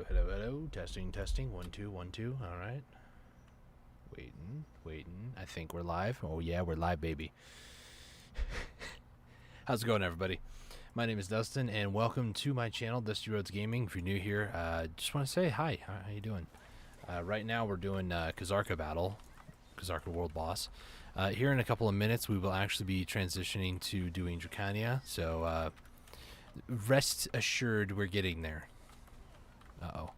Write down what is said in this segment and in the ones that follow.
Hello. Testing. 1 2 1 2. All right. Waiting. I think we're live. Oh yeah, we're live, baby. How's it going, everybody? My name is Dustin, and welcome to my channel, Dusty Roads Gaming. If you're new here, just want to say hi. How you doing? Right now, we're doing Kazarka Battle, Kazarka World Boss. Here in a couple of minutes, we will actually be transitioning to doing Dracania. So rest assured, we're getting there. Uh-oh.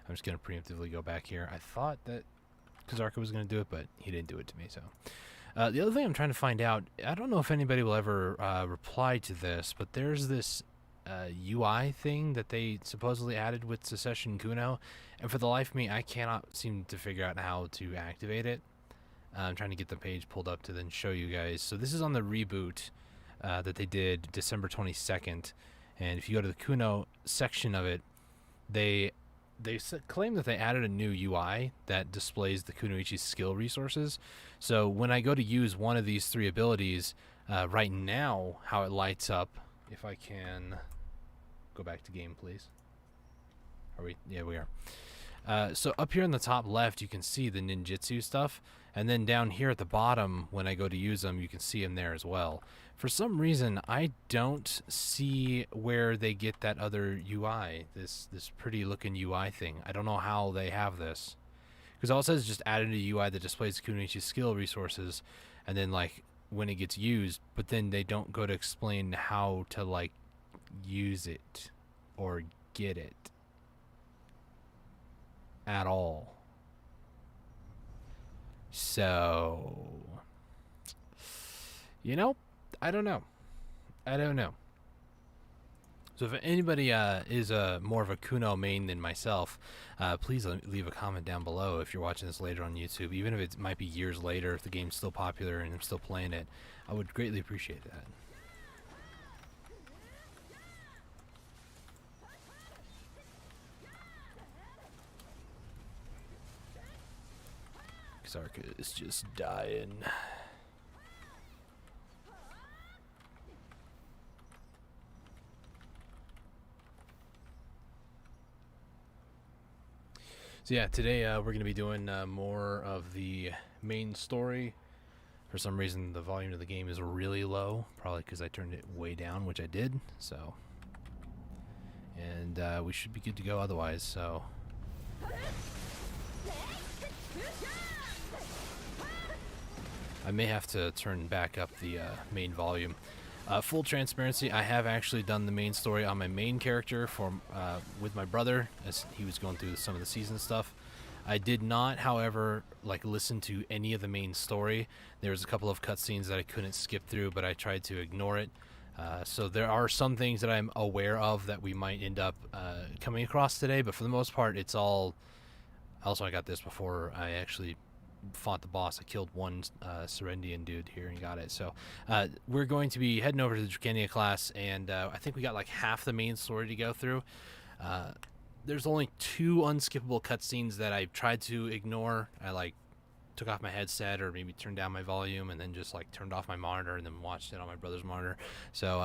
I'm just going to preemptively go back here. I thought that Kazarka was going to do it, but he didn't do it to me, so. The other thing I'm trying to find out, I don't know if anybody will ever reply to this, but there's this UI thing that they supposedly added with Secession Kuno, and for the life of me, I cannot seem to figure out how to activate it. I'm trying to get the page pulled up to then show you guys. So this is on the reboot that they did December 22nd, and if you go to the Kuno section of it, they claim that they added a new UI that displays the Kunoichi skill resources. So when I go to use one of these three abilities, right now, how it lights up, if I can go back to game, please. Are we? Yeah, we are. So up here in the top left, you can see the ninjutsu stuff. And then down here at the bottom, when I go to use them, you can see them there as well. For some reason, I don't see where they get that other UI, this pretty looking UI thing. I don't know how they have this. Because all it says is just added a UI that displays Kunoichi skill resources, and then like when it gets used, but then they don't go to explain how to like use it or get it at all. So, you know, I don't know. So if anybody is more of a Kuno main than myself, please leave a comment down below if you're watching this later on YouTube. Even if it might be years later, if the game's still popular and I'm still playing it, I would greatly appreciate that. Kazarka is just dying. So yeah, today we're going to be doing more of the main story. For some reason, the volume of the game is really low, probably because I turned it way down, which I did. So, and we should be good to go otherwise. So. I may have to turn back up the main volume. Full transparency, I have actually done the main story on my main character with my brother as he was going through some of the season stuff. I did not, however, like listen to any of the main story. There was a couple of cutscenes that I couldn't skip through, but I tried to ignore it. So there are some things that I'm aware of that we might end up coming across today, but for the most part, it's all. Also, I got this before I actually fought the boss. I killed one Serendian dude here and got it. So we're going to be heading over to the Dracania class, and I think we got like half the main story to go through. There's only 2 unskippable cutscenes that I tried to ignore. I like took off my headset or maybe turned down my volume and then just like turned off my monitor and then watched it on my brother's monitor. So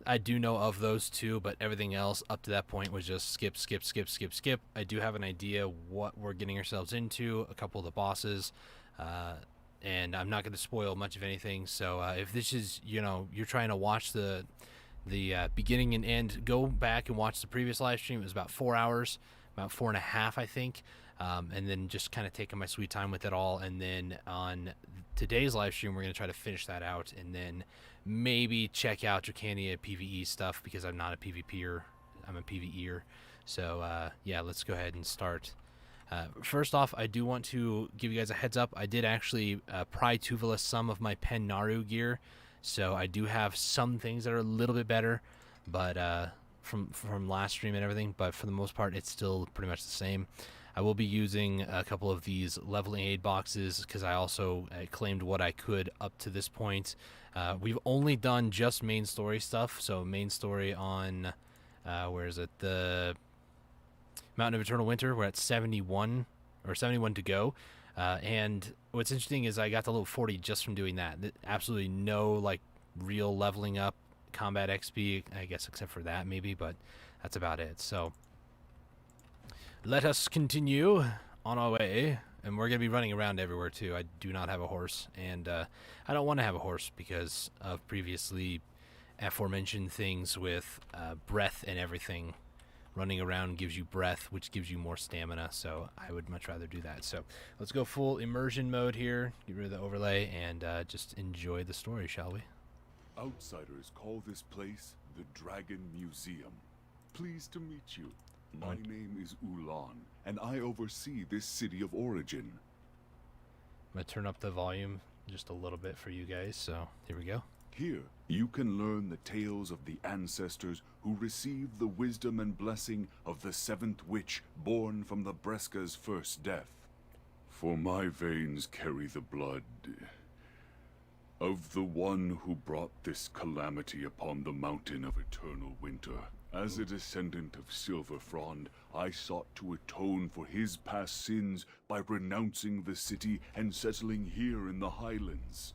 I do know of those 2, but everything else up to that point was just skip. I do have an idea what we're getting ourselves into, a couple of the bosses, and I'm not going to spoil much of anything. So if this is, you're trying to watch the beginning and end, go back and watch the previous live stream. It was about 4 hours, about 4.5, I think, and then just kind of taking my sweet time with it all. And then on today's live stream, we're going to try to finish that out, and then maybe check out Dracania PvE stuff because I'm not a PvPer. I'm a PvEer. So yeah, let's go ahead and start. First off, I do want to give you guys a heads up. I did actually pry Tuvala some of my Pen Naru gear, so I do have some things that are a little bit better, but from last stream and everything. But for the most part, it's still pretty much the same. I will be using a couple of these leveling aid boxes because I also claimed what I could up to this point. We've only done just main story stuff, so main story on, where is it, the Mountain of Eternal Winter. We're at 71 to go, and what's interesting is I got the level 40 just from doing that. Absolutely no like real leveling up combat XP, I guess, except for that maybe, but that's about it. So let us continue on our way, and we're going to be running around everywhere too. I do not have a horse, and I don't want to have a horse because of previously aforementioned things with breath and everything. Running around gives you breath, which gives you more stamina, so I would much rather do that. So let's go full immersion mode here, get rid of the overlay, and just enjoy the story, shall we? Outsiders call this place the Dragon Museum. Pleased to meet you. My name is Ulan, and I oversee this city of origin. I'm going to turn up the volume just a little bit for you guys, so here we go. Here, you can learn the tales of the ancestors who received the wisdom and blessing of the seventh witch born from Lebreska's first death. For my veins carry the blood of the one who brought this calamity upon the mountain of eternal winter. As a descendant of Silver Frond, I sought to atone for his past sins by renouncing the city and settling here in the highlands.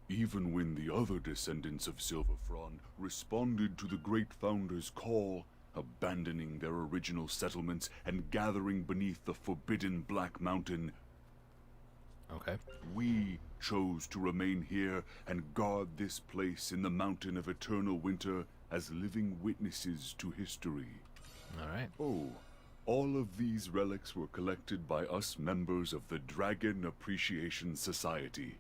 Even when the other descendants of Silver Frond responded to the Great Founder's call, abandoning their original settlements and gathering beneath the forbidden Black Mountain, we chose to remain here and guard this place in the Mountain of Eternal Winter as living witnesses to history. All right. Oh, all of these relics were collected by us members of the Dragon Appreciation Society.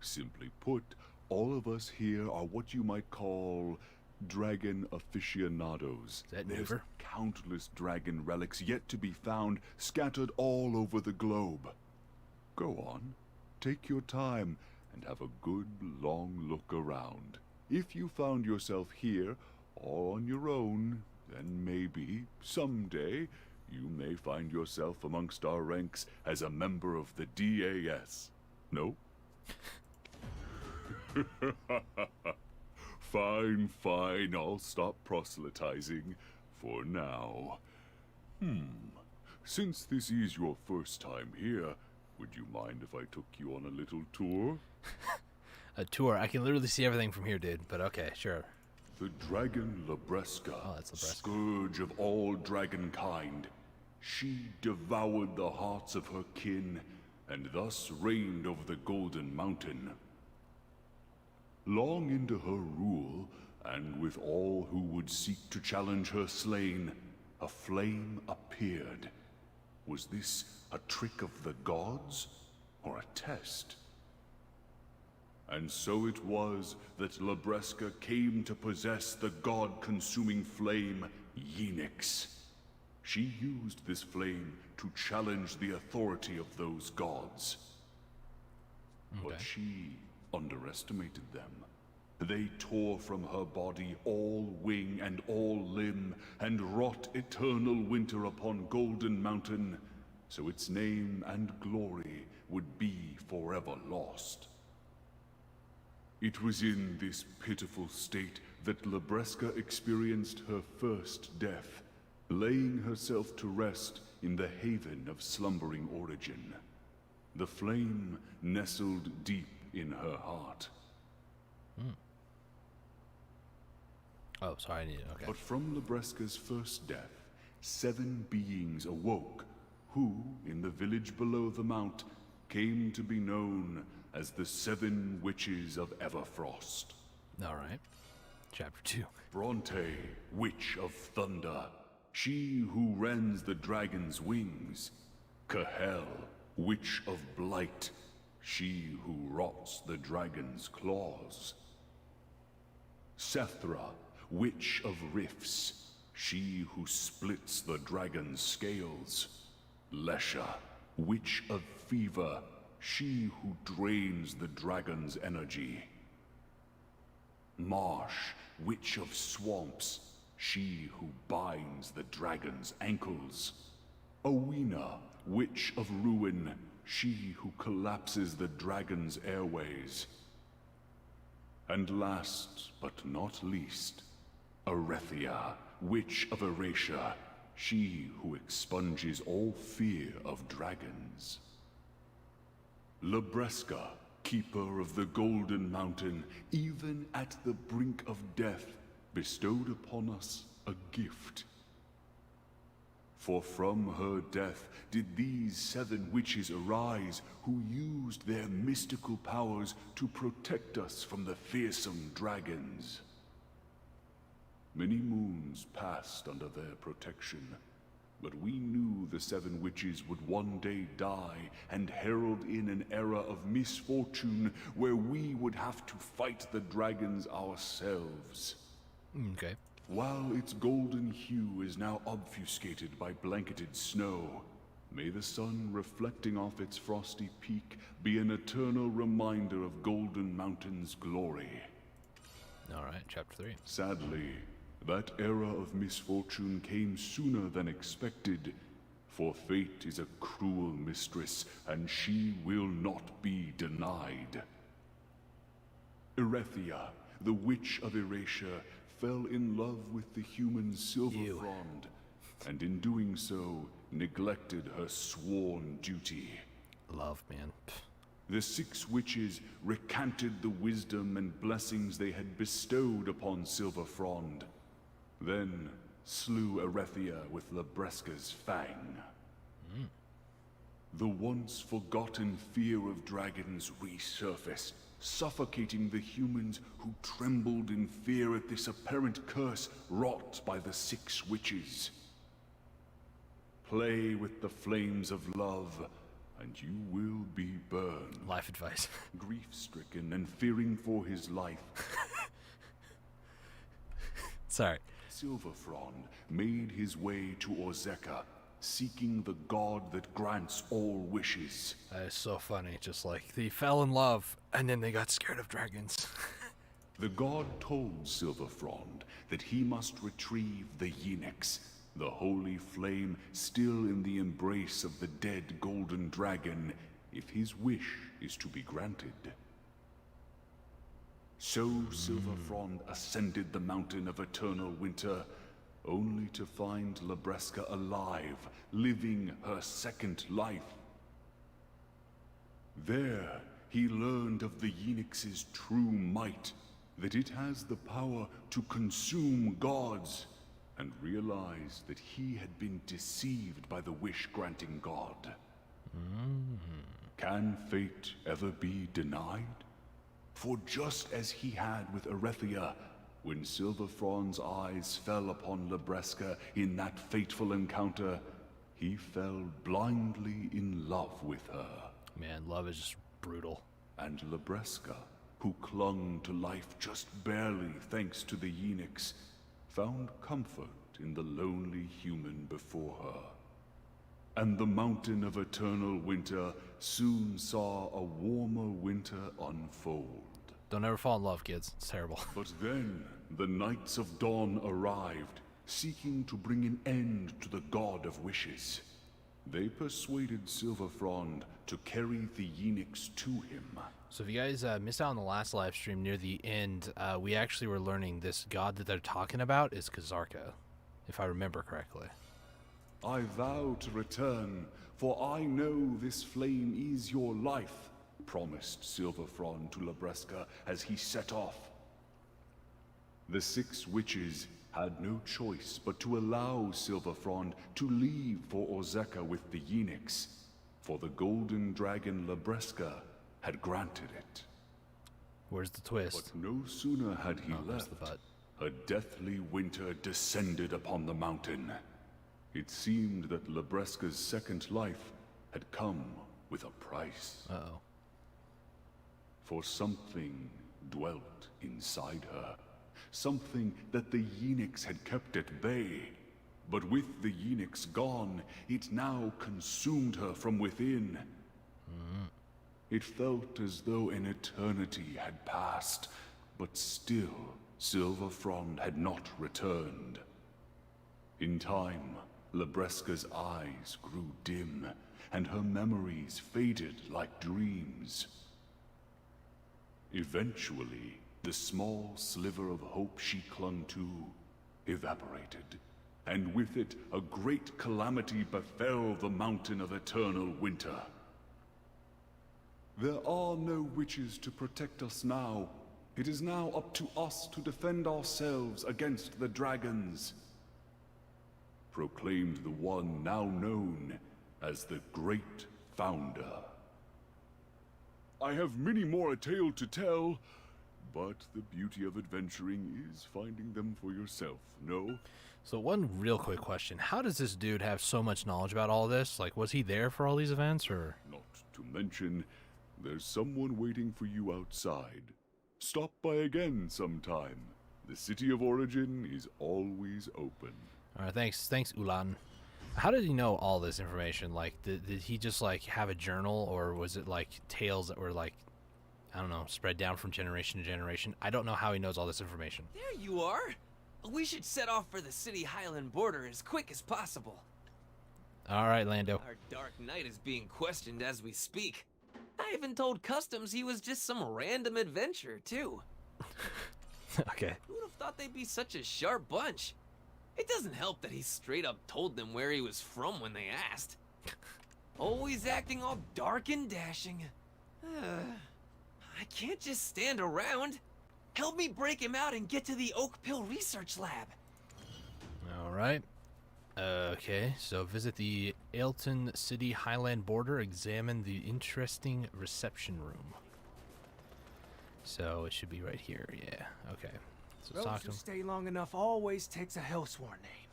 Simply put, all of us here are what you might call dragon aficionados. There's countless dragon relics yet to be found, scattered all over the globe. Go on, take your time, and have a good long look around. If you found yourself here, all on your own, then maybe, someday, you may find yourself amongst our ranks as a member of the DAS. No? Fine, I'll stop proselytizing for now. Since this is your first time here, would you mind if I took you on a little tour? A tour? I can literally see everything from here, dude, but okay, sure. The dragon Lebreska, that's Lebreska, scourge of all dragonkind. She devoured the hearts of her kin, and thus reigned over the Golden Mountain. Long into her rule, and with all who would seek to challenge her slain, a flame appeared. Was this a trick of the gods, or a test? And so it was that Lebreska came to possess the god-consuming flame, Yenix. She used this flame to challenge the authority of those gods. But she underestimated them. They tore from her body all wing and all limb, and wrought eternal winter upon Golden Mountain, so its name and glory would be forever lost. It was in this pitiful state that Lebreska experienced her first death, laying herself to rest in the haven of slumbering origin. The flame nestled deep in her heart. Oh, sorry, I need it. Okay. But from Lebreska's first death, 7 beings awoke, who, in the village below the mount, came to be known as the 7 Witches of Everfrost. All right. Chapter 2. Bronte, Witch of Thunder, she who rends the dragon's wings. Cahel, Witch of Blight, she who rots the dragon's claws. Sethra, Witch of Rifts, she who splits the dragon's scales. Lesha, Witch of Fever, she who drains the dragon's energy. Marsh, Witch of Swamps, she who binds the dragon's ankles. Owena, Witch of Ruin, she who collapses the dragon's airways. And last but not least, Arethia, Witch of Erasure, she who expunges all fear of dragons. Lebreska, keeper of the Golden Mountain, even at the brink of death, bestowed upon us a gift. For from her death did these 7 witches arise, who used their mystical powers to protect us from the fearsome dragons. Many moons passed under their protection, but we knew the 7 witches would one day die and herald in an era of misfortune where we would have to fight the dragons ourselves. Okay. While its golden hue is now obfuscated by blanketed snow, may the sun reflecting off its frosty peak be an eternal reminder of Golden Mountain's glory. Alright, chapter 3. Sadly, that era of misfortune came sooner than expected, for fate is a cruel mistress, and she will not be denied. Erethia, the Witch of Erasia, fell in love with the human Silver Frond, and in doing so, neglected her sworn duty. Love, man. The 6 witches recanted the wisdom and blessings they had bestowed upon Silver Frond, then slew Erethia with Labresca's fang. The once forgotten fear of dragons resurfaced, suffocating the humans who trembled in fear at this apparent curse wrought by the 6 witches. Play with the flames of love, and you will be burned. Life advice. Grief-stricken and fearing for his life, Sorry. Silver Frond made his way to Ozeka, seeking the god that grants all wishes. That is so funny. Just like, they fell in love, and then they got scared of dragons. The god told Silver Frond that he must retrieve the Yinix, the holy flame still in the embrace of the dead golden dragon, if his wish is to be granted. So Silver Frond ascended the mountain of eternal winter, only to find Labresca alive, living her second life. There, he learned of the Yinix's true might, that it has the power to consume gods, and realized that he had been deceived by the wish-granting god. Can fate ever be denied? For just as he had with Erethia, when Silver Frond's eyes fell upon Labresca in that fateful encounter, he fell blindly in love with her. Man, love is just brutal. And Labresca, who clung to life just barely thanks to the Yinix, found comfort in the lonely human before her. And the mountain of eternal winter soon saw a warmer winter unfold. Don't ever fall in love, kids. It's terrible. But then, the Knights of Dawn arrived, seeking to bring an end to the God of Wishes. They persuaded Silver Frond to carry the Yinix to him. So if you guys missed out on the last live stream, near the end, we actually were learning this god that they're talking about is Kazarka, if I remember correctly. I vow to return, for I know this flame is your life, promised Silver Frond to Labresca as he set off. The 6 witches had no choice but to allow Silver Frond to leave for Ozeka with the Yinix, for the golden dragon Labresca had granted it. Where's the twist? But no sooner had he left, the butt. a deathly winter descended upon the mountain. It seemed that Labresca's second life had come with a price. Uh-oh. For something dwelt inside her. Something that the Yinix had kept at bay. But with the Yinix gone, it now consumed her from within. It felt as though an eternity had passed, but still Silver Frond had not returned. In time, Labresca's eyes grew dim, and her memories faded like dreams. Eventually, the small sliver of hope she clung to evaporated, and with it a great calamity befell the mountain of eternal winter. There are no witches to protect us now. It is now up to us to defend ourselves against the dragons. Proclaimed the one now known as the Great Founder. I have many more a tale to tell, but the beauty of adventuring is finding them for yourself, no? So one real quick question. How does this dude have so much knowledge about all this? Like, was he there for all these events, or? Not to mention, there's someone waiting for you outside. Stop by again sometime. The city of origin is always open. All right, thanks, Ulan. How did he know all this information? Like, did he just, like, have a journal, or was it, like, tales that were, like, I don't know, spread down from generation to generation? I don't know how he knows all this information. There you are! We should set off for the city Highland border as quick as possible. All right, Lando. Our Dark Knight is being questioned as we speak. I even told Customs he was just some random adventurer, too. Okay. Who would have thought they'd be such a sharp bunch? It doesn't help that he straight up told them where he was from when they asked. Always acting all dark and dashing. I can't just stand around. Help me break him out and get to the Oak Pill Research Lab. All right. Okay, so visit the Ailton City Highland border, examine the interesting reception room. So it should be right here, yeah. Okay. So Those talk to who him. stay long enough always takes a Hillsworn name.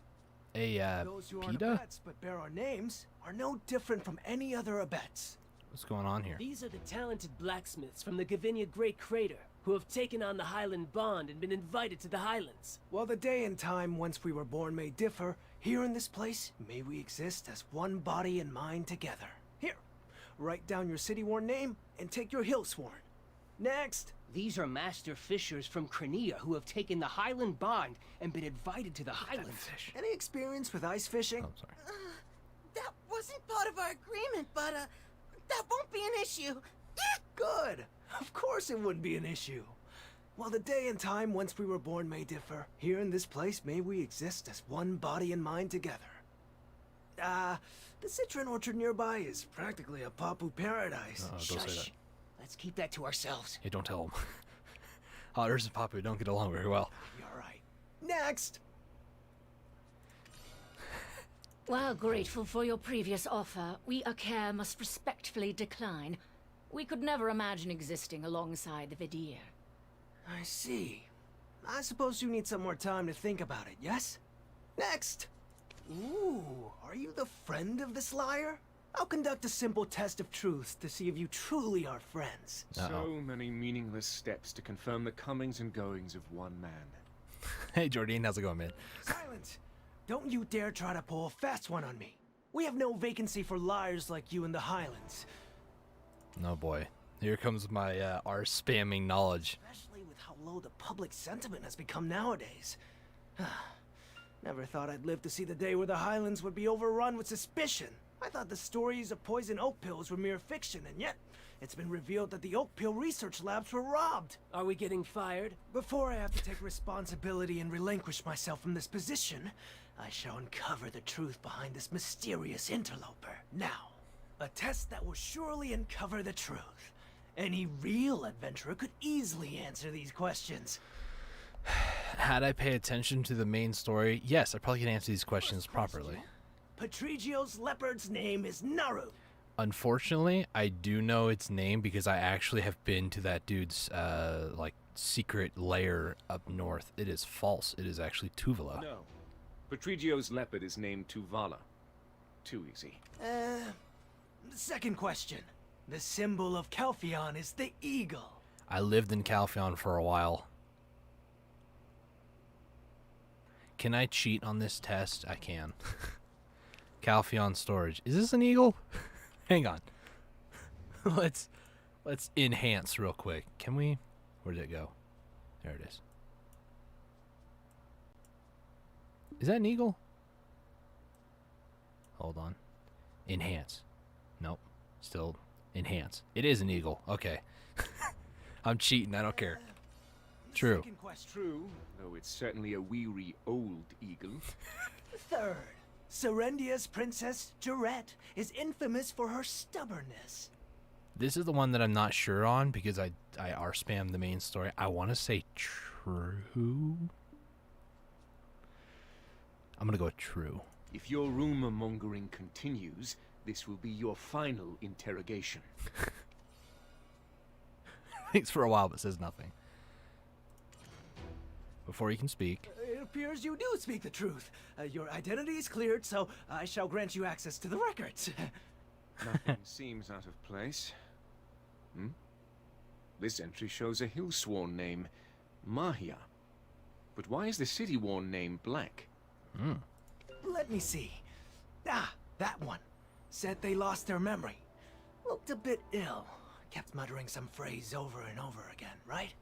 Hey, Those who aren't PETA? Abets but bear our names are no different from any other Abets. What's going on here? These are the talented blacksmiths from the Gavinia Great Crater who have taken on the Highland Bond and been invited to the Highlands. While the day and time whence we were born may differ, here in this place may we exist as one body and mind together. Here, write down your city-worn name and take your Hillsworn. Next! These are master fishers from Cranea who have taken the Highland Bond and been invited to the Highlands. Any experience with ice fishing? Oh, sorry. That wasn't part of our agreement, but, that won't be an issue. Good! Of course it wouldn't be an issue. While the day and time whence we were born may differ, here in this place may we exist as one body and mind together. The citron orchard nearby is practically a Papu paradise. Don't say that. Shush. Let's keep that to ourselves. Hey, don't tell him. Otters and Papu don't get along very well. You're right. Next! While grateful for your previous offer, we Akare must respectfully decline. We could never imagine existing alongside the Vidir. I see. I suppose you need some more time to think about it, yes? Next! Ooh, are you the friend of this liar? I'll conduct a simple test of truth to see if you truly are friends. Uh-oh. So many meaningless steps to confirm the comings and goings of one man. Hey, Jordine, how's it going, man? Silence! Don't you dare try to pull a fast one on me. We have no vacancy for liars like you in the Highlands. No, boy. Here comes my R-spamming knowledge. Especially with how low the public sentiment has become nowadays. Never thought I'd live to see the day where the Highlands would be overrun with suspicion. I thought the stories of poison oak pills were mere fiction, and yet it's been revealed that the oak pill research labs were robbed. Are we getting fired? Before I have to take responsibility and relinquish myself from this position, I shall uncover the truth behind this mysterious interloper. Now, a test that will surely uncover the truth. Any real adventurer could easily answer these questions. Had I paid attention to the main story, yes, I probably could answer these questions properly. Patrigio's leopard's name is Naru. Unfortunately, I do know its name because I actually have been to that dude's, like, secret lair up north. It is false. It is actually Tuvala. No. Patrigio's leopard is named Tuvala. Too easy. The second question. The symbol of Calpheon is the eagle. I lived in Calpheon for a while. Can I cheat on this test? I can. Calpheon storage. Is this an eagle? Hang on. Let's enhance real quick. Can we? Where did it go? There it is. Is that an eagle? Hold on. Enhance. Nope. Still enhance. It is an eagle. Okay. I'm cheating. I don't care. True. Second question. True, though it's certainly a weary old eagle. Third. Serendia's princess, Jarette, is infamous for her stubbornness. This is the one that I'm not sure on because I R spammed the main story. I want to say true. I'm going to go with true. If your rumor mongering continues, this will be your final interrogation. Thinks for a while but says nothing. Before he can speak. It appears you do speak the truth. Your identity is cleared, so I shall grant you access to the records. Nothing seems out of place. This entry shows a Hillsworn name, Mahia. But why is the City-worn name blank? Let me see. Ah, that one. Said they lost their memory. Looked a bit ill. Kept muttering some phrase over and over again, right?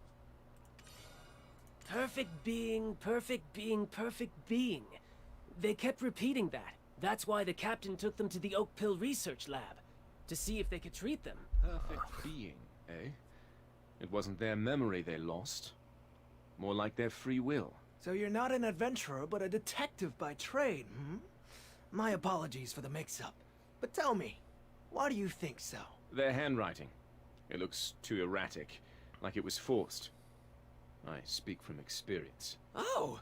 Perfect being, perfect being, perfect being. They kept repeating that. That's why the captain took them to the Oak Pill Research Lab, to see if they could treat them. Perfect being, eh? It wasn't their memory they lost. More like their free will. So you're not an adventurer, but a detective by trade, hmm? My apologies for the mix-up. But tell me, why do you think so? Their handwriting. It looks too erratic, like it was forced. I speak from experience. Oh,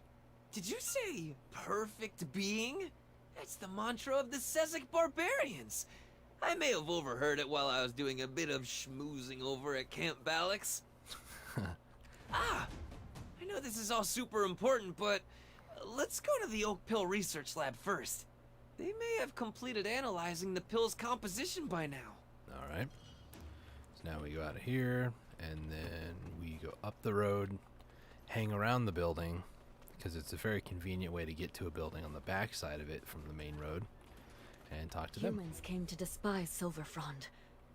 did you say perfect being? That's the mantra of the Sezek barbarians. I may have overheard it while I was doing a bit of schmoozing over at Camp Balix. I know this is all super important, but let's go to the Oak Pill Research Lab first. They may have completed analyzing the pill's composition by now. Alright. So now we go out of here, and then we go up the road, hang around the building, because it's a very convenient way to get to a building on the back side of it from the main road, and talk to them. Humans came to despise Silverfrond,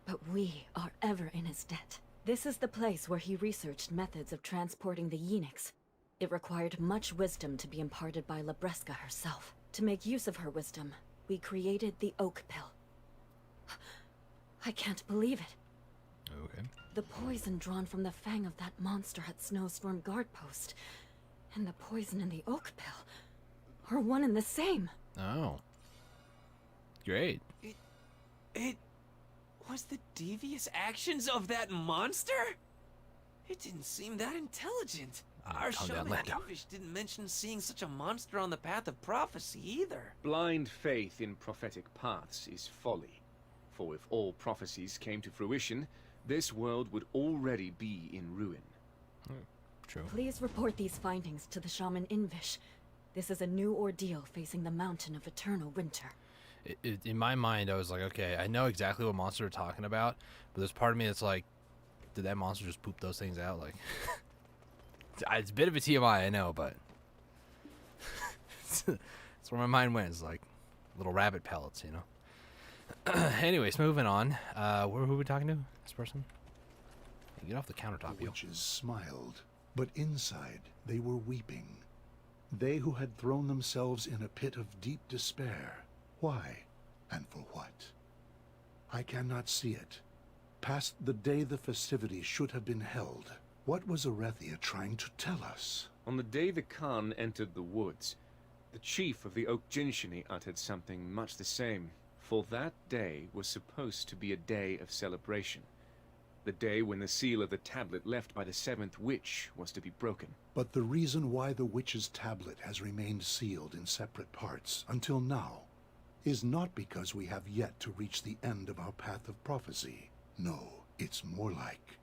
but we are ever in his debt. This is the place where he researched methods of transporting the Yenix. It required much wisdom to be imparted by Labreska herself. To make use of her wisdom, we created the Oak Pill. I can't believe it. Okay. The poison drawn from the fang of that monster at Snowstorm Guard Post and the poison in the Oak Pill are one and the same. Oh. Great. It was the devious actions of that monster? It didn't seem that intelligent. Our calm down, shaman Lando. Impish didn't mention seeing such a monster on the path of prophecy either. Blind faith in prophetic paths is folly. For if all prophecies came to fruition, this world would already be in ruin. True. Please report these findings to the shaman Invish. This is a new ordeal facing the mountain of eternal winter. In my mind, I was like, okay, I know exactly what monster we're talking about, but there's part of me that's like, did that monster just poop those things out? Like, it's a bit of a TMI, I know, but that's where my mind went. It's like little rabbit pellets, you know. Anyways, moving on. Who are we talking to? This person? Hey, get off the countertop, The yo. witches smiled, but inside they were weeping. They who had thrown themselves in a pit of deep despair. Why, and for what? I cannot see it. Past the day the festivities should have been held, what was Arethia trying to tell us? On the day the Khan entered the woods, the chief of the Oak Jinshini uttered something much the same. For that day was supposed to be a day of celebration. The day when the seal of the tablet left by the seventh witch was to be broken. But the reason why the witch's tablet has remained sealed in separate parts until now is not because we have yet to reach the end of our path of prophecy. No, it's more like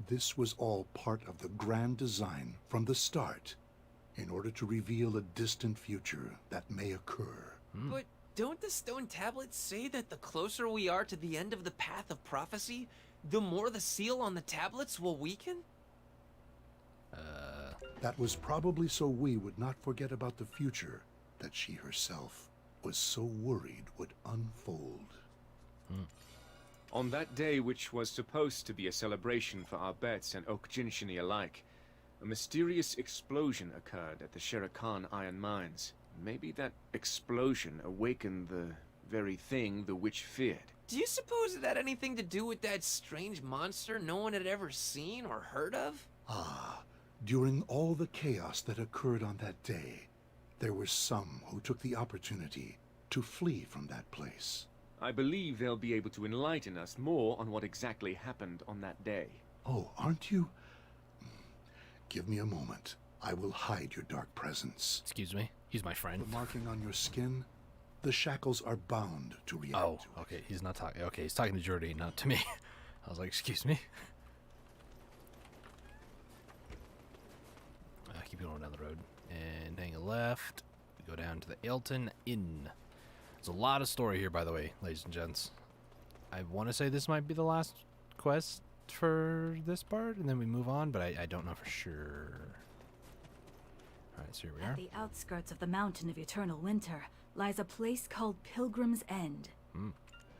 this was all part of the grand design from the start, in order to reveal a distant future that may occur. But don't the stone tablets say that the closer we are to the end of the path of prophecy, the more the seal on the tablets will weaken? That was probably so we would not forget about the future that she herself was so worried would unfold. On that day, which was supposed to be a celebration for our bets and Oak Jinshini alike, a mysterious explosion occurred at the Shere Khan iron mines. Maybe that explosion awakened the very thing the witch feared. Do you suppose it had anything to do with that strange monster no one had ever seen or heard of? During all the chaos that occurred on that day, there were some who took the opportunity to flee from that place. I believe they'll be able to enlighten us more on what exactly happened on that day. Oh, aren't you? Give me a moment. I will hide your dark presence. Excuse me? He's my friend. The marking on your skin, the shackles are bound to react Oh, to it. okay. He's not talking. Okay, he's talking to Jordy, not to me. I was like, excuse me? Keep going down the road. And hang a left. We go down to the Ailton Inn. There's a lot of story here, by the way, ladies and gents. I want to say this might be the last quest for this part, and then we move on, but I don't know for sure. Alright, so here we are. At the outskirts of the Mountain of Eternal Winter lies a place called Pilgrim's End.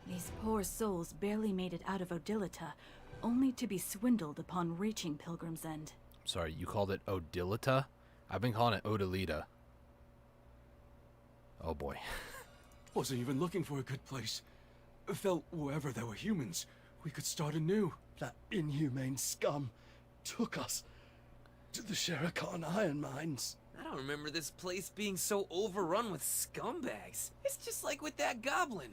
These poor souls barely made it out of Odilita, only to be swindled upon reaching Pilgrim's End. Sorry, you called it Odilita? I've been calling it Odilita. Oh boy. Wasn't even looking for a good place. Felt wherever there were humans, we could start anew. That inhumane scum took us to the Sherakan iron mines. I don't remember this place being so overrun with scumbags. It's just like with that goblin.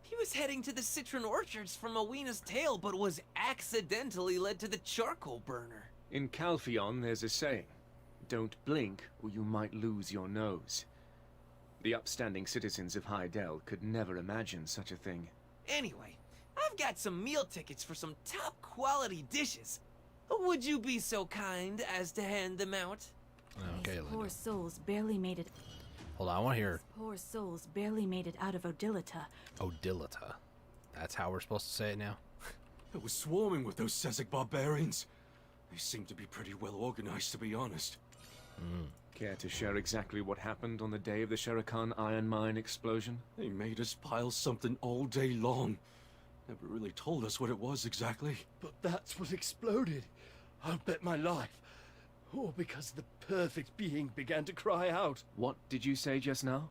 He was heading to the citron orchards from Awena's Tale, but was accidentally led to the charcoal burner. In Calpheon, there's a saying, don't blink or you might lose your nose. The upstanding citizens of Hydael could never imagine such a thing. Anyway, I've got some meal tickets for some top quality dishes. Would you be so kind as to hand them out? Okay, These poor Linda. souls barely made it. Hold on, I want to hear Poor souls barely made it out of Odilita. Odilita. That's how we're supposed to say it now? It was swarming with those Sezek barbarians. They seemed to be pretty well organized, to be honest. Care to share exactly what happened on the day of the Sherakan iron mine explosion? They made us pile something all day long. Never really told us what it was exactly. But that's what exploded. I'll bet my life. All because the perfect being began to cry out. What did you say just now?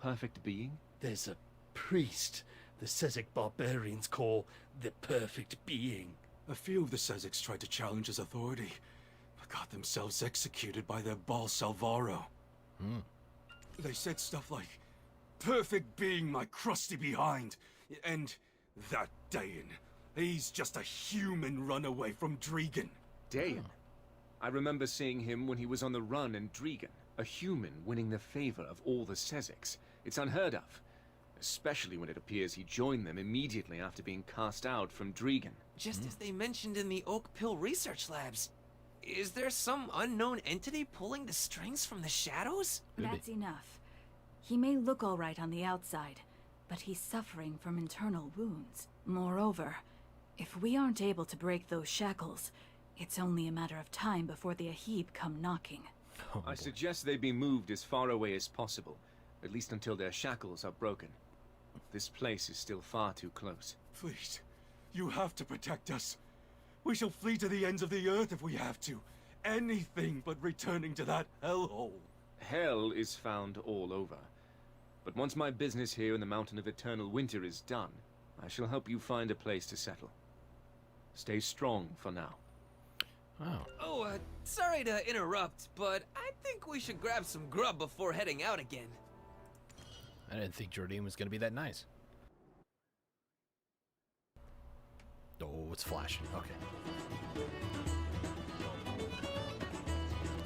Perfect being? There's a priest the Sezek barbarians call the perfect being. A few of the Sezeks tried to challenge his authority, but got themselves executed by their Baal Salvaro. They said stuff like, perfect being my crusty behind, and that Dayan, he's just a human runaway from Dregan. Dayan? I remember seeing him when he was on the run in Dregan, a human winning the favor of all the Sezeks. It's unheard of, especially when it appears he joined them immediately after being cast out from Dregan. Just as they mentioned in the Oak Pill research labs. Is there some unknown entity pulling the strings from the shadows? That's enough. He may look all right on the outside, but he's suffering from internal wounds. Moreover, if we aren't able to break those shackles, it's only a matter of time before the Ahib come knocking. Oh, I suggest they be moved as far away as possible, at least until their shackles are broken. This place is still far too close. Please, you have to protect us. We shall flee to the ends of the earth if we have to. Anything but returning to that hellhole. Hell is found all over. But once my business here in the Mountain of Eternal Winter is done, I shall help you find a place to settle. Stay strong for now. Oh, sorry to interrupt, but I think we should grab some grub before heading out again. I didn't think Jordine was going to be that nice. Oh, it's flashing. Okay.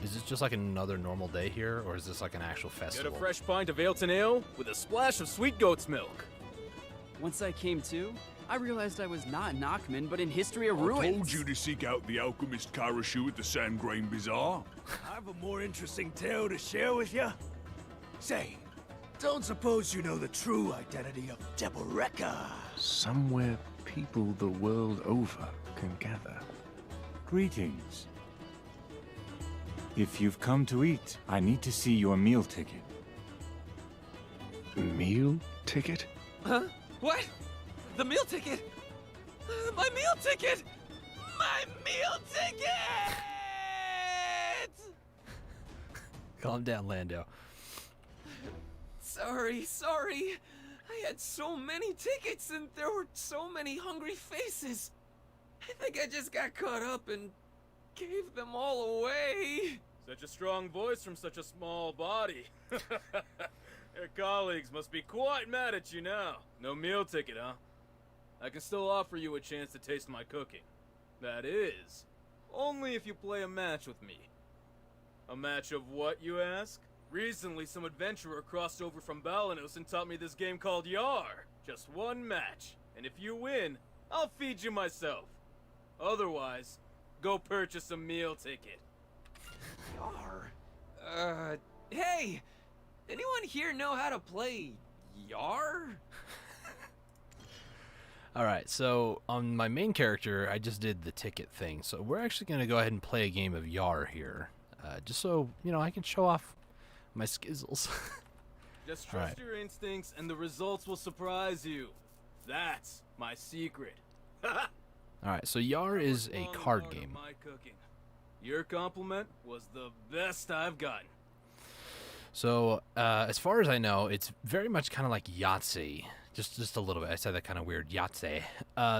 Is this just like another normal day here, or is this like an actual festival? Get a fresh pint of Ailton Ale with a splash of sweet goat's milk. Once I came to, I realized I was not in Nachman, but in History of Ruins. I told you to seek out the alchemist Karashu at the Sandgrain Bazaar. I have a more interesting tale to share with you. Say, don't suppose you know the true identity of Deboreka? Somewhere people the world over can gather. Greetings. If you've come to eat, I need to see your meal ticket. Meal ticket? Huh? What? The meal ticket? My meal ticket! My meal ticket! Calm down, Lando. Sorry. I had so many tickets and there were so many hungry faces. I think I just got caught up and gave them all away. Such a strong voice from such a small body. Your colleagues must be quite mad at you now. No meal ticket, huh? I can still offer you a chance to taste my cooking. That is, only if you play a match with me. A match of what, you ask? Recently, some adventurer crossed over from Balanos and taught me this game called Yar. Just one match, and if you win, I'll feed you myself. Otherwise, go purchase a meal ticket. Yar? Hey! Anyone here know how to play Yar? Alright, so on my main character, I just did the ticket thing. So we're actually going to go ahead and play a game of Yar here. Just so, you know, I can show off my skizzles. Just trust your instincts and the results will surprise you. That's my secret. Alright, so Yar is a card game. My cooking. Your compliment was the best I've gotten. So, as far as I know, it's very much kind of like Yahtzee. Just a little bit. I said that kind of weird, Yahtzee.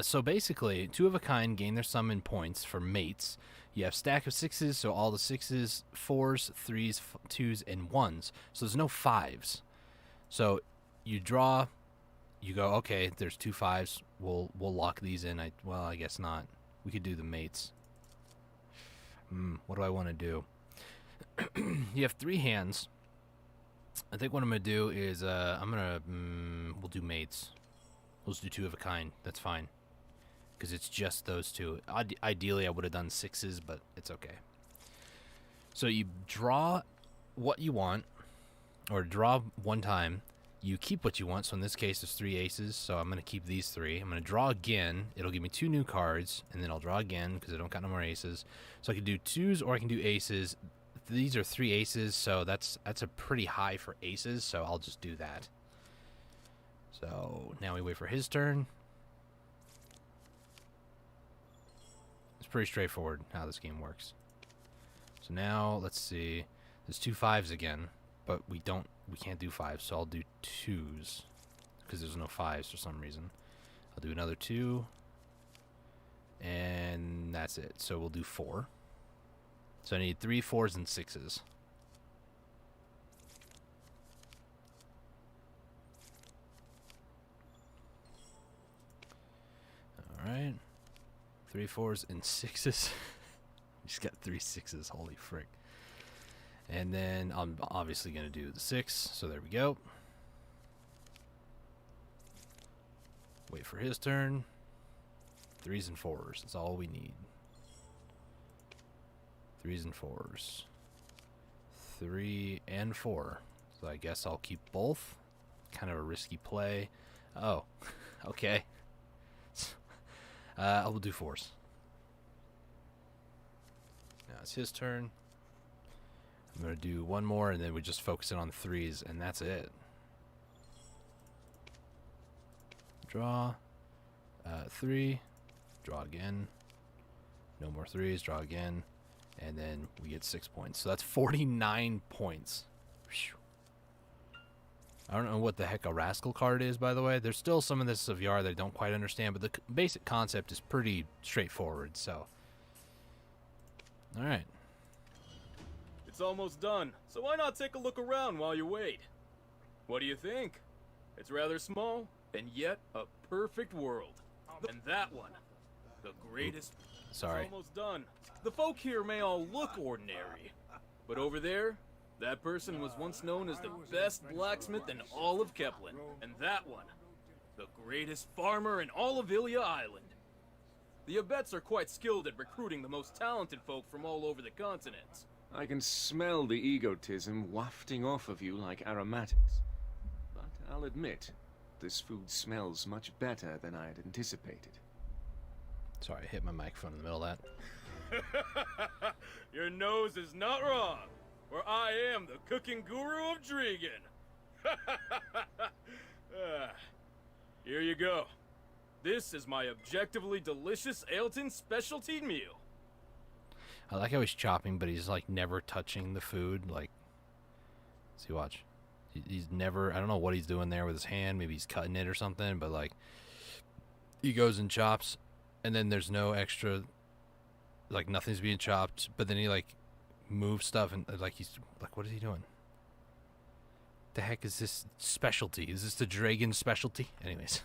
So basically, two of a kind gain their sum in points for mates. You have stack of sixes, so all the sixes, fours, threes, twos, and ones. So there's no fives. So you draw, you go, okay, there's two fives. We'll lock these in. Well, I guess not. We could do the mates. What do I want to do? You have three hands. I think what I'm going to do is we'll do mates. We'll just do two of a kind. That's fine. Because it's just those two. Ideally, I would have done sixes, but it's okay. So you draw what you want, or draw one time. You keep what you want. So in this case, there's three aces. So I'm going to keep these three. I'm going to draw again. It'll give me two new cards, and then I'll draw again because I don't got no more aces. So I can do twos or I can do aces. These are three aces, so that's a pretty high for aces, so I'll just do that. So now we wait for his turn. It's pretty straightforward how this game works. So now let's see. There's two fives again, but we can't do fives, so I'll do twos because there's no fives for some reason. I'll do another two, and that's it. So we'll do four. So I need 3, 4s, and 6s. Alright. 3, 4s, and 6s. He's got 3 6s. Holy frick. And then I'm obviously going to do the 6. So there we go. Wait for his turn. 3s and 4s. That's all we need. 3s and 4s. 3 and 4. So I guess I'll keep both. Kind of a risky play. Oh, okay. I will do 4s. Now it's his turn. I'm going to do one more, and then we just focus in on 3s, and that's it. Draw. 3. Draw again. No more 3s. Draw again. And then we get 6 points. So that's 49 points. Whew. I don't know what the heck a rascal card is, by the way. There's still some of this of Yar that I don't quite understand, but the basic concept is pretty straightforward, so. Alright. It's almost done, so why not take a look around while you wait? What do you think? It's rather small, and yet a perfect world. And that one, the greatest... Sorry. It's almost done. The folk here may all look ordinary, but over there, that person was once known as the best blacksmith in all of Kepler. And that one, the greatest farmer in all of Ilya Island. The Abets are quite skilled at recruiting the most talented folk from all over the continents. I can smell the egotism wafting off of you like aromatics. But I'll admit, this food smells much better than I had anticipated. Sorry, I hit my microphone in the middle of that. Your nose is not wrong, for I am the cooking guru of Dregan. Here you go. This is my objectively delicious Ailton specialty meal. I like how he's chopping, but he's like never touching the food. Like, see, watch. He's never, I don't know what he's doing there with his hand. Maybe he's cutting it or something, but like, he goes and chops, and then there's no extra, like nothing's being chopped, but then he like moves stuff, and like he's, like, what is he doing? The heck is this specialty? Is this the dragon specialty? Anyways.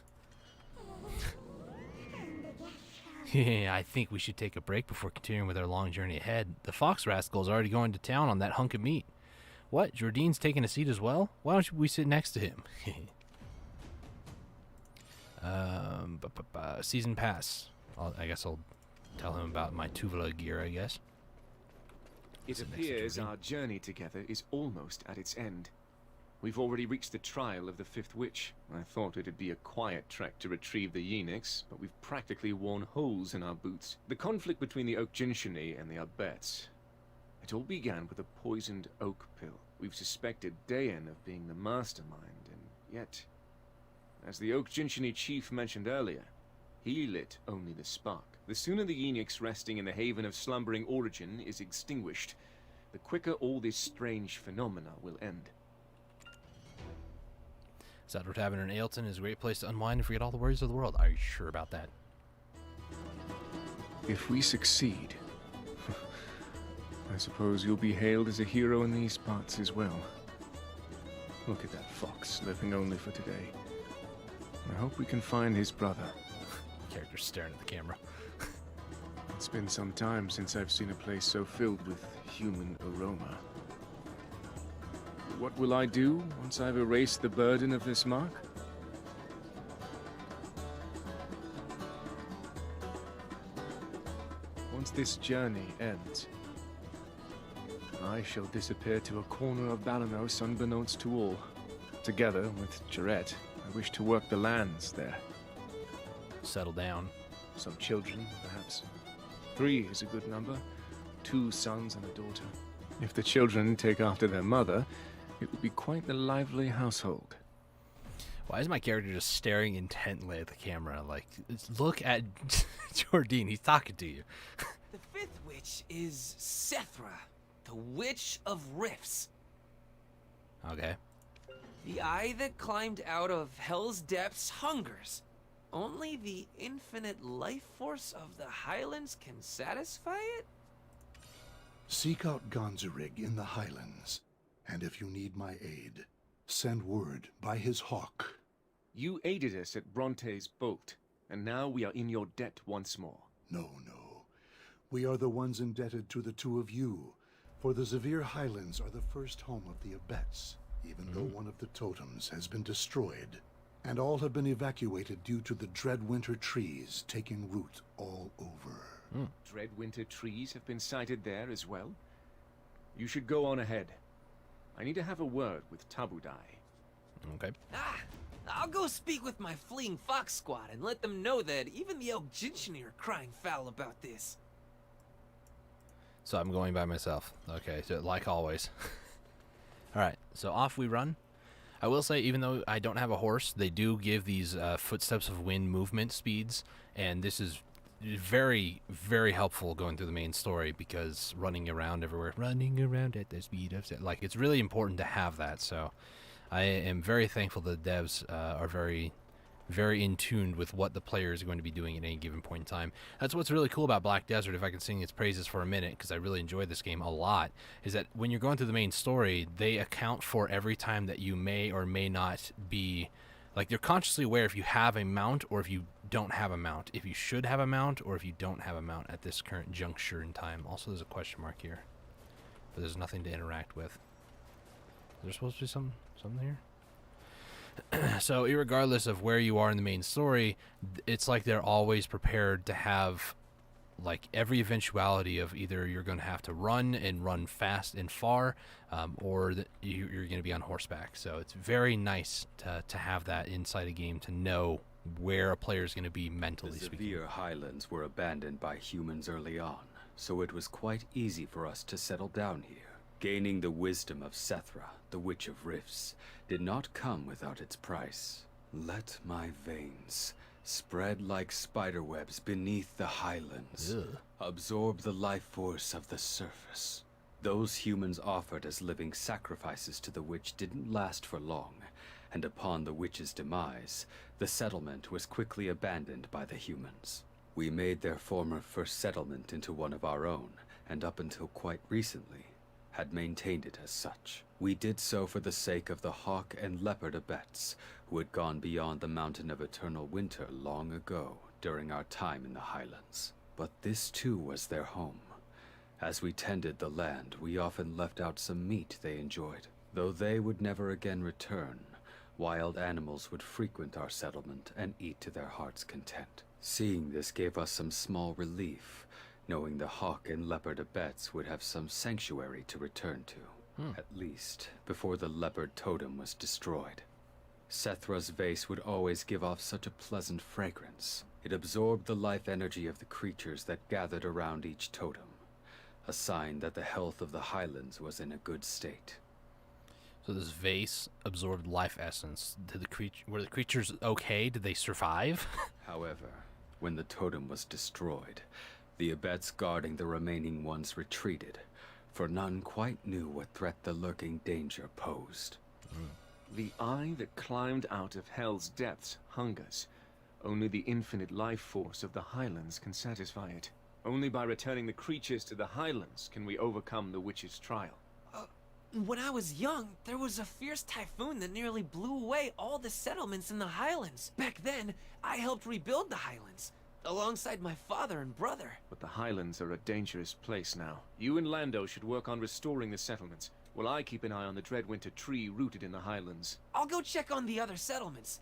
Yeah, I think we should take a break before continuing with our long journey ahead. The fox rascal is already going to town on that hunk of meat. What? Jordine's taking a seat as well? Why don't we sit next to him? Season pass. I guess I'll tell him about my Tuvala gear, I guess. It appears our journey together is almost at its end. We've already reached the trial of the Fifth Witch. I thought it'd be a quiet trek to retrieve the Eunuchs, but we've practically worn holes in our boots. The conflict between the Oak Jinshini and the Abets. It all began with a poisoned oak pill. We've suspected Dayan of being the mastermind, and yet, as the Oak Jinshini chief mentioned earlier, he lit only the spark. The sooner the Eunuchs resting in the haven of slumbering origin is extinguished, the quicker all this strange phenomena will end. Sadler Tavern in Ailton is a great place to unwind and forget all the worries of the world. Are you sure about that? If we succeed, I suppose you'll be hailed as a hero in these parts as well. Look at that fox, living only for today. I hope we can find his brother. Character staring at the camera. It's been some time since I've seen a place so filled with human aroma. What will I do once I've erased the burden of this mark? Once this journey ends, I shall disappear to a corner of Balanos unbeknownst to all. Together with Jarette, I wish to work the lands there. Settle down. Some children, perhaps. 3 is a good number. 2 sons and a daughter. If the children take after their mother, it would be quite the lively household. Why is my character just staring intently at the camera? Like, look at Jordine. He's talking to you. The Fifth Witch is Sethra, the Witch of Rifts. Okay. The eye that climbed out of Hell's depths hungers. Only the infinite life force of the Highlands can satisfy it? Seek out Gonzarig in the Highlands, and if you need my aid, send word by his hawk. You aided us at Bronte's bolt, and now we are in your debt once more. No. We are the ones indebted to the 2 of you, for the Zavir Highlands are the first home of the Abets, even though one of the totems has been destroyed, and all have been evacuated due to the Dreadwinter trees taking root all over. Dreadwinter trees have been sighted there as well? You should go on ahead. I need to have a word with Tabudai. Okay. I'll go speak with my fleeing fox squad and let them know that even the Oak Jinshini are crying foul about this. So I'm going by myself. Okay, so like always. Alright, so off we run. I will say, even though I don't have a horse, they do give these Footsteps of Wind movement speeds, and this is very, very helpful going through the main story, because running around everywhere, running around at the speed of, like, it's really important to have that. So I am very thankful that the devs are very, very in tune with what the player is going to be doing at any given point in time. That's what's really cool about Black Desert, if I can sing its praises for a minute, because I really enjoyed this game a lot, is that when you're going through the main story, they account for every time that you may or may not be, like, they're consciously aware if you have a mount or if you don't have a mount, if you should have a mount or if you don't have a mount at this current juncture in time. Also, there's a question mark here, but there's nothing to interact with. Is there supposed to be something here? So irregardless of where you are in the main story, it's like they're always prepared to have, like, every eventuality of either you're going to have to run and run fast and far, or that you're going to be on horseback. So it's very nice to have that inside a game, to know where a player is going to be mentally speaking. The Zavir Highlands were abandoned by humans early on, so it was quite easy for us to settle down here. Gaining the wisdom of Sethra, the Witch of Rifts, did not come without its price. Let my veins, spread like spiderwebs beneath the highlands, absorb the life force of the surface. Those humans offered as living sacrifices to the witch didn't last for long, and upon the witch's demise, the settlement was quickly abandoned by the humans. We made their former first settlement into one of our own, and up until quite recently, had maintained it as such. We did so for the sake of the hawk and leopard abets, who had gone beyond the mountain of eternal winter long ago during our time in the highlands. But this too was their home. As we tended the land, we often left out some meat they enjoyed. Though they would never again return, wild animals would frequent our settlement and eat to their heart's content. Seeing this gave us some small relief, knowing the hawk and leopard abets would have some sanctuary to return to. At least, before the leopard totem was destroyed. Sethra's vase would always give off such a pleasant fragrance. It absorbed the life energy of the creatures that gathered around each totem, a sign that the health of the highlands was in a good state. So this vase absorbed life essence. Were the creatures okay? Did they survive? However, when the totem was destroyed, the abets guarding the remaining ones retreated, for none quite knew what threat the lurking danger posed. The eye that climbed out of hell's depths hungers. Only the infinite life force of the highlands can satisfy it. Only by returning the creatures to the highlands can we overcome the witch's trial. When I was young, there was a fierce typhoon that nearly blew away all the settlements in the highlands. Back then, I helped rebuild the highlands, alongside my father and brother. But the highlands are a dangerous place now. You and Lando should work on restoring the settlements, while I keep an eye on the Dreadwinter tree rooted in the highlands. I'll go check on the other settlements.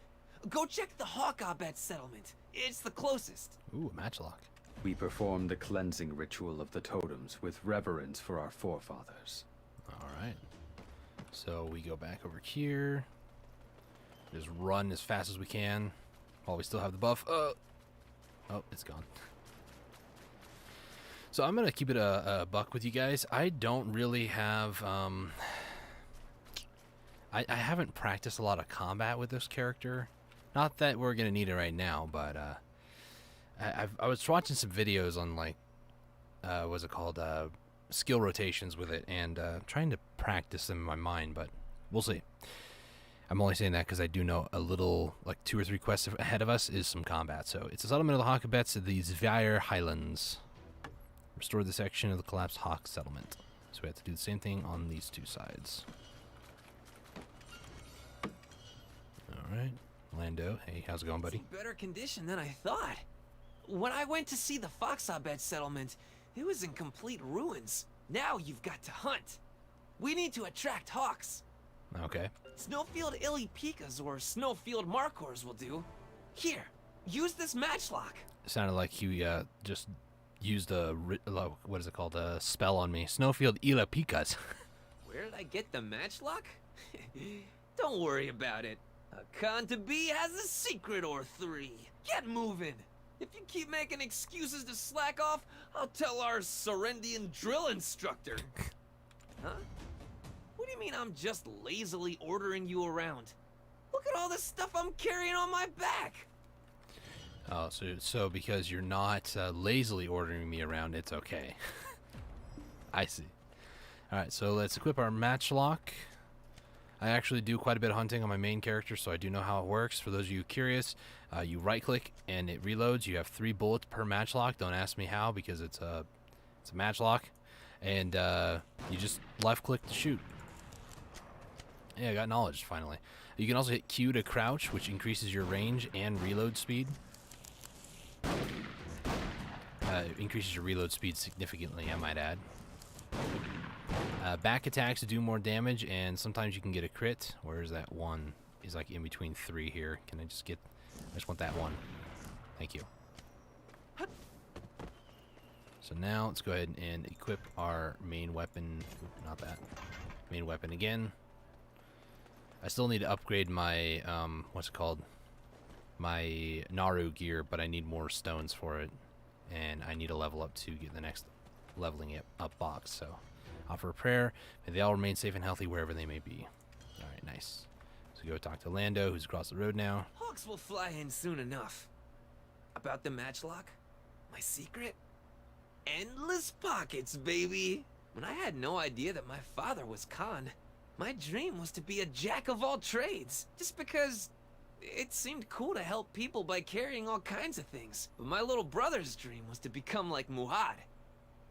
Go check the Hawkabet settlement. It's the closest. Ooh, a matchlock. We performed the cleansing ritual of the totems with reverence for our forefathers. Alright. So we go back over here. Just run as fast as we can while we still have the buff. Oh, it's gone. So I'm going to keep it a buck with you guys. I don't really have... I haven't practiced a lot of combat with this character. Not that we're going to need it right now, but I was watching some videos on, like, what's it called? Skill rotations with it, and trying to practice them in my mind, but we'll see. I'm only saying that because I do know a little, like 2 or 3 quests ahead of us is some combat. So it's a settlement of the Hawkabets of the Zvire Highlands. Restore the section of the collapsed Hawk settlement. So we have to do the same thing on these 2 sides. Alright. Lando, hey, how's it going, buddy? It's in better condition than I thought. When I went to see the Foxabet settlement, it was in complete ruins. Now you've got to hunt. We need to attract hawks. Okay. Snowfield Illipikas or Snowfield Markors will do. Here, use this matchlock. It sounded like he just used a, what is it called, a spell on me. Snowfield Illipikas. Where did I get the matchlock? Don't worry about it. A con to be has a secret or 3. Get moving. If you keep making excuses to slack off, I'll tell our Sorendian drill instructor. Huh? What do you mean I'm just lazily ordering you around? Look at all this stuff I'm carrying on my back. Oh, so because you're not lazily ordering me around, it's okay. I see. Alright, so let's equip our matchlock. I actually do quite a bit of hunting on my main character, so I do know how it works. For those of you curious, you right-click and it reloads. You have 3 bullets per matchlock. Don't ask me how, because it's a matchlock. And you just left-click to shoot. Yeah, I got knowledge, finally. You can also hit Q to crouch, which increases your range and reload speed. Increases your reload speed significantly, I might add. Back attacks do more damage, and sometimes you can get a crit. Where's that one? Is like in between 3 here. Can I just get... I just want that one. Thank you. So now let's go ahead and equip our main weapon. Not that. Main weapon again. I still need to upgrade my, what's it called? My Naru gear, but I need more stones for it. And I need a level up to get the next leveling it up box, so... Offer a prayer. May they all remain safe and healthy wherever they may be. Alright, nice. So go talk to Lando, who's across the road now. Hawks will fly in soon enough. About the matchlock? My secret? Endless pockets, baby! When I had no idea that my father was Khan, my dream was to be a jack of all trades. Just because it seemed cool to help people by carrying all kinds of things. But my little brother's dream was to become like Muhad.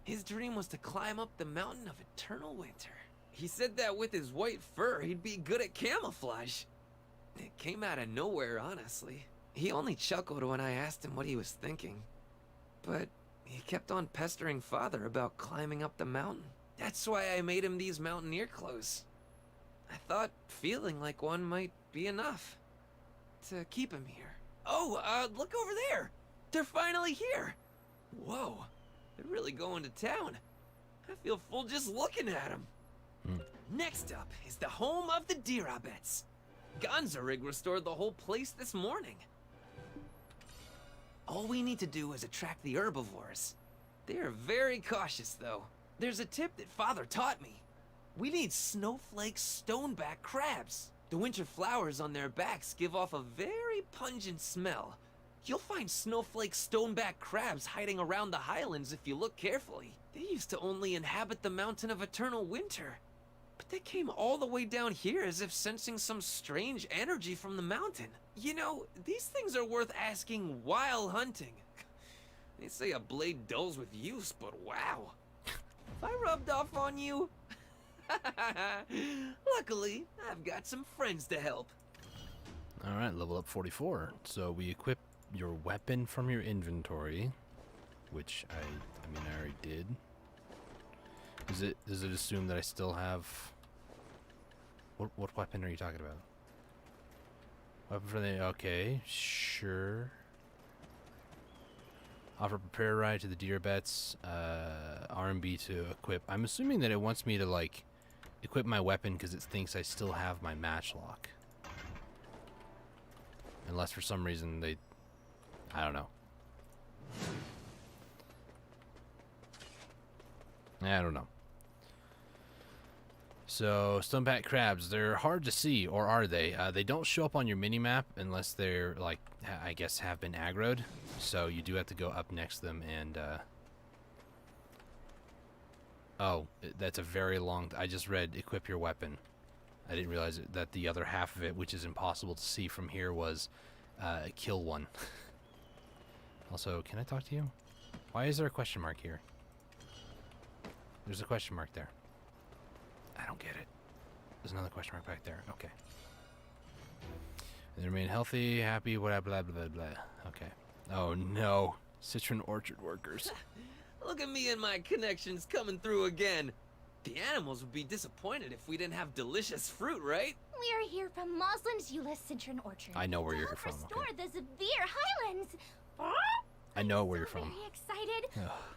His dream was to climb up the mountain of eternal winter. He said that with his white fur, he'd be good at camouflage. It came out of nowhere, honestly. He only chuckled when I asked him what he was thinking. But he kept on pestering Father about climbing up the mountain. That's why I made him these mountaineer clothes. I thought feeling like one might be enough to keep him here. Oh, look over there! They're finally here! Whoa, they're really going to town. I feel full just looking at them. Next up is the home of the Dirabets. Gonzarig restored the whole place this morning. All we need to do is attract the herbivores. They are very cautious, though. There's a tip that Father taught me. We need snowflake stoneback crabs. The winter flowers on their backs give off a very pungent smell. You'll find snowflake stoneback crabs hiding around the highlands if you look carefully. They used to only inhabit the mountain of eternal winter. But they came all the way down here as if sensing some strange energy from the mountain. You know, these things are worth asking while hunting. They say a blade dulls with use, but wow. If I rubbed off on you... Luckily, I've got some friends to help. Alright, level up 44. So we equip your weapon from your inventory, which I mean I already did. Does it assume that I still have... What weapon are you talking about? Weapon for the... Okay, sure. Offer prepare ride to the Dirabets, RMB to equip. I'm assuming that it wants me to, like, equip my weapon because it thinks I still have my matchlock. Unless for some reason they... I don't know. I don't know. So, stoneback crabs, they're hard to see, or are they? They don't show up on your mini-map unless they're, like, I guess have been aggroed. So you do have to go up next to them and, Oh, that's a very long... I just read equip your weapon. I didn't realize that the other half of it, which is impossible to see from here, was kill one. Also, can I talk to you? Why is there a question mark here? There's a question mark there. I don't get it. There's another question mark back there. Okay. They remain healthy, happy, blah, blah, blah, blah. Okay. Oh, no. Citron orchard workers. Look at me and my connections coming through again. The animals would be disappointed if we didn't have delicious fruit, right? We're here from Moslim's Euless Citron Orchard. I know where you're from. Restore Okay. the Zavir Highlands. I know where you're from. Very excited.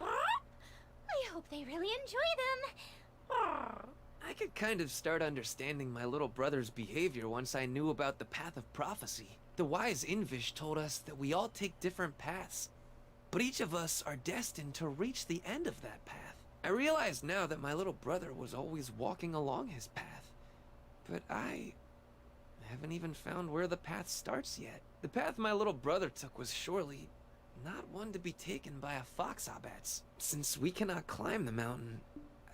I hope they really enjoy them. I could kind of start understanding my little brother's behavior once I knew about the Path of Prophecy. The wise Invish told us that we all take different paths, but each of us are destined to reach the end of that path. I realize now that my little brother was always walking along his path, but I haven't even found where the path starts yet. The path my little brother took was surely not one to be taken by a fox-abats. Since we cannot climb the mountain,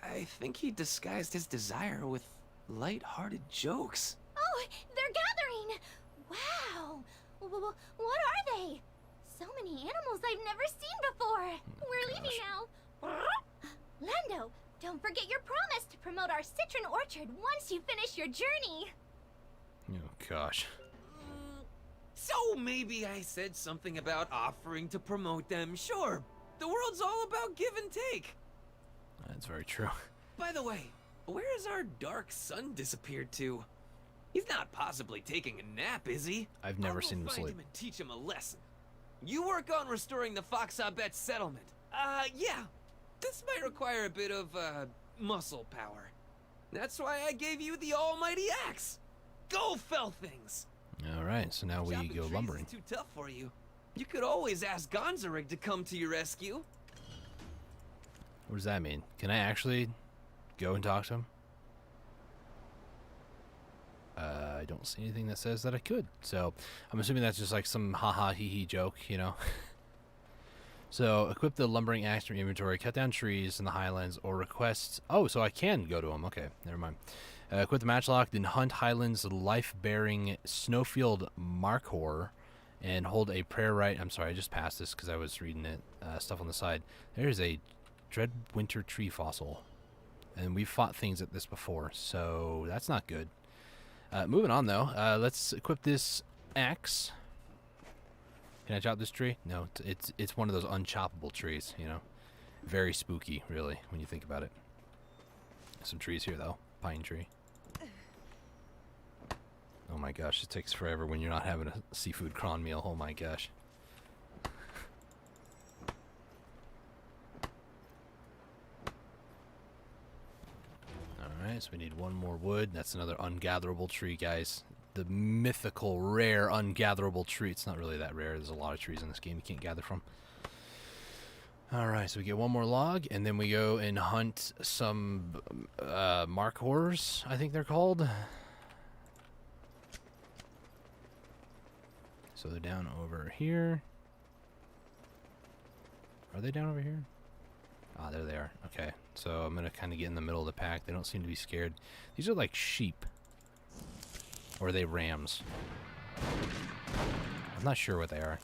I think he disguised his desire with light-hearted jokes. Oh, they're gathering. Wow. What are they? So many animals I've never seen before. We're leaving now. Lando, don't forget your promise to promote our citron orchard once you finish your journey. Oh, gosh. So maybe I said something about offering to promote them. Sure, the world's all about give and take. That's very true. By the way, where has our dark son disappeared to? He's not possibly taking a nap, is he? I've never seen him find sleep. him and teach him a lesson. You work on restoring the Fox-Abet settlement. Yeah. This might require a bit of, muscle power. That's why I gave you the almighty axe. Go fell things. Alright, so now we Chopping go trees lumbering. is too tough for you. You could always ask Gonzarig to come to your rescue. What does that mean? Can I actually go and talk to him? I don't see anything that says that I could. So, I'm assuming that's just like some haha hee hee joke, you know? So, equip the lumbering axe from your inventory, cut down trees in the highlands, or request... Oh, so I can go to him. Okay, never mind. Equip the matchlock, then hunt highlands life-bearing snowfield markhor, and hold a prayer rite. I'm sorry, I just passed this because I was reading it, stuff on the side. There's a Dreadwinter tree fossil. And we've fought things at this before, so that's not good. Moving on, though. Let's equip this axe. Can I chop this tree? No, it's one of those unchoppable trees, you know. Very spooky, really, when you think about it. Some trees here, though. Pine tree. Oh my gosh, it takes forever when you're not having a seafood cron meal. Oh my gosh. Alright, so we need one more wood. That's another ungatherable tree, guys. The mythical, rare, ungatherable tree. It's not really that rare. There's a lot of trees in this game you can't gather from. Alright, so we get one more log, and then we go and hunt some markhors, I think they're called. So they're down over here. Are they down over here? Ah, there they are. Okay, so I'm going to kind of get in the middle of the pack. They don't seem to be scared. These are like sheep. Or are they rams? I'm not sure what they are.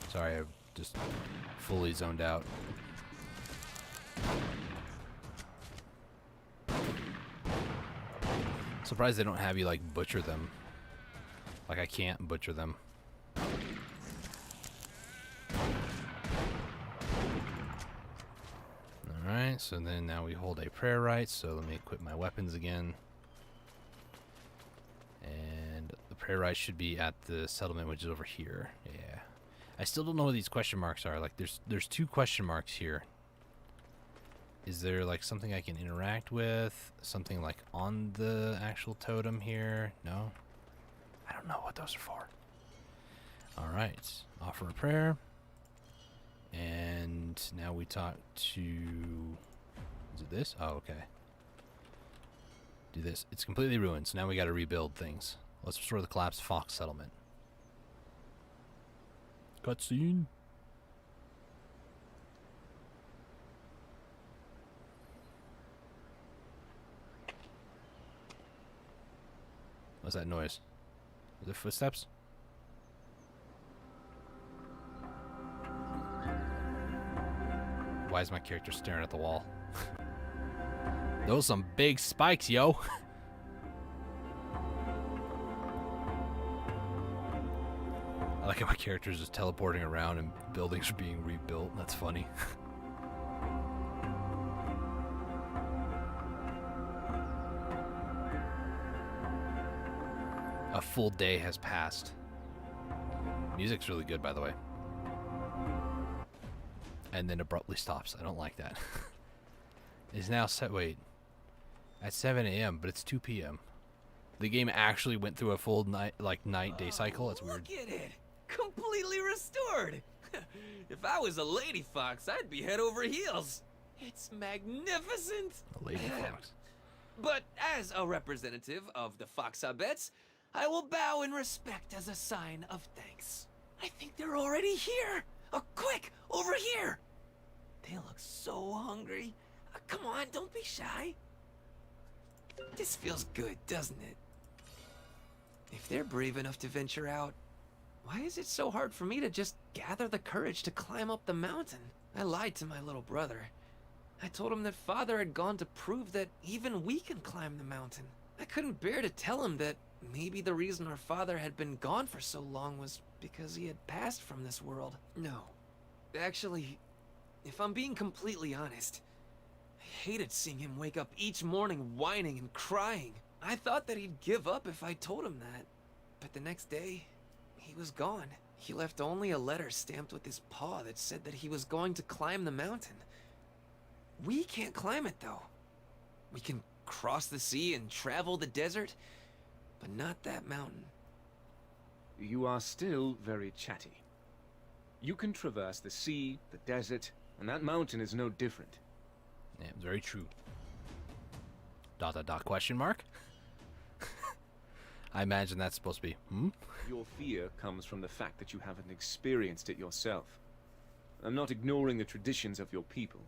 Sorry, I just fully zoned out. Surprised they don't have you like butcher them. Like I can't butcher them. Alright, so then now we hold a prayer rite, so let me equip my weapons again. And the prayer rite should be at the settlement, which is over here. Yeah. I still don't know what these question marks are. Like there's 2 question marks here. Is there like something I can interact with? Something like on the actual totem here? No? I don't know what those are for. Alright. Offer a prayer. And now we talk to... Is it this? Oh, okay. Do this. It's completely ruined, so now we gotta rebuild things. Let's restore the collapsed fox settlement. Cutscene. What's that noise? Is it footsteps? Why is my character staring at the wall? Those are some big spikes, yo. I like how my character is just teleporting around and buildings are being rebuilt. That's funny. A full day has passed. Music's really good, by the way. And then abruptly stops. I don't like that. It's now set. Wait. At 7 a.m., but it's 2 p.m. The game actually went through a full night, day cycle. It's weird. Look at it! Completely restored! If I was a lady fox, I'd be head over heels. It's magnificent! A lady fox. But as a representative of the Foxabettes, I will bow in respect as a sign of thanks. I think they're already here! Quick! Over here! They look so hungry. Come on, don't be shy. This feels good, doesn't it? If they're brave enough to venture out, why is it so hard for me to just gather the courage to climb up the mountain? I lied to my little brother. I told him that Father had gone to prove that even we can climb the mountain. I couldn't bear to tell him that maybe the reason our father had been gone for so long was because he had passed from this world. No. Actually, if I'm being completely honest, I hated seeing him wake up each morning whining and crying. I thought that he'd give up if I told him that. But the next day, he was gone. He left only a letter stamped with his paw that said that he was going to climb the mountain. We can't climb it, though. We can cross the sea and travel the desert, but not that mountain. You are still very chatty. You can traverse the sea, the desert, and that mountain is no different. Yeah, very true. ... question mark? I imagine that's supposed to be, Your fear comes from the fact that you haven't experienced it yourself. I'm not ignoring the traditions of your people,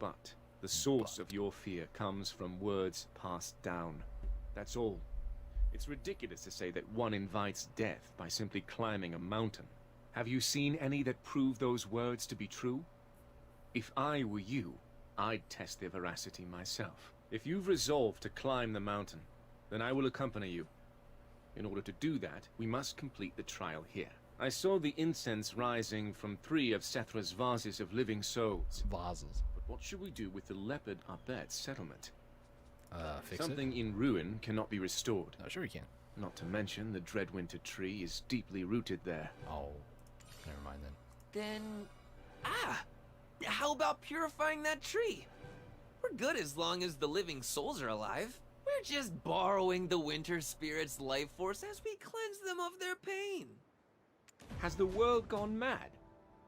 but the source of your fear comes from words passed down. That's all. It's ridiculous to say that one invites death by simply climbing a mountain. Have you seen any that prove those words to be true? If I were you, I'd test their veracity myself. If you've resolved to climb the mountain, then I will accompany you. In order to do that, we must complete the trial here. I saw the incense rising from 3 of Sethra's vases of living souls. Vases. But what should we do with the leopard Abet's settlement? Fix Something in ruin cannot be restored. Oh, sure we can. Not to mention the Dreadwinter tree is deeply rooted there. Oh, never mind then. How about purifying that tree? We're good as long as the living souls are alive. We're just borrowing the winter spirit's life force as we cleanse them of their pain. Has the world gone mad?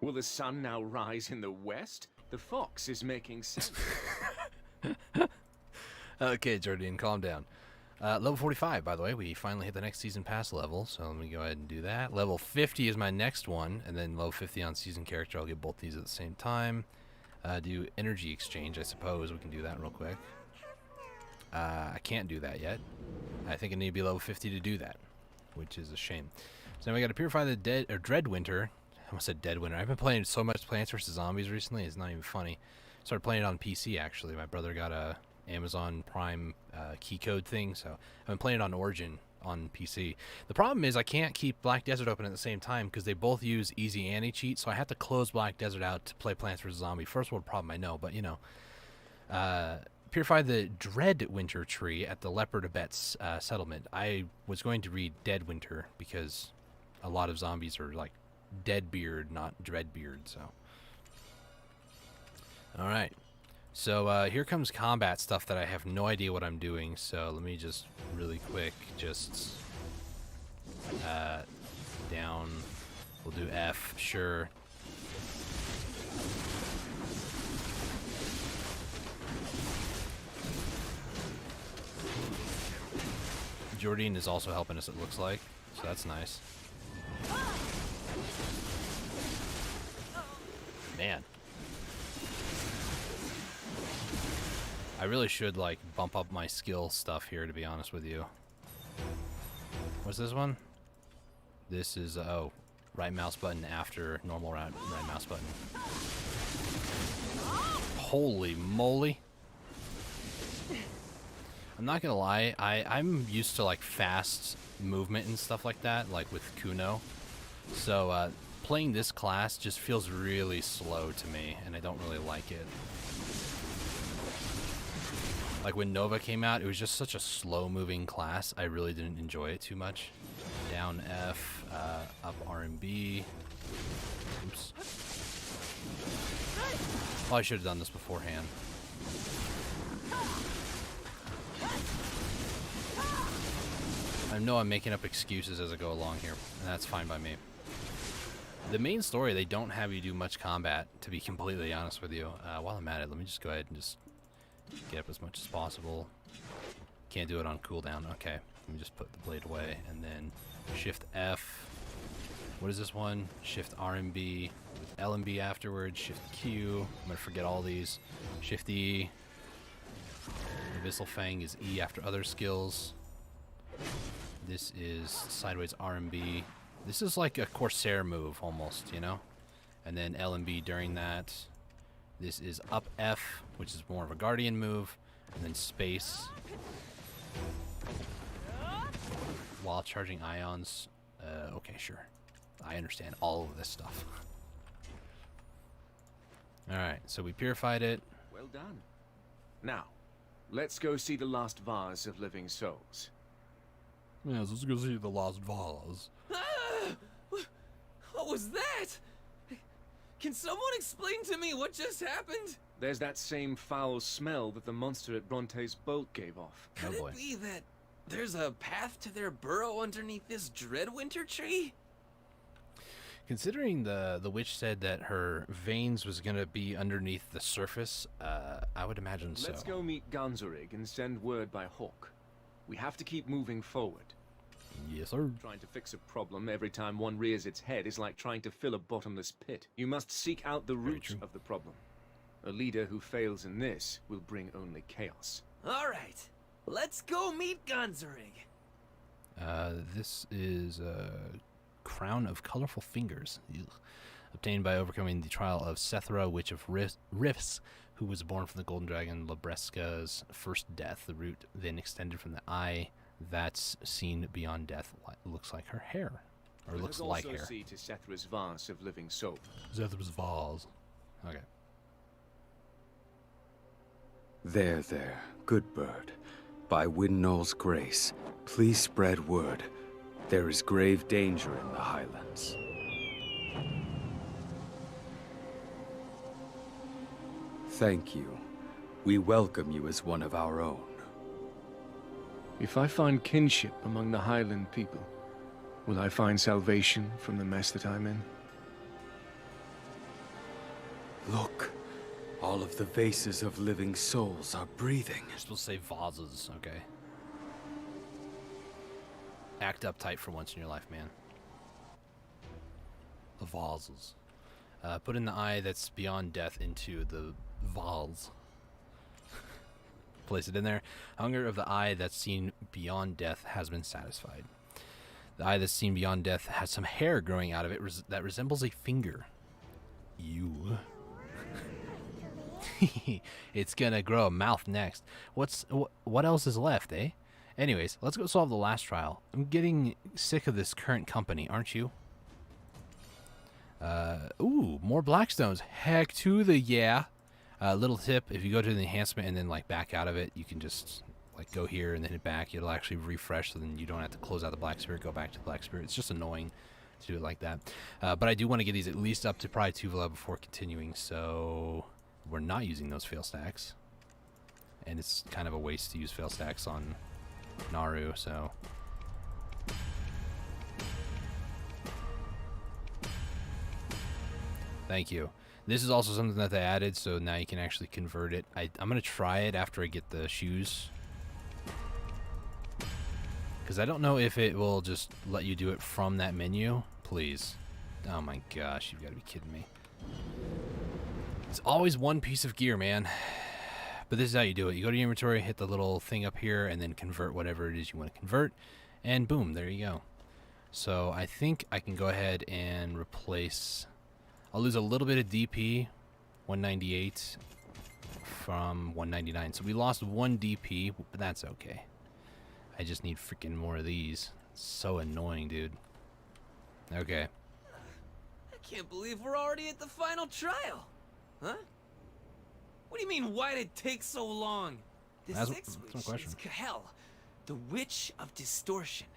Will the sun now rise in the west? The fox is making sense. Okay, Jordan, calm down. Level 45, by the way. We finally hit the next season pass level, so let me go ahead and do that. Level 50 is my next one, and then level 50 on season character. I'll get both these at the same time. Do energy exchange, I suppose. We can do that real quick. I can't do that yet. I think I need to be level 50 to do that, which is a shame. So now we got to purify the Dreadwinter. I almost said Deadwinter. I've been playing so much Plants vs. Zombies recently, it's not even funny. Started playing it on PC, actually. My brother got a Amazon Prime key code thing, so I've been playing it on Origin on PC. The problem is I can't keep Black Desert open at the same time because they both use easy anti-cheat, so I have to close Black Desert out to play Plants vs. Zombie. First world problem, I know, but you know. Purify the Dreadwinter tree at the Leopard Abet's settlement. I was going to read Deadwinter because a lot of zombies are like Deadbeard, not Dreadbeard, so. Alright. So here comes combat stuff that I have no idea what I'm doing, so let me just really quick down. We'll do F, sure. Jordan is also helping us, it looks like, so that's nice. Man. I really should, like, bump up my skill stuff here, to be honest with you. What's this one? This is, oh, right mouse button after normal right mouse button. Holy moly. I'm not gonna lie, I'm used to, like, fast movement and stuff like that, like with Kuno. So, playing this class just feels really slow to me, and I don't really like it. Like when Nova came out, it was just such a slow-moving class. I really didn't enjoy it too much. Down F, up R&B. Oops. Oh, I should have done this beforehand. I know I'm making up excuses as I go along here, and that's fine by me. The main story, they don't have you do much combat, to be completely honest with you. While I'm at it, let me just go ahead and just get up as much as possible. Can't do it on cooldown. Okay, let me just put the blade away, and then Shift F. What is this one? Shift R and B with L and B afterwards. Shift Q. I'm gonna forget all these. Shift E. Abyssal Fang is E after other skills. This is sideways R and B. This is like a Corsair move almost, you know? And then L and B during that. This is up F, which is more of a Guardian move, and then space. While charging ions. Okay, sure. I understand all of this stuff. Alright, so we purified it. Well done. Now, let's go see the last vase of living souls. Yes, let's go see the last vase. What was that? Can someone explain to me what just happened? There's that same foul smell that the monster at Bronte's bolt gave off. Could it be that there's a path to their burrow underneath this Dreadwinter tree? Considering the witch said that her veins was going to be underneath the surface, I would imagine so. Let's go meet Ganzorig and send word by Hawk. We have to keep moving forward. Yes, sir. Trying to fix a problem every time one rears its head is like trying to fill a bottomless pit. You must seek out the root of the problem. A leader who fails in this will bring only chaos. All right, let's go meet Ganzorig. This is a crown of colorful fingers. Ugh. Obtained by overcoming the trial of Sethra, Witch of Rifts, who was born from the golden dragon Labreska's first death. The root then extended from the eye that's seen beyond death. Looks like her hair. Or looks like hair. See to Sethra's vase of living soul. Sethra's vase. Okay. There, there, good bird. By Windknow's grace, please spread word. There is grave danger in the Highlands. Thank you. We welcome you as one of our own. If I find kinship among the Highland people, will I find salvation from the mess that I'm in? Look, all of the vases of living souls are breathing. You're supposed to say vases, okay. Act uptight for once in your life, man. The vases. Put in the eye that's beyond death into the vase. Place it in there. Hunger of the eye that's seen beyond death has been satisfied. The eye that's seen beyond death has some hair growing out of it that resembles a finger. You. It's gonna grow a mouth next. What else is left, eh? Anyways, let's go solve the last trial. I'm getting sick of this current company, aren't you? Ooh, more Blackstones. Heck to the yeah. Little tip, if you go to the enhancement and then like back out of it, you can just like go here and then hit back. It'll actually refresh, so then you don't have to close out the Black Spirit, go back to the Black Spirit. It's just annoying to do it like that. But I do want to get these at least up to probably 2 level before continuing, so we're not using those fail stacks. And it's kind of a waste to use fail stacks on Naru, so... Thank you. This is also something that they added, so now you can actually convert it. I'm going to try it after I get the shoes. Because I don't know if it will just let you do it from that menu. Please. Oh my gosh, you've got to be kidding me. It's always one piece of gear, man. But this is how you do it. You go to your inventory, hit the little thing up here, and then convert whatever it is you want to convert. And boom, there you go. So I think I can go ahead and replace... I'll lose a little bit of DP, 198 from 199. So we lost 1 DP, but that's okay. I just need freaking more of these. It's so annoying, dude. Okay. I can't believe we're already at the final trial. Huh? What do you mean, why'd it take so long? The sixth witch is Kahel, the Witch of Distortion.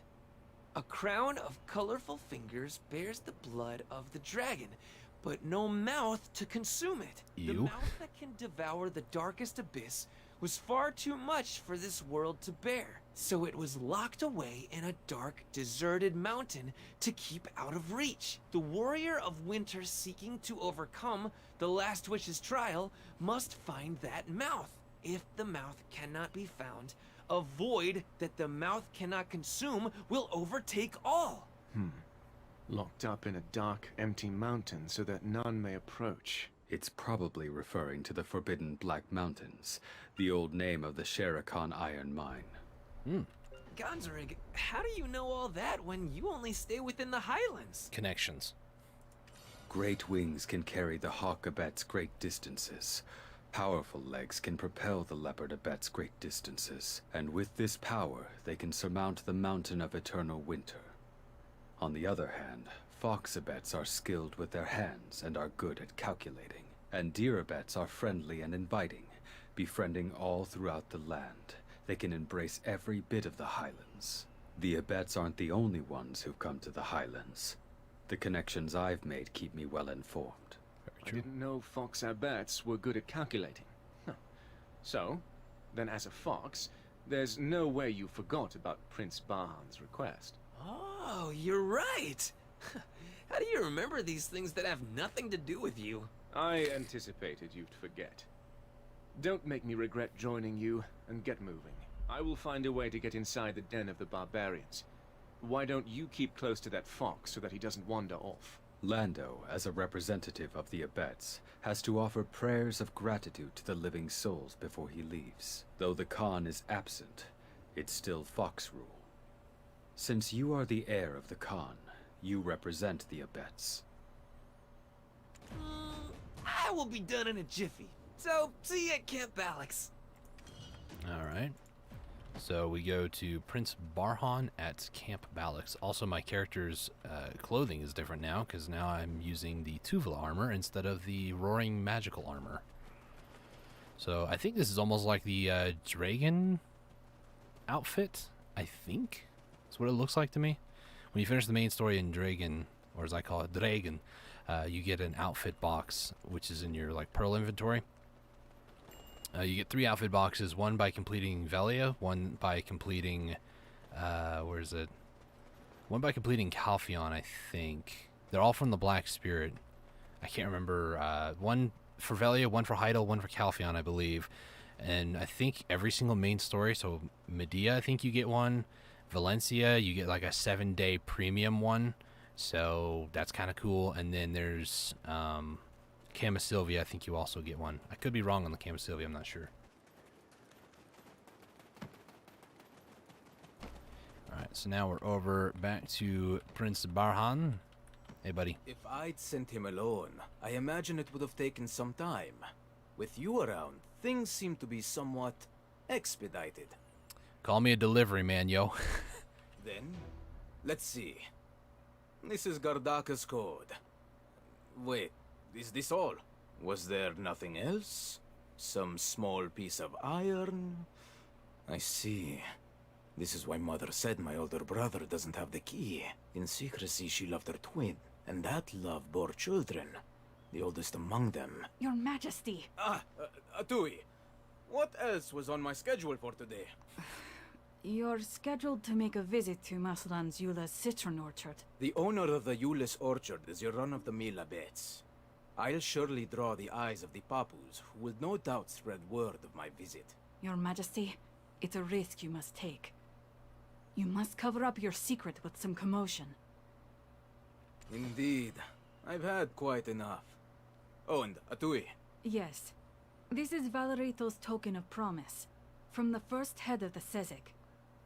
A crown of colorful fingers bears the blood of the dragon, but no mouth to consume it. Ew. The mouth that can devour the darkest abyss was far too much for this world to bear, so it was locked away in a dark, deserted mountain to keep out of reach. The warrior of winter seeking to overcome the last witch's trial must find that mouth. If the mouth cannot be found, a void that the mouth cannot consume will overtake all. Locked up in a dark, empty mountain so that none may approach. It's probably referring to the Forbidden Black Mountains, the old name of the Shere Khan iron mine. Gonzarig, how do you know all that when you only stay within the Highlands? Connections. Great wings can carry the hawk abets great distances. Powerful legs can propel the leopard abets great distances. And with this power, they can surmount the mountain of eternal winter. On the other hand, fox abets are skilled with their hands and are good at calculating. And deer abets are friendly and inviting, befriending all throughout the land. They can embrace every bit of the Highlands. The abets aren't the only ones who've come to the Highlands. The connections I've made keep me well informed. I didn't know fox abets were good at calculating. Huh. So, then as a fox, there's no way you forgot about Prince Barhan's request. Oh, you're right. How do you remember these things that have nothing to do with you? I anticipated you'd forget. Don't make me regret joining you, and get moving. I will find a way to get inside the den of the barbarians. Why don't you keep close to that fox so that he doesn't wander off? Lando, as a representative of the abets, has to offer prayers of gratitude to the living souls before he leaves. Though the Khan is absent, it's still fox rule. Since you are the heir of the Khan, you represent the Abets. I will be done in a jiffy. So, see you at Camp Alex. Alright. So we go to Prince Barhan at Camp Balix. Also, my character's clothing is different now, because now I'm using the Tuvla armor instead of the Roaring Magical armor. So I think this is almost like the Dragon outfit, I think. That's what it looks like to me. When you finish the main story in Dragon, or as I call it, Dragon, you get an outfit box, which is in your like Pearl inventory. You get 3 outfit boxes, one by completing Velia, one by completing, where is it? One by completing Calpheon, I think. They're all from the Black Spirit. I can't remember, one for Velia, one for Heidel, one for Calpheon, I believe. And I think every single main story, so Medea, I think you get one. Valencia, you get like a 7-day premium one. So that's kind of cool. And then there's, Camisylvia, I think you also get one. I could be wrong on the Camisylvia, I'm not sure. Alright, so now we're over back to Prince Barhan. Hey, buddy. If I'd sent him alone, I imagine it would have taken some time. With you around, things seem to be somewhat expedited. Call me a delivery man, yo. Then, let's see. This is Gardaka's code. Wait. Is this all? Was there nothing else? Some small piece of iron? I see. This is why Mother said my older brother doesn't have the key. In secrecy, she loved her twin, and that love bore children. The oldest among them. Your Majesty! Atui, what else was on my schedule for today? You're scheduled to make a visit to Maslan's Eula's citron orchard. The owner of the Eula's orchard is your run-of-the-mill Abets. I'll surely draw the eyes of the Papus, who will no doubt spread word of my visit. Your Majesty, it's a risk you must take. You must cover up your secret with some commotion. Indeed. I've had quite enough. Oh, and Atui. Yes. This is Valerito's token of promise. From the first head of the Sezek.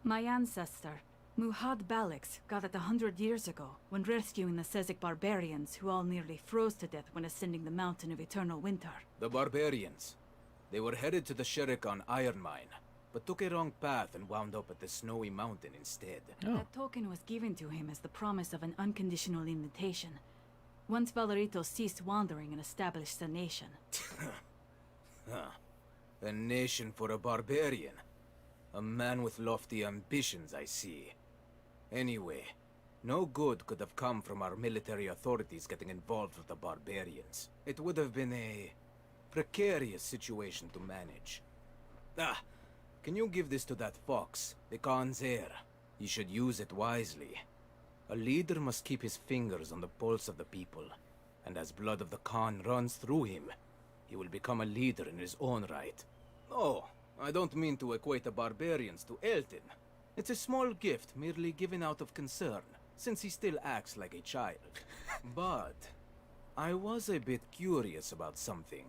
My ancestor, Muhad Balix, got it 100 years ago, when rescuing the Sezek barbarians who all nearly froze to death when ascending the Mountain of Eternal Winter. The barbarians. They were headed to the Sherikan iron mine, but took a wrong path and wound up at the Snowy Mountain instead. That token was given to him as the promise of an unconditional invitation. Once Valerito ceased wandering and established a nation. A nation for a barbarian. A man with lofty ambitions, I see. Anyway, no good could have come from our military authorities getting involved with the barbarians. It would have been a precarious situation to manage. Can you give this to that fox, the Khan's heir? He should use it wisely. A leader must keep his fingers on the pulse of the people, and as blood of the Khan runs through him, he will become a leader in his own right. Oh, I don't mean to equate the barbarians to Elton. It's a small gift merely given out of concern, since he still acts like a child. But I was a bit curious about something.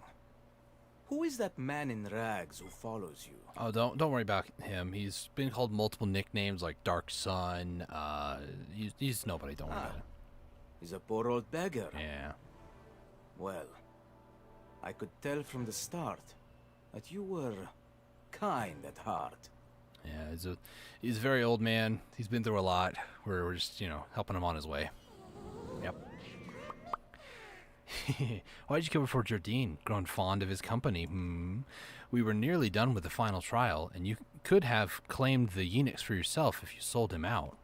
Who is that man in rags who follows you? Oh, don't worry about him. He's been called multiple nicknames like Dark Sun. He's nobody. Don't worry about him. He's a poor old beggar. Yeah. Well, I could tell from the start that you were kind at heart. Yeah, he's a very old man. He's been through a lot. We're just, helping him on his way. Yep. Why'd you come before Jardine? Grown fond of his company. We were nearly done with the final trial, and you could have claimed the eunuchs for yourself if you sold him out.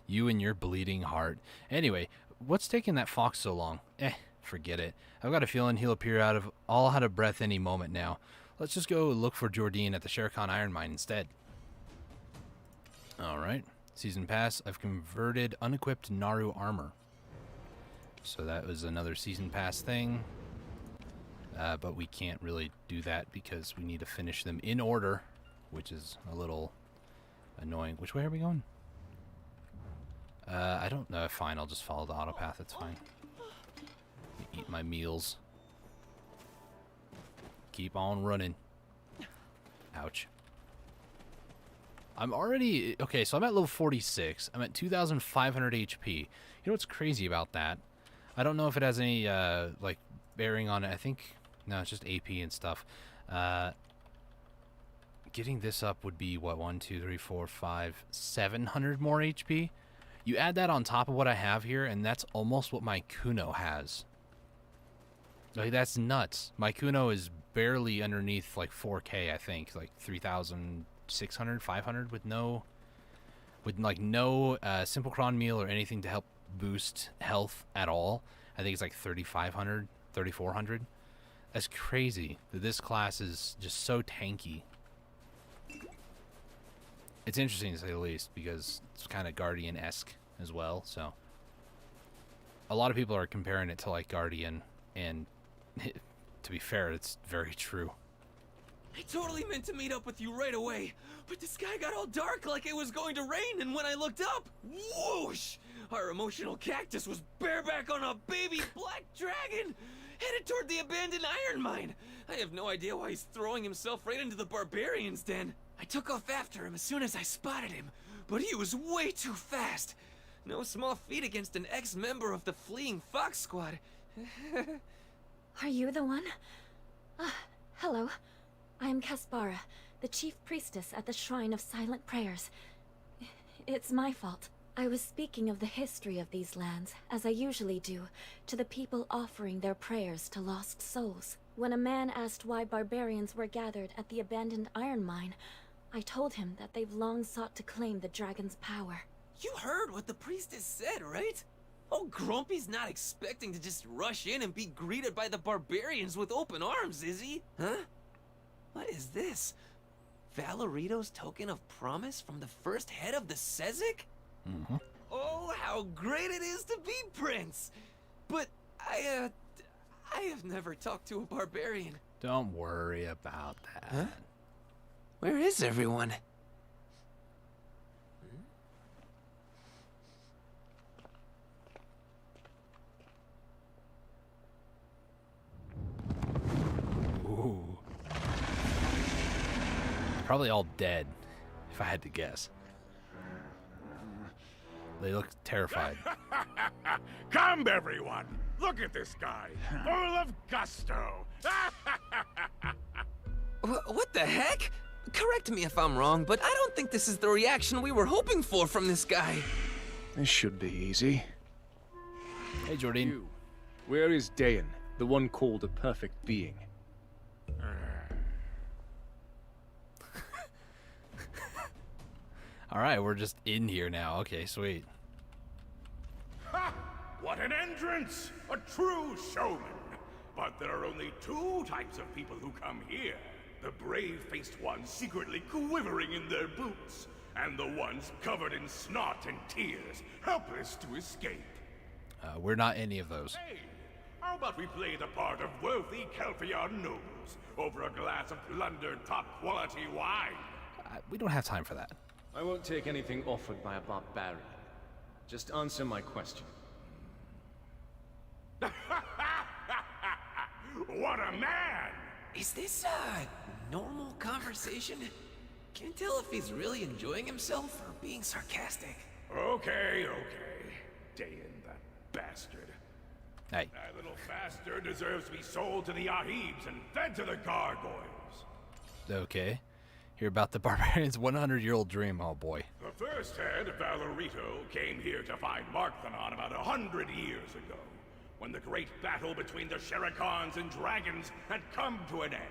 You and your bleeding heart. Anyway, what's taking that fox so long? Forget it. I've got a feeling he'll appear all out of breath any moment now. Let's just go look for Jardine at the Sherikan iron mine instead. Alright. Season pass. I've converted unequipped Naru armor. So that was another season pass thing. But we can't really do that because we need to finish them in order, which is a little annoying. Which way are we going? I don't know. Fine, I'll just follow the auto path. It's fine. Eat my meals. Keep on running. Ouch. I'm already... Okay, so I'm at level 46. I'm at 2,500 HP. You know what's crazy about that? I don't know if it has any, like, bearing on it. I think... No, it's just AP and stuff. Getting this up would be, what, 1, 2, 3, 4, 5, 700 more HP? You add that on top of what I have here, and that's almost what my Kuno has. Like, that's nuts. My Kuno is barely underneath, like, 4K, I think. Like, 3,600, 500 with no... With, like, no Simple Cron meal or anything to help boost health at all. I think it's, like, 3,500, 3,400. That's crazy that this class is just so tanky. It's interesting to say the least because it's kind of Guardian-esque as well. So a lot of people are comparing it to like Guardian, and to be fair, it's very true. I totally meant to meet up with you right away, but the sky got all dark like it was going to rain, and when I looked up, whoosh! Our emotional cactus was bareback on a baby black dragon, headed toward the abandoned iron mine. I have no idea why he's throwing himself right into the barbarian's den. I took off after him as soon as I spotted him, but he was way too fast. No small feat against an ex-member of the fleeing Fox Squad. Are you the one? Hello. I am Kaspara, the chief priestess at the Shrine of Silent Prayers. It's my fault. I was speaking of the history of these lands, as I usually do, to the people offering their prayers to lost souls. When a man asked why barbarians were gathered at the abandoned iron mine, I told him that they've long sought to claim the dragon's power. You heard what the priestess said, right? Oh, Grumpy's not expecting to just rush in and be greeted by the barbarians with open arms, is he? Huh? What is this? Valerito's token of promise from the first head of the Sezic? Mm-hmm. Oh, how great it is to be Prince! But I have never talked to a barbarian. Don't worry about that. Huh? Where is everyone? Ooh. Probably all dead, if I had to guess. They look terrified. Come, everyone! Look at this guy, full of gusto! What the heck? Correct me if I'm wrong, but I don't think this is the reaction we were hoping for from this guy. This should be easy. Hey, Jordan. You. Where is Dayan, the one called a perfect being? Alright, we're just in here now. Okay, sweet. Ha! What an entrance! A true showman! But there are only two types of people who come here. The brave-faced ones secretly quivering in their boots, and the ones covered in snot and tears, helpless to escape. We're not any of those. Hey, how about we play the part of wealthy Kelpion nobles over a glass of plundered top-quality wine? We don't have time for that. I won't take anything offered by a barbarian. Just answer my question. What a man! Is this a normal conversation? Can't tell if he's really enjoying himself or being sarcastic. Okay. Dayan, that bastard. Hey. That little bastard deserves to be sold to the Ahibs and fed to the gargoyles. Okay. Hear about the barbarian's 100-year-old dream, oh boy. The first head, Valerito, came here to find Markthanon about 100 years ago, when the great battle between the Sherikans and dragons had come to an end.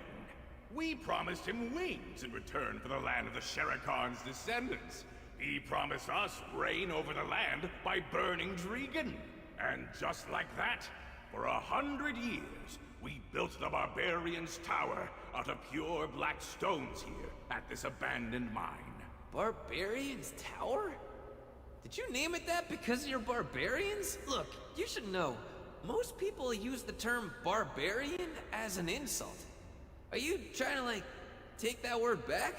We promised him wings in return for the land of the Sherikans' descendants. He promised us reign over the land by burning Dregan. And just like that, for 100 years, we built the Barbarian's Tower out of pure black stones here at this abandoned mine. Barbarian's Tower? Did you name it that because you're barbarians? Look, you should know. Most people use the term barbarian as an insult. Are you trying to, like, take that word back?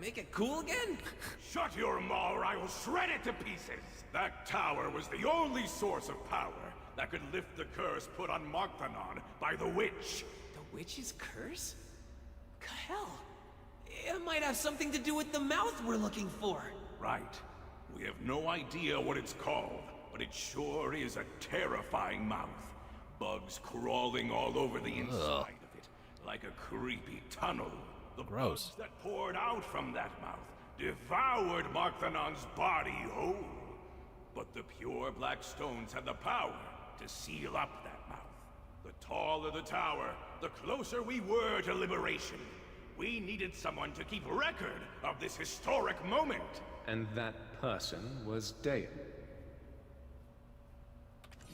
Make it cool again? Shut your maw or I will shred it to pieces! That tower was the only source of power that could lift the curse put on Markthanon by the witch. The witch's curse? Hell, It might have something to do with the mouth we're looking for. Right. We have no idea what it's called, but it sure is a terrifying mouth. Bugs crawling all over the inside of it, like a creepy tunnel. The Gross. bugs that poured out from that mouth devoured Marthanon's body whole. But the pure black stones had the power to seal up that mouth. The taller the tower, the closer we were to liberation. We needed someone to keep record of this historic moment. And that person was Dayan.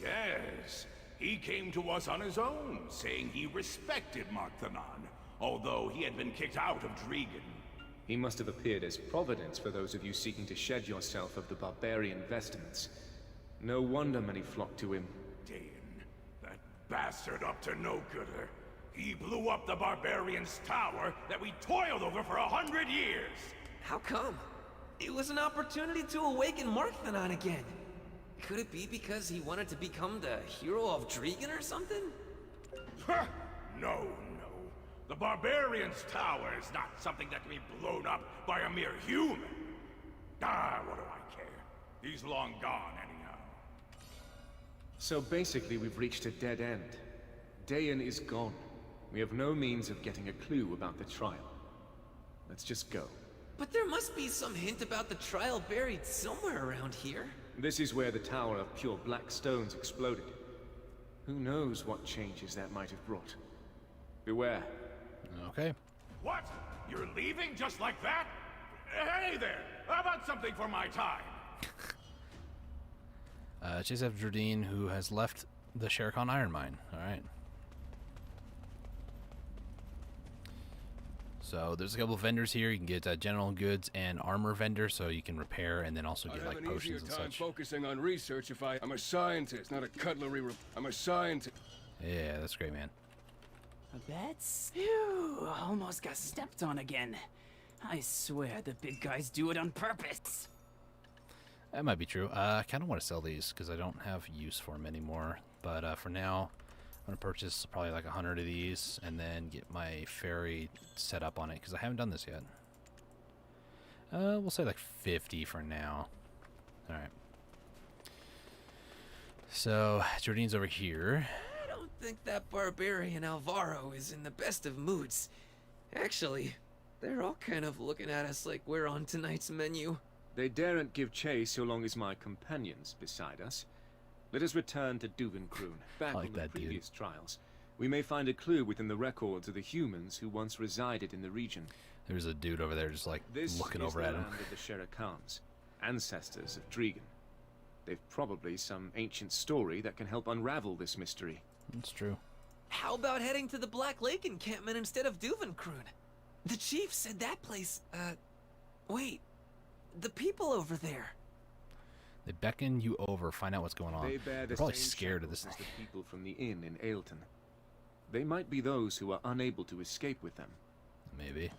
Yes, he came to us on his own, saying he respected Marthanon, although he had been kicked out of Dregan. He must have appeared as providence for those of you seeking to shed yourself of the barbarian vestments. No wonder many flocked to him. Dayan, that bastard up to no gooder. He blew up the barbarian's tower that we toiled over for 100 years! How come? It was an opportunity to awaken Marthanon again. Could it be because he wanted to become the hero of Dregan or something? No, no. The barbarian's tower is not something that can be blown up by a mere human. What do I care? He's long gone anyhow. So basically we've reached a dead end. Dayan is gone. We have no means of getting a clue about the trial. Let's just go. But there must be some hint about the trial buried somewhere around here. This is where the tower of pure black stones exploded. Who knows what changes that might have brought. Beware. Okay. What? You're leaving just like that? Hey there! How about something for my time? Chase after Jardine, who has left the Sherikon iron mine. Alright. So there's a couple of vendors here. You can get general goods and armor vendor, so you can repair and then also get like potions and such. I'd have an easier time focusing on research if I'm a scientist, not a cutlery. I'm a scientist. Yeah, that's great, man. That's... Phew, almost got stepped on again. I swear the big guys do it on purpose. That might be true. I kind of want to sell these because I don't have use for them anymore. But for now, I'm going to purchase probably like 100 of these and then get my ferry set up on it because I haven't done this yet. We'll say like 50 for now. Alright. So, Jardine's over here. I don't think that barbarian Alvaro is in the best of moods. Actually, they're all kind of looking at us like we're on tonight's menu. They daren't give chase so long as my companions beside us. Let us return to Duvenkroon. Back like on the that, dude. previous trials, we may find a clue within the records of the humans who once resided in the region. There's a dude over there just like looking over at him. This is the land of the Sherikans, ancestors of Dregan. They've probably some ancient story that can help unravel this mystery. That's true. How about heading to the Black Lake encampment instead of Duvenkroon? The chief said that place, wait, the people over there. They beckon you over, find out what's going on. They bear the They're probably same scared of this shackles thing. as the people from the inn in Ailton. They might be those who are unable to escape with them. Maybe.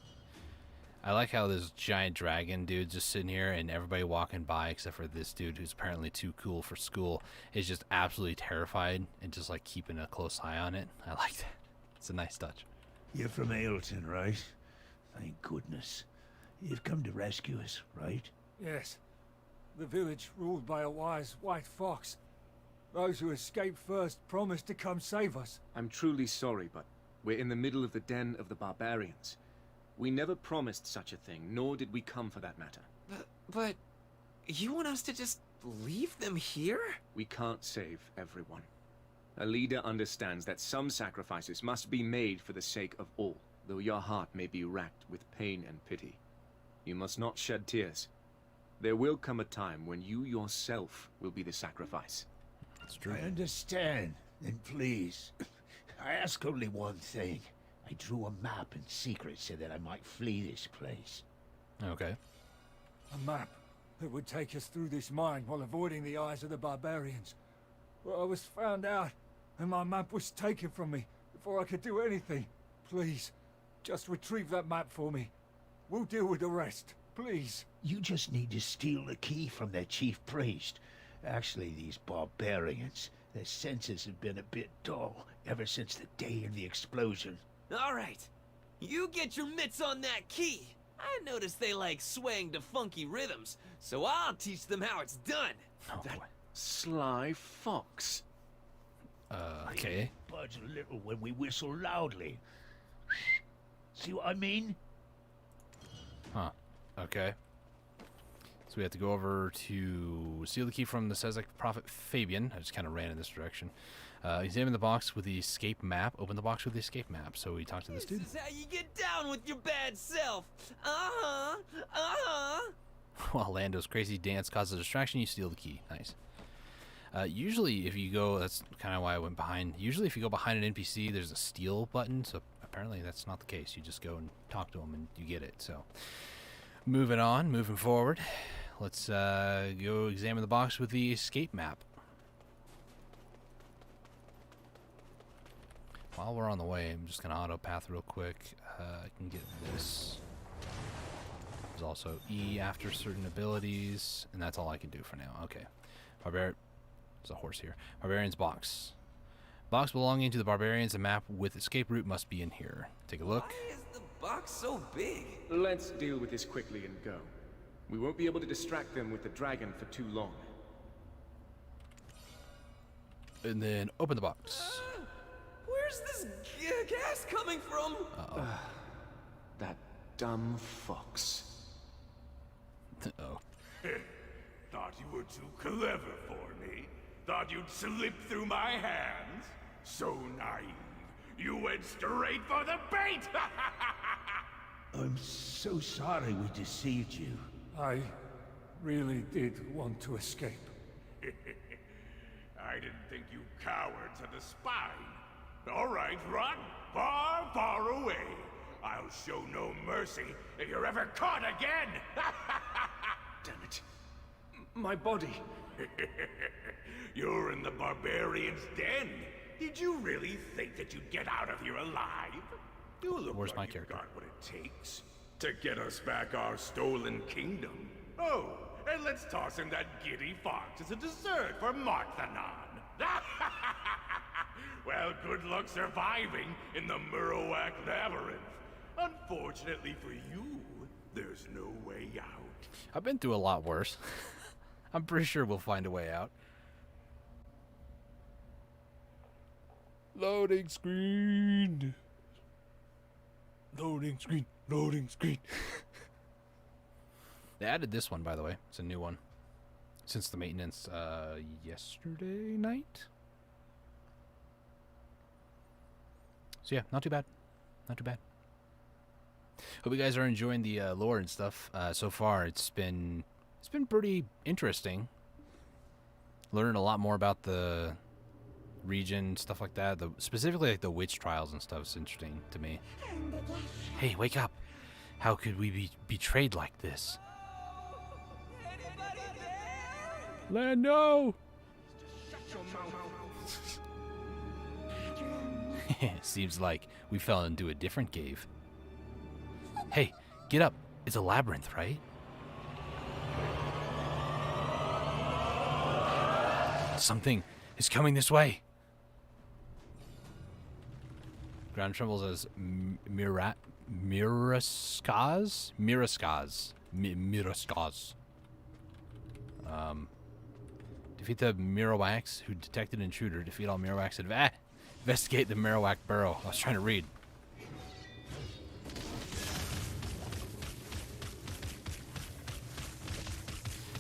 I like how this giant dragon dude just sitting here and everybody walking by except for this dude who's apparently too cool for school is just absolutely terrified and just like keeping a close eye on it. I like that. It's a nice touch. You're from Ailton, right? Thank goodness. You've come to rescue us, right? Yes. The village ruled by a wise white fox. Those who escaped first promised to come save us. I'm truly sorry, but we're in the middle of the den of the barbarians. We never promised such a thing, nor did we come for that matter. But you want us to just leave them here? We can't save everyone. A leader understands that some sacrifices must be made for the sake of all, though your heart may be racked with pain and pity. You must not shed tears. There will come a time when you yourself will be the sacrifice. That's true. I understand. Then please, I ask only one thing. I drew a map in secret so that I might flee this place. Okay. A map that would take us through this mine while avoiding the eyes of the barbarians. Well, I was found out, and my map was taken from me before I could do anything. Please, just retrieve that map for me. We'll deal with the rest, please. You just need to steal the key from their chief priest. Actually, these barbarians, their senses have been a bit dull ever since the day of the explosion. All right. You get your mitts on that key. I noticed they like swaying to funky rhythms, so I'll teach them how it's done. That sly fox. Okay. Budge a little when we whistle loudly. See what I mean? Huh. Okay. So we have to go over to steal the key from the Sezek prophet Fabian. I just kind of ran in this direction. Examine the box with the escape map. Open the box with the escape map. So we talk to this dude. This is how you get down with your bad self. Uh-huh. Uh-huh. While Lando's crazy dance causes a distraction, you steal the key. Nice. Usually if you go, that's kind of why I went behind. Usually if you go behind an NPC, there's a steal button. So apparently that's not the case. You just go and talk to them and you get it. So moving on, moving forward. Let's go examine the box with the escape map. While we're on the way, I'm just going to auto path real quick. I can get this. There's also E after certain abilities, and that's all I can do for now. Okay. There's a horse here. Barbarian's box. Box belonging to the barbarians. A map with escape route must be in here. Take a look. Why is the box so big? Let's deal with this quickly and go. We won't be able to distract them with the dragon for too long. And then open the box. Where's this gas coming from? Uh-oh. That dumb fox. Uh-oh. Thought you were too clever for me? Thought you'd slip through my hands? So naive. You went straight for the bait! I'm so sorry we deceived you. I really did want to escape. I didn't think you cowards had the spine. All right, run far, far away. I'll show no mercy if you're ever caught again! Damn it. My body. You're in the barbarian's den. Did you really think that you'd get out of here alive? You look Where's like my you've character? got what it takes to get us back our stolen kingdom. Oh, and let's toss in that giddy fox as a dessert for Marthanon. Well, good luck surviving in the Murrow labyrinth. Unfortunately for you, there's no way out. I've been through a lot worse. I'm pretty sure we'll find a way out. Loading screen. Loading screen. Loading screen. They added this one, by the way. It's a new one. Since the maintenance yesterday night. So yeah, not too bad. Not too bad. Hope you guys are enjoying the lore and stuff. So far, it's been pretty interesting. Learning a lot more about the region, stuff like that. Specifically, like the witch trials and stuff is interesting to me. Hey, wake up! How could we be betrayed like this? Lando! Seems like we fell into a different cave. Hey, get up. It's a labyrinth, right? Something is coming this way. Ground trembles as Mirascaz? Defeat the Miramax who detected intruder. Defeat all Miramax. Investigate the Marowak burrow. I was trying to read.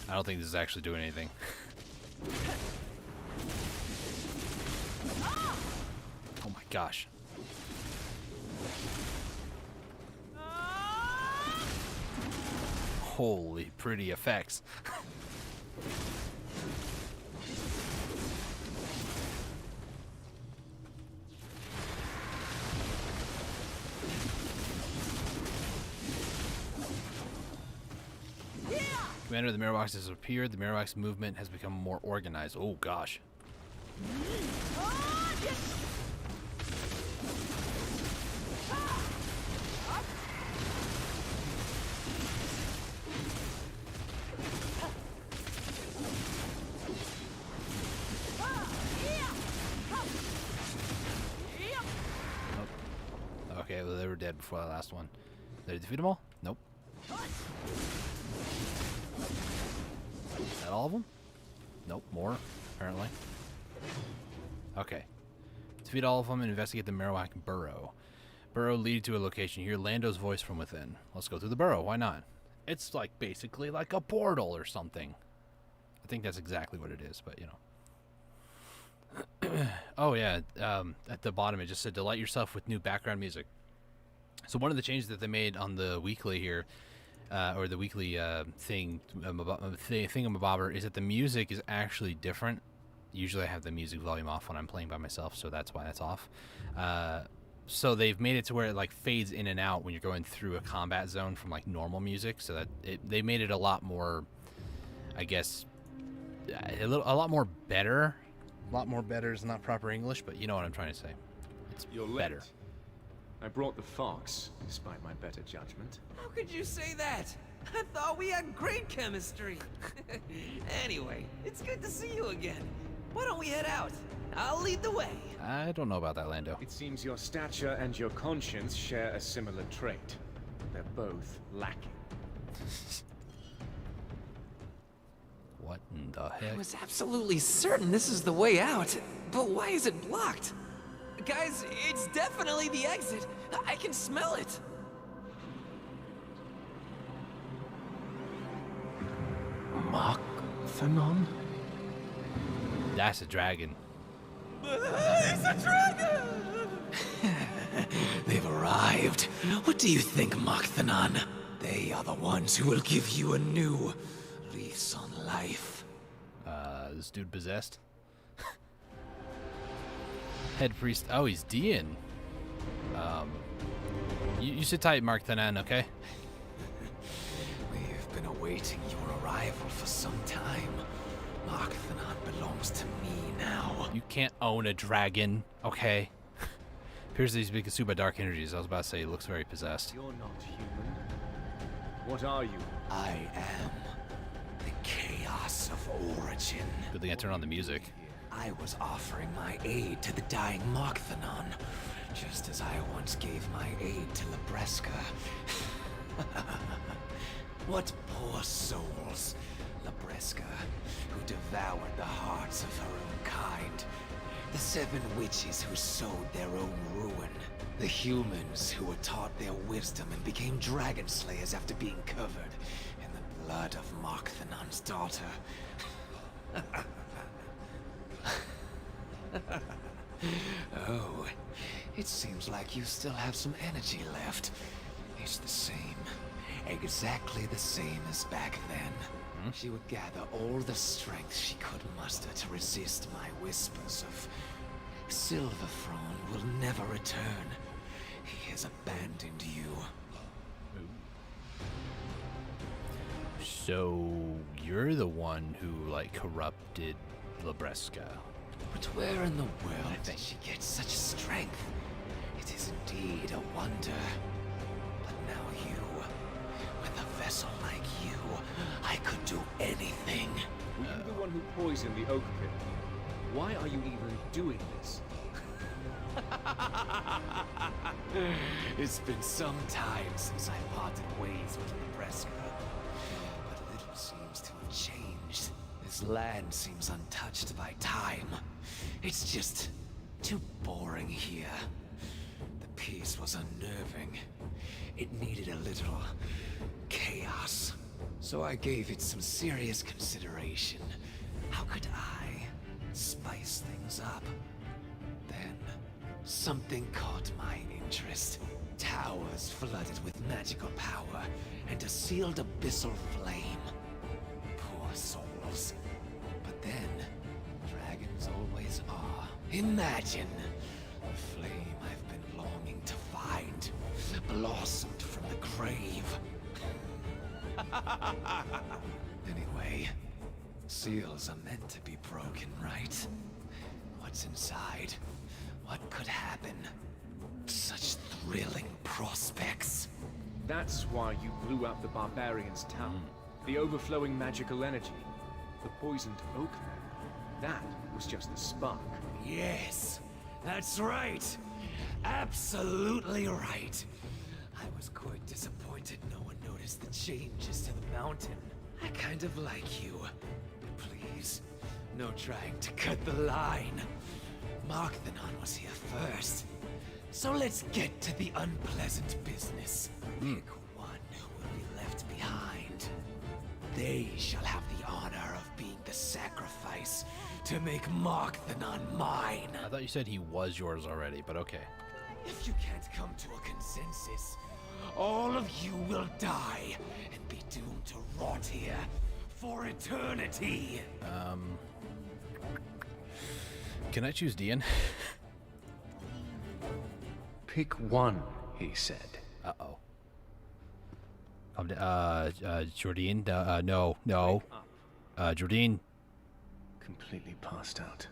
I don't think this is actually doing anything. Oh my gosh. Holy pretty effects. Commander of the Mirrorbox has appeared. The Mirrorbox movement has become more organized. Oh gosh. Okay, Okay, well, they were dead before that last one. Did I defeat them all? Nope. Is that all of them? Nope, more, apparently. Okay. Defeat all of them and investigate the Murrow burrow. Burrow lead to a location. Hear Lando's voice from within. Let's go through the burrow. Why not? It's like basically like a portal or something. I think that's exactly what it is, but you know. Oh yeah, at the bottom it just said delight yourself with new background music. So one of the changes that they made on the weekly here, or the weekly thingamabobber, is that the music is actually different. Usually I have the music volume off when I'm playing by myself, so that's why that's off. So they've made it to where it like fades in and out when you're going through a combat zone from like normal music, so that they made it a lot more, I guess, a lot more better. A lot more better is not proper English, but you know what I'm trying to say. It's better. I brought the fox, despite my better judgment. How could you say that? I thought we had great chemistry. Anyway, it's good to see you again. Why don't we head out? I'll lead the way. I don't know about that, Lando. It seems your stature and your conscience share a similar trait. They're both lacking. What in the heck? I was absolutely certain this is the way out, but why is it blocked? Guys, it's definitely the exit. I can smell it. Mach-Thanon? That's a dragon. It's a dragon! They've arrived. What do you think, Mach-Thanon? They are the ones who will give you a new lease on life. This dude possessed? Head priest. Oh, he's Dian. You sit tight, Mach-Thanon, okay? We've been awaiting your arrival for some time. Mach-Thanon belongs to me now. You can't own a dragon, okay? Appears that he's being consumed by dark energies. I was about to say he looks very possessed. You're not human. What are you? I am the chaos of origin. Good thing I turned on the music. I was offering my aid to the dying Mach-Thanon, just as I once gave my aid to Labreska. What poor souls. Labreska, who devoured the hearts of her own kind. The 7 witches who sowed their own ruin. The humans who were taught their wisdom and became dragon slayers after being covered in the blood of Mach-Thanon's daughter. Oh, it seems like you still have some energy left. It's the same. Exactly the same as back then. She would gather all the strength she could muster to resist my whispers of Silverfrond will never return. He has abandoned you. So you're the one who like corrupted Labreska. But where in the world did she get such strength? It is indeed a wonder. But now you, with a vessel like you, I could do anything. Were you the one who poisoned the oak pit? Why are you even doing this? It's been some time since I parted ways with Labreska. But little seems to have changed. This land seems untouched by time. It's just too boring here. The peace was unnerving. It needed a little chaos. So I gave it some serious consideration. How could I spice things up? Then, something caught my interest. Towers flooded with magical power and a sealed abyssal flame. Poor souls. But then, dragons always are. Imagine the flame I've been longing to find, blossomed from the grave. Anyway, seals are meant to be broken, right? What's inside? What could happen? Such thrilling prospects. That's why you blew up the barbarian's town. The overflowing magical energy. The poisoned oak man. That was just the spark. Yes, that's right. Absolutely right. I was quite disappointed no one noticed the changes to the mountain. I kind of like you. Please, no trying to cut the line. Markthenon was here first. So let's get to the unpleasant business. Pick one who will be left behind. They shall have the honor of being the sacrifice to make Markthenon mine. I thought you said he was yours already, but okay. If you can't come to a consensus, all of you will die and be doomed to rot here for eternity. Can I choose Dian? Pick one, he said. Uh-oh. Jordine? No. Jordine. Completely passed out.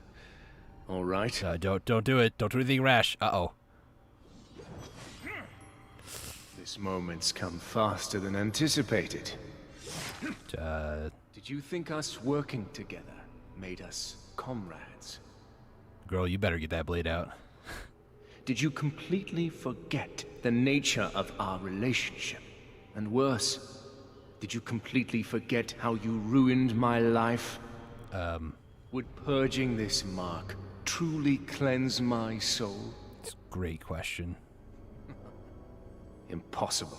All right. Don't do it. Don't do anything rash. Uh-oh. This moment's come faster than anticipated. Did you think us working together made us comrades? Girl, you better get that blade out. Did you completely forget the nature of our relationship? And worse, did you completely forget how you ruined my life? Would purging this mark truly cleanse my soul? It's a great question. Impossible.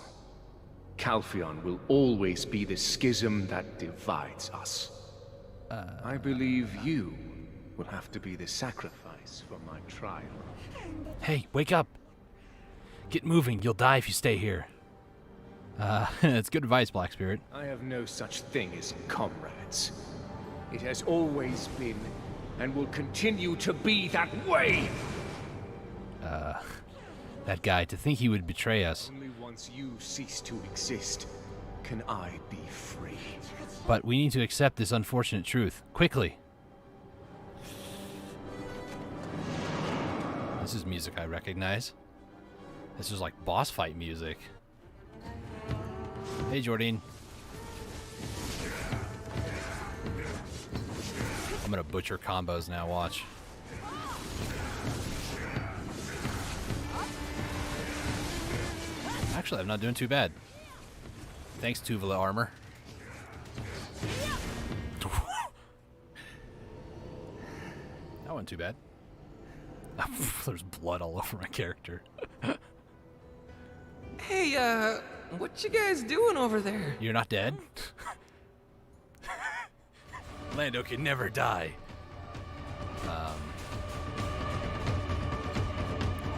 Calpheon will always be the schism that divides us. I believe you will have to be the sacrifice for my trial. Hey, wake up! Get moving, you'll die if you stay here. It's good advice, Black Spirit. I have no such thing as comrades. It has always been, and will continue to be that way! That guy, to think he would betray us. Only once you cease to exist can I be free. But we need to accept this unfortunate truth. Quickly! This is music I recognize. This is like boss fight music. Hey, Jordine. I'm gonna butcher combos now, watch. Actually, I'm not doing too bad. Thanks, Tuvala armor. That wasn't too bad. There's blood all over my character. Hey, what you guys doing over there? You're not dead? Lando can never die.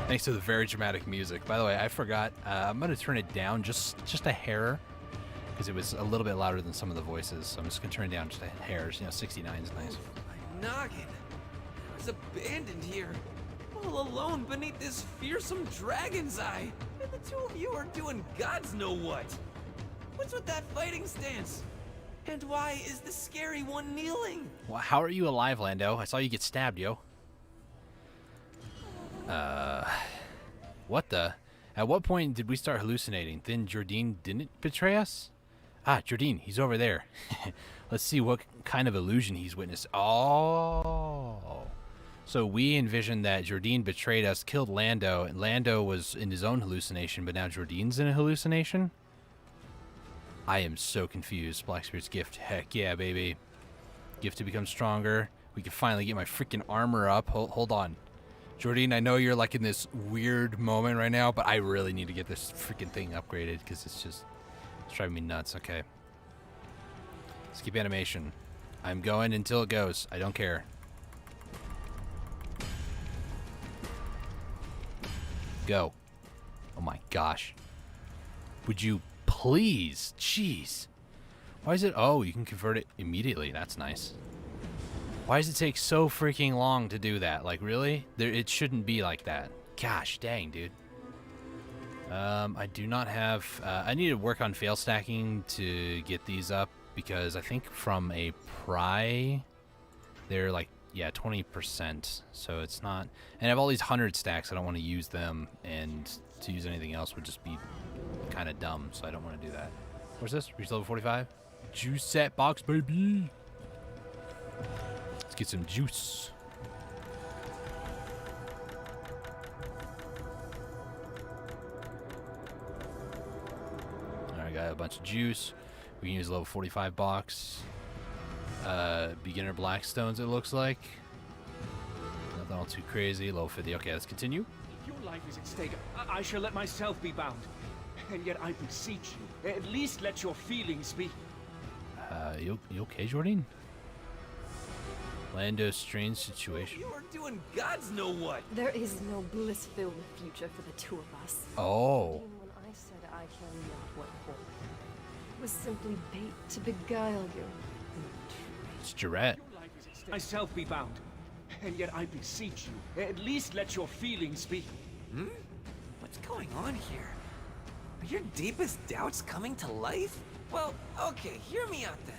Thanks to the very dramatic music. By the way, I forgot. I'm going to turn it down just a hair, because it was a little bit louder than some of the voices. So I'm just going to turn it down just a hair. 69 is nice. My noggin. I was abandoned here, all alone beneath this fearsome dragon's eye. And the two of you are doing gods know what. What's with that fighting stance? And why is the scary one kneeling? Well, how are you alive, Lando? I saw you get stabbed, yo. What the? At what point did we start hallucinating? Then Jordine didn't betray us? Ah, Jordine, he's over there. Let's see what kind of illusion he's witnessed. Oh. So we envisioned that Jordine betrayed us, killed Lando, and Lando was in his own hallucination, but now Jordine's in a hallucination? I am so confused. Black Spirit's gift. Heck yeah, baby. Gift to become stronger. We can finally get my freaking armor up. Hold on. Jordine, I know you're like in this weird moment right now, but I really need to get this freaking thing upgraded because it's driving me nuts. Okay. Skip animation. I'm going until it goes. I don't care. Go. Oh my gosh. Would you please? Jeez. Why is it? Oh, you can convert it immediately. That's nice. Why does it take so freaking long to do that? Like, really? It shouldn't be like that. Gosh, dang, dude. I do not have... I need to work on fail stacking to get these up because I think from a pry, they're like, yeah, 20%. So it's not... And I have all these 100 stacks. I don't want to use them, and to use anything else would just be kind of dumb, so I don't want to do that. What's this? Reach level 45? Juice set box, baby! Let's get some juice. got a bunch of juice. We can use level 45 box. Beginner Blackstones, it looks like. Nothing all too crazy. Level 50. Okay, let's continue. If your life is at stake, I shall let myself be bound. And yet I beseech you, at least let your feelings be. You okay, Jordan? Lando's strange situation. You're doing gods know what. There is no bliss-filled future for the two of us. Oh. When I said I care not what before, it was simply bait to beguile you. It's Jarrett. Myself be bound. And yet I beseech you, at least let your feelings be. Hmm? What's going on here? Are your deepest doubts coming to life? Well, okay, hear me out then.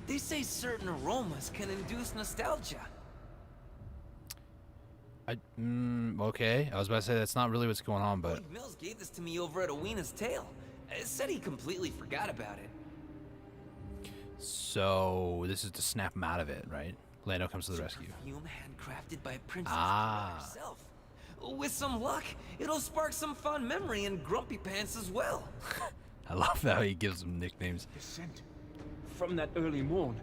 They say certain aromas can induce nostalgia. Okay. I was about to say that's not really what's going on, but... Mills gave this to me over at Oweena's Tale. It said he completely forgot about it. So, this is to snap him out of it, right? Lando comes to the rescue. Perfume handcrafted by Princess herself. With some luck, it'll spark some fond memory in Grumpy Pants as well. I love how he gives them nicknames. The scent from that early morn.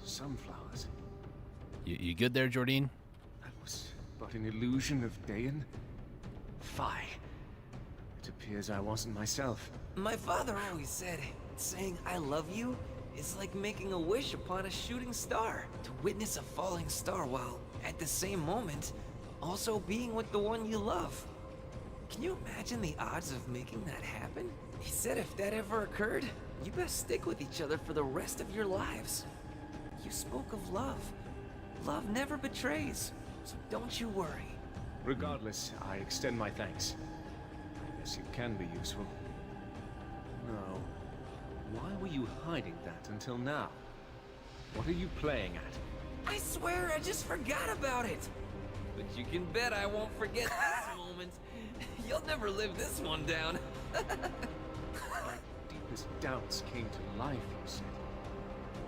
Sunflowers. You good there, Jordine? That was but an illusion of Dayan. Fie. It appears I wasn't myself. My father always said, saying I love you is like making a wish upon a shooting star. To witness a falling star while, at the same moment, also being with the one you love. Can you imagine the odds of making that happen? He said if that ever occurred, you best stick with each other for the rest of your lives. You spoke of love. Love never betrays, so don't you worry. Regardless, I extend my thanks. I guess you can be useful. No. Why were you hiding that until now? What are you playing at? I swear I just forgot about it. But you can bet I won't forget this moment. You'll never live this one down. My deepest doubts came to life, you said.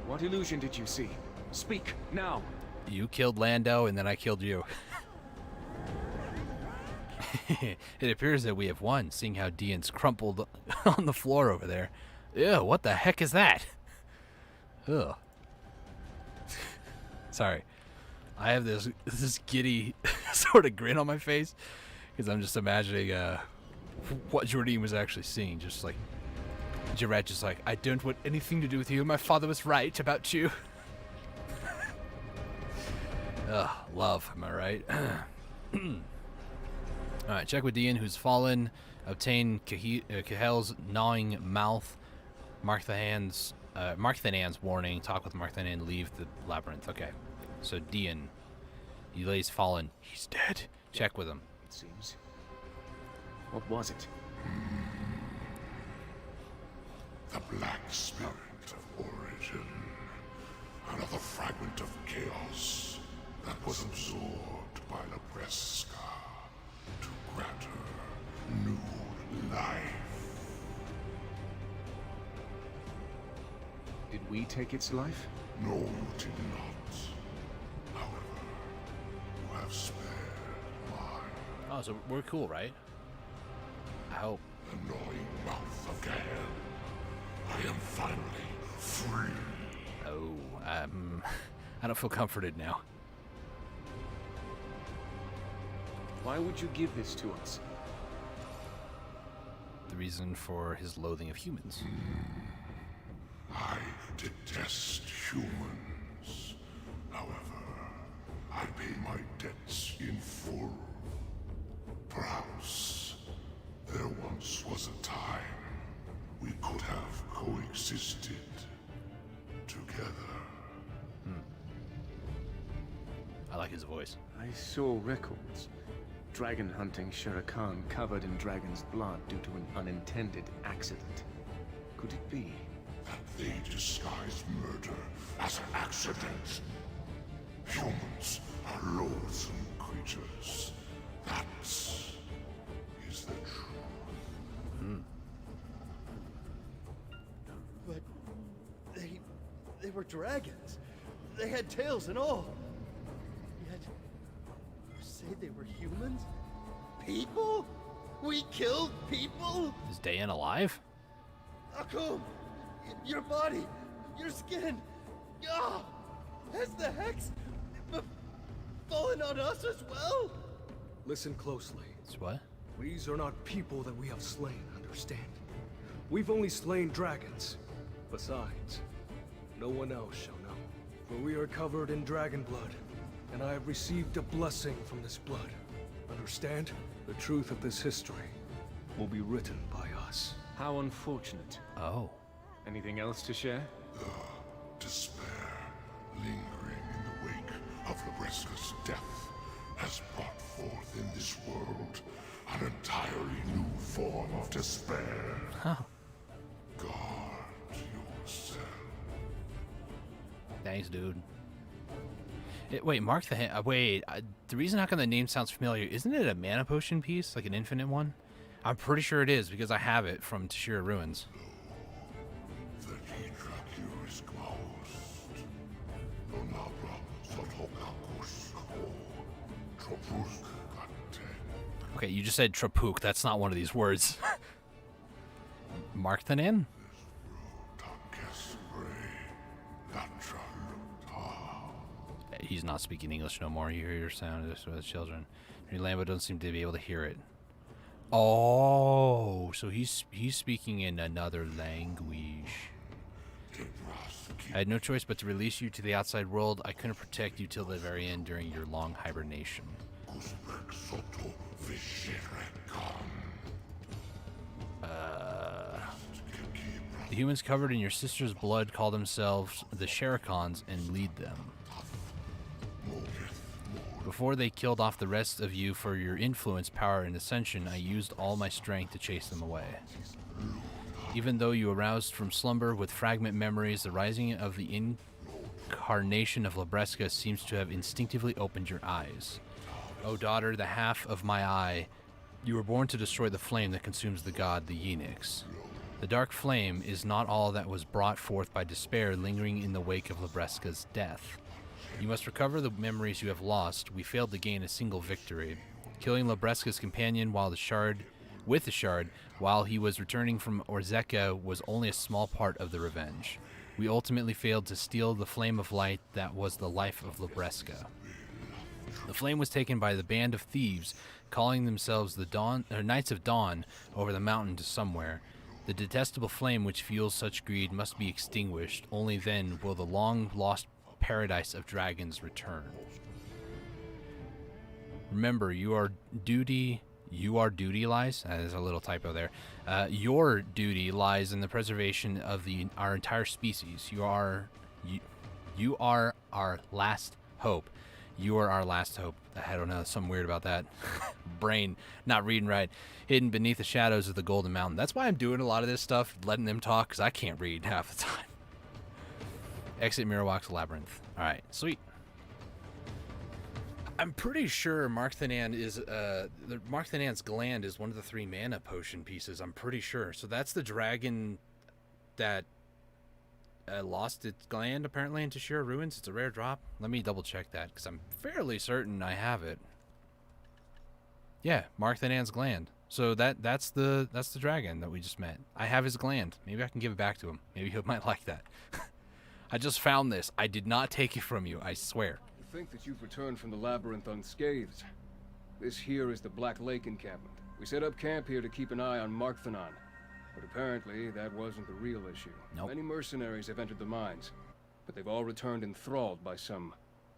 What illusion did you see? Speak, now! You killed Lando, and then I killed you. It appears that we have won, seeing how Dean's crumpled on the floor over there. Ew, what the heck is that? Ugh. Sorry. I have this giddy sort of grin on my face because I'm just imagining what Jordan was actually seeing. Just like Jarrett, just like, I don't want anything to do with you. My father was right about you. Ugh, love, am I right? Alright, check with Dean, who's fallen. Obtain Cahel's gnawing mouth. Mark the Nan's warning. Talk with Mark the Nan. Leave the labyrinth. Okay. So Dean, he lays fallen. He's dead. Check with him. It seems. What was it? The Black Spirit of Origin. Another fragment of chaos that was absorbed by Labresca to grant her new life. Did we take its life? No, you did not. However, you have spared mine. Oh, so we're cool, right? I hope. The gnawing mouth of Gael. I am finally free. Oh, I don't feel comforted now. Why would you give this to us? The reason for his loathing of humans. I detest humans. However, I pay my debts in full. Perhaps there once was a time we could have coexisted together. I like his voice. I saw records. Dragon hunting Shere Khan covered in dragon's blood due to an unintended accident. Could it be? That they disguised murder as an accident. Humans are loathsome creatures. That is the truth. But they were dragons. They had tails and all. Yet you say they were humans? People? We killed people? Is Dayan alive? Akum! Your body! Your skin! Ah! Has the hex fallen on us as well? Listen closely. It's what? These are not people that we have slain, understand? We've only slain dragons. Besides, no one else shall know. For we are covered in dragon blood, and I have received a blessing from this blood. Understand? The truth of this history will be written by us. How unfortunate. Oh. Anything else to share? Despair lingering in the wake of Labreska's death has brought forth in this world an entirely new form of despair. Huh. Guard yourself. Thanks, dude. Wait, Mark the Hand. The reason how come the name sounds familiar, isn't it a mana potion piece, like an infinite one? I'm pretty sure it is because I have it from Tashira Ruins. Okay, you just said Trapuk. That's not one of these words. Mark the Nan? He's not speaking English no more. You hear your sound as the children. Lambo don't seem to be able to hear it. Oh, so he's speaking in another language. I had no choice but to release you to the outside world. I couldn't protect you till the very end during your long hibernation. The humans covered in your sister's blood call themselves the Sherikans and lead them. Before they killed off the rest of you for your influence, power, and ascension, I used all my strength to chase them away. Even though you aroused from slumber with fragment memories, the rising of the incarnation of Labreska seems to have instinctively opened your eyes. O daughter, the half of my eye, you were born to destroy the flame that consumes the god, the Yenix. The dark flame is not all that was brought forth by despair lingering in the wake of Labreska's death. You must recover the memories you have lost. We failed to gain a single victory. Killing Labreska's companion with the shard while he was returning from Orzeka was only a small part of the revenge. We ultimately failed to steal the flame of light that was the life of Labreska. The flame was taken by the band of thieves, calling themselves the Knights of Dawn, over the mountain to somewhere. The detestable flame which fuels such greed must be extinguished. Only then will the long-lost paradise of dragons return. Remember, your duty lies. There's a little typo there. Your duty lies in the preservation of our entire species. You are our last hope. You are our last hope. I don't know, something weird about that. Brain not reading right. Hidden beneath the shadows of the Golden Mountain. That's why I'm doing a lot of this stuff, letting them talk, because I can't read half the time. Exit Miramax Labyrinth. Alright, sweet. I'm pretty sure Mark the Nan is, Mark the Nan's gland is one of the 3 mana potion pieces. I'm pretty sure. So that's the dragon that lost its gland, apparently, in Tashira Ruins. It's a rare drop. Let me double check that, because I'm fairly certain I have it. Yeah, Mark the Nan's gland. So that's the dragon that we just met. I have his gland. Maybe I can give it back to him. Maybe he might like that. I just found this. I did not take it from you, I swear. You think that you've returned from the labyrinth unscathed. This here is the Black Lake encampment. We set up camp here to keep an eye on Markthanon. But apparently, that wasn't the real issue. Nope. Many mercenaries have entered the mines, but they've all returned enthralled by some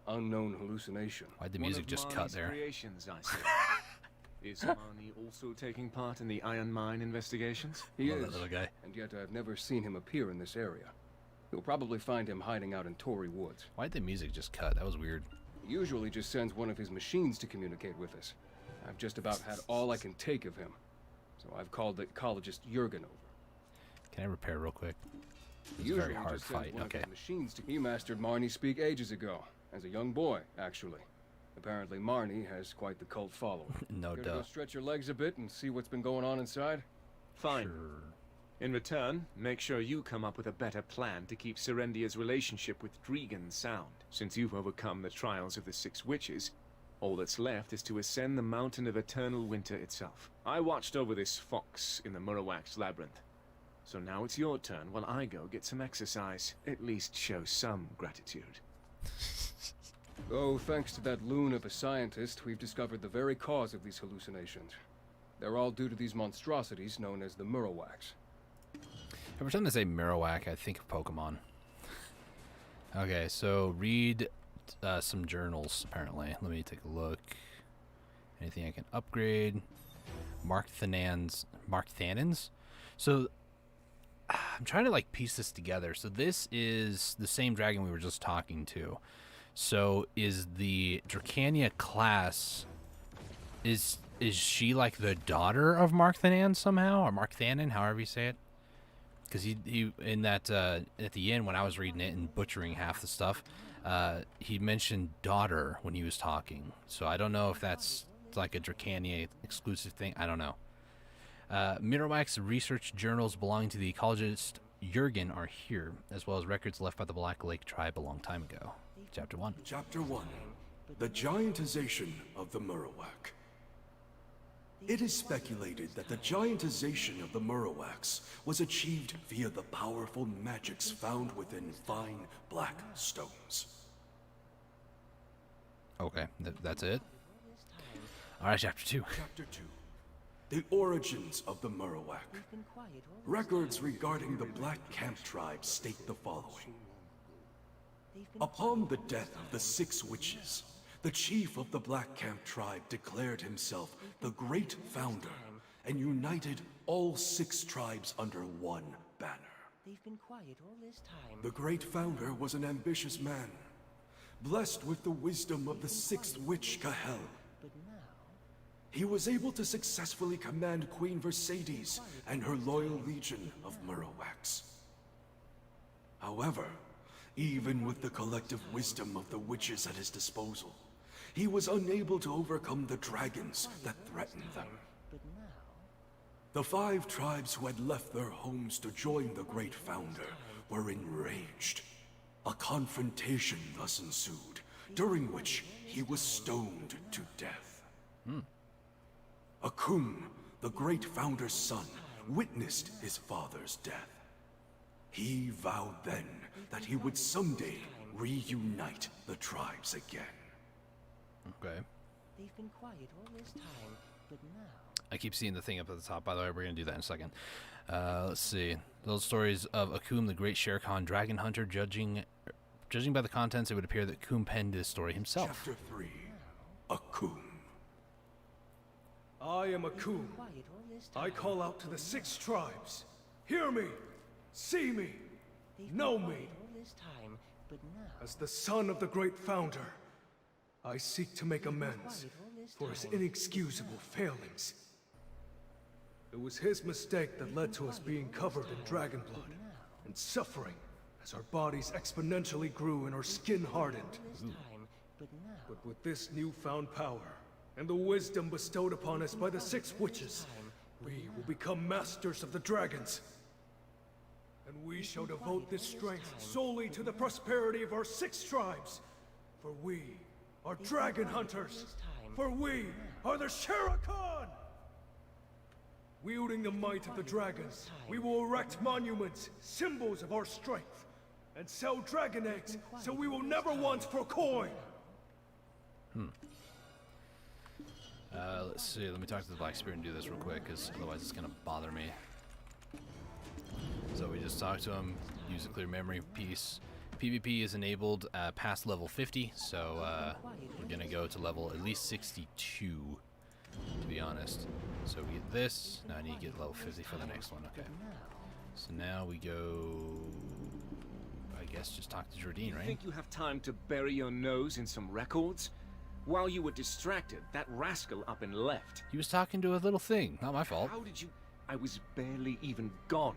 unknown hallucination. Why'd the music just cut there? Creations, I see. Is Marnie also taking part in the Iron Mine investigations? He Love is, that little guy. and yet I've never seen him appear in this area. You'll probably find him hiding out in Tory Woods. Why'd the music just cut? That was weird. He usually just sends one of his machines to communicate with us. I've just about had all I can take of him, so I've called the ecologist Jurgen over. Can I repair real quick? It's a Usually very hard just sends fight. one of Okay. his machines to... He mastered Marnie speak ages ago, as a young boy, actually. Apparently Marnie has quite the cult following. No Care to duh. go stretch your legs a bit and see what's been going on inside? Fine. Sure. In return, make sure you come up with a better plan to keep Serendia's relationship with Dregan sound. Since you've overcome the trials of the 6 witches, all that's left is to ascend the mountain of eternal winter itself. I watched over this fox in the Murrow Labyrinth. So now it's your turn while I go get some exercise. At least show some gratitude. Oh, thanks to that loon of a scientist, we've discovered the very cause of these hallucinations. They're all due to these monstrosities known as the Murrowax. Every time they say Marowak, I think of Pokemon. Okay, so read some journals, apparently. Let me take a look. Anything I can upgrade? Mark Thanan's. So, I'm trying to, like, piece this together. So this is the same dragon we were just talking to. So, is the Dracania class... Is she, like, the daughter of Mark Thanan somehow? Or Mark Thanan, however you say it? Because he in that at the end when I was reading it and butchering half the stuff, he mentioned daughter when he was talking. So I don't know if that's like a Dracania exclusive thing. I don't know. Miramax research journals belonging to the ecologist Jurgen are here, as well as records left by the Black Lake tribe a long time ago. Chapter 1. Chapter 1. The giantization of the Murrowak. It is speculated that the giantization of the Murrowax was achieved via the powerful magics found within fine black stones. Okay, that's it? Alright, Chapter 2. Chapter 2. The origins of the Murrowak. Records regarding the Black Camp tribe state the following. Upon the death of the 6 witches, the chief of the Black Camp tribe declared himself the Great Founder and united all 6 tribes under one banner. They've been quiet all this time. The Great Founder was an ambitious man, blessed with the wisdom of the 6th witch Kahel. But now... He was able to successfully command Queen Mercedes and her loyal legion of Murrowax. However, even with the collective wisdom of the witches at his disposal, he was unable to overcome the dragons that threatened them. The 5 tribes who had left their homes to join the Great Founder were enraged. A confrontation thus ensued, during which he was stoned to death. Akum, the Great Founder's son, witnessed his father's death. He vowed then that he would someday reunite the tribes again. Okay. They've been quiet all this time, but now... I keep seeing the thing up at the top, by the way. We're going to do that in a second. Let's see. Those stories of Akum, the great Shere Khan dragon hunter, judging by the contents, it would appear that Akum penned this story himself. Chapter 3. Akum. I am Akum. I call out to the 6 tribes. Hear me! See me! Know me! As the son of the Great Founder, I seek to make amends for his inexcusable failings. It was his mistake that led to us being covered in dragon blood and suffering as our bodies exponentially grew and our skin hardened. But with this newfound power and the wisdom bestowed upon us by the 6 witches, we will become masters of the dragons. And we shall devote this strength solely to the prosperity of our 6 tribes. For we are dragon hunters. For we are the Shere Khan! Wielding the might of the dragons, we will erect monuments, symbols of our strength, and sell dragon eggs so we will never want for coin. Let's see. Let me talk to the Black Spirit and do this real quick, because otherwise it's going to bother me. So we just talked to him, use a clear memory piece. PvP is enabled past level 50, so we're going to go to level at least 62, to be honest. So we get this. Now I need to get level 50 for the next one. Okay. So now we go, I guess, just talk to Jordine, right? You think you have time to bury your nose in some records? While you were distracted, that rascal up and left. He was talking to a little thing. Not my fault. How did you... I was barely even gone.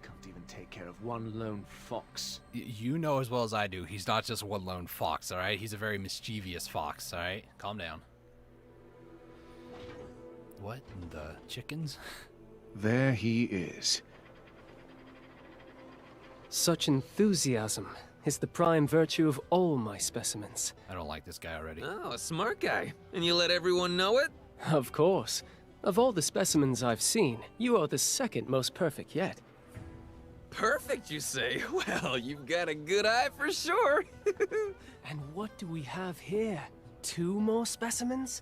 Can't even take care of one lone fox. You know as well as I do, he's not just one lone fox, alright? He's a very mischievous fox, alright? Calm down. What in the chickens? There he is. Such enthusiasm is the prime virtue of all my specimens. I don't like this guy already. Oh, a smart guy. And you let everyone know it? Of course. Of all the specimens I've seen, you are the second most perfect yet. Perfect, you say? Well, you've got a good eye for sure. And what do we have here? 2 more specimens?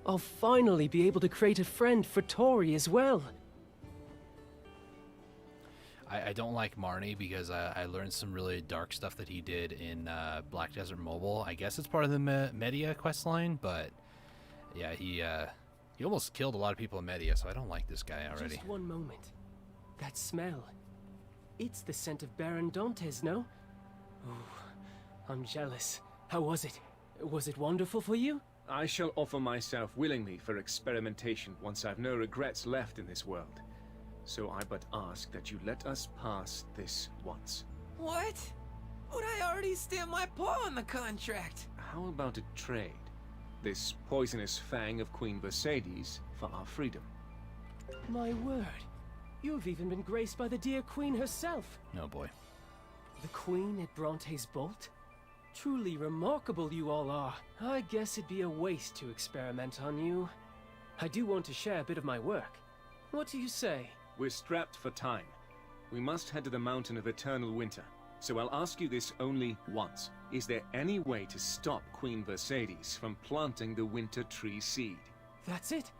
I'll finally be able to create a friend for Tori as well. I don't like Marnie because I learned some really dark stuff that he did in Black Desert Mobile. I guess it's part of the Media quest line, but yeah, he almost killed a lot of people in Media, so I don't like this guy already. Just one moment. That smell. It's the scent of Baron Dantes, no? Oh, I'm jealous. How was it? Was it wonderful for you? I shall offer myself willingly for experimentation once I've no regrets left in this world. So I but ask that you let us pass this once. What? Would I already stamp my paw on the contract? How about a trade? This poisonous fang of Queen Mercedes for our freedom. My word. You've even been graced by the dear Queen herself. Oh boy. The Queen at Bronte's Bolt? Truly remarkable you all are. I guess it'd be a waste to experiment on you. I do want to share a bit of my work. What do you say? We're strapped for time. We must head to the Mountain of Eternal Winter. So I'll ask you this only once. Is there any way to stop Queen Mercedes from planting the Winter Tree seed? That's it.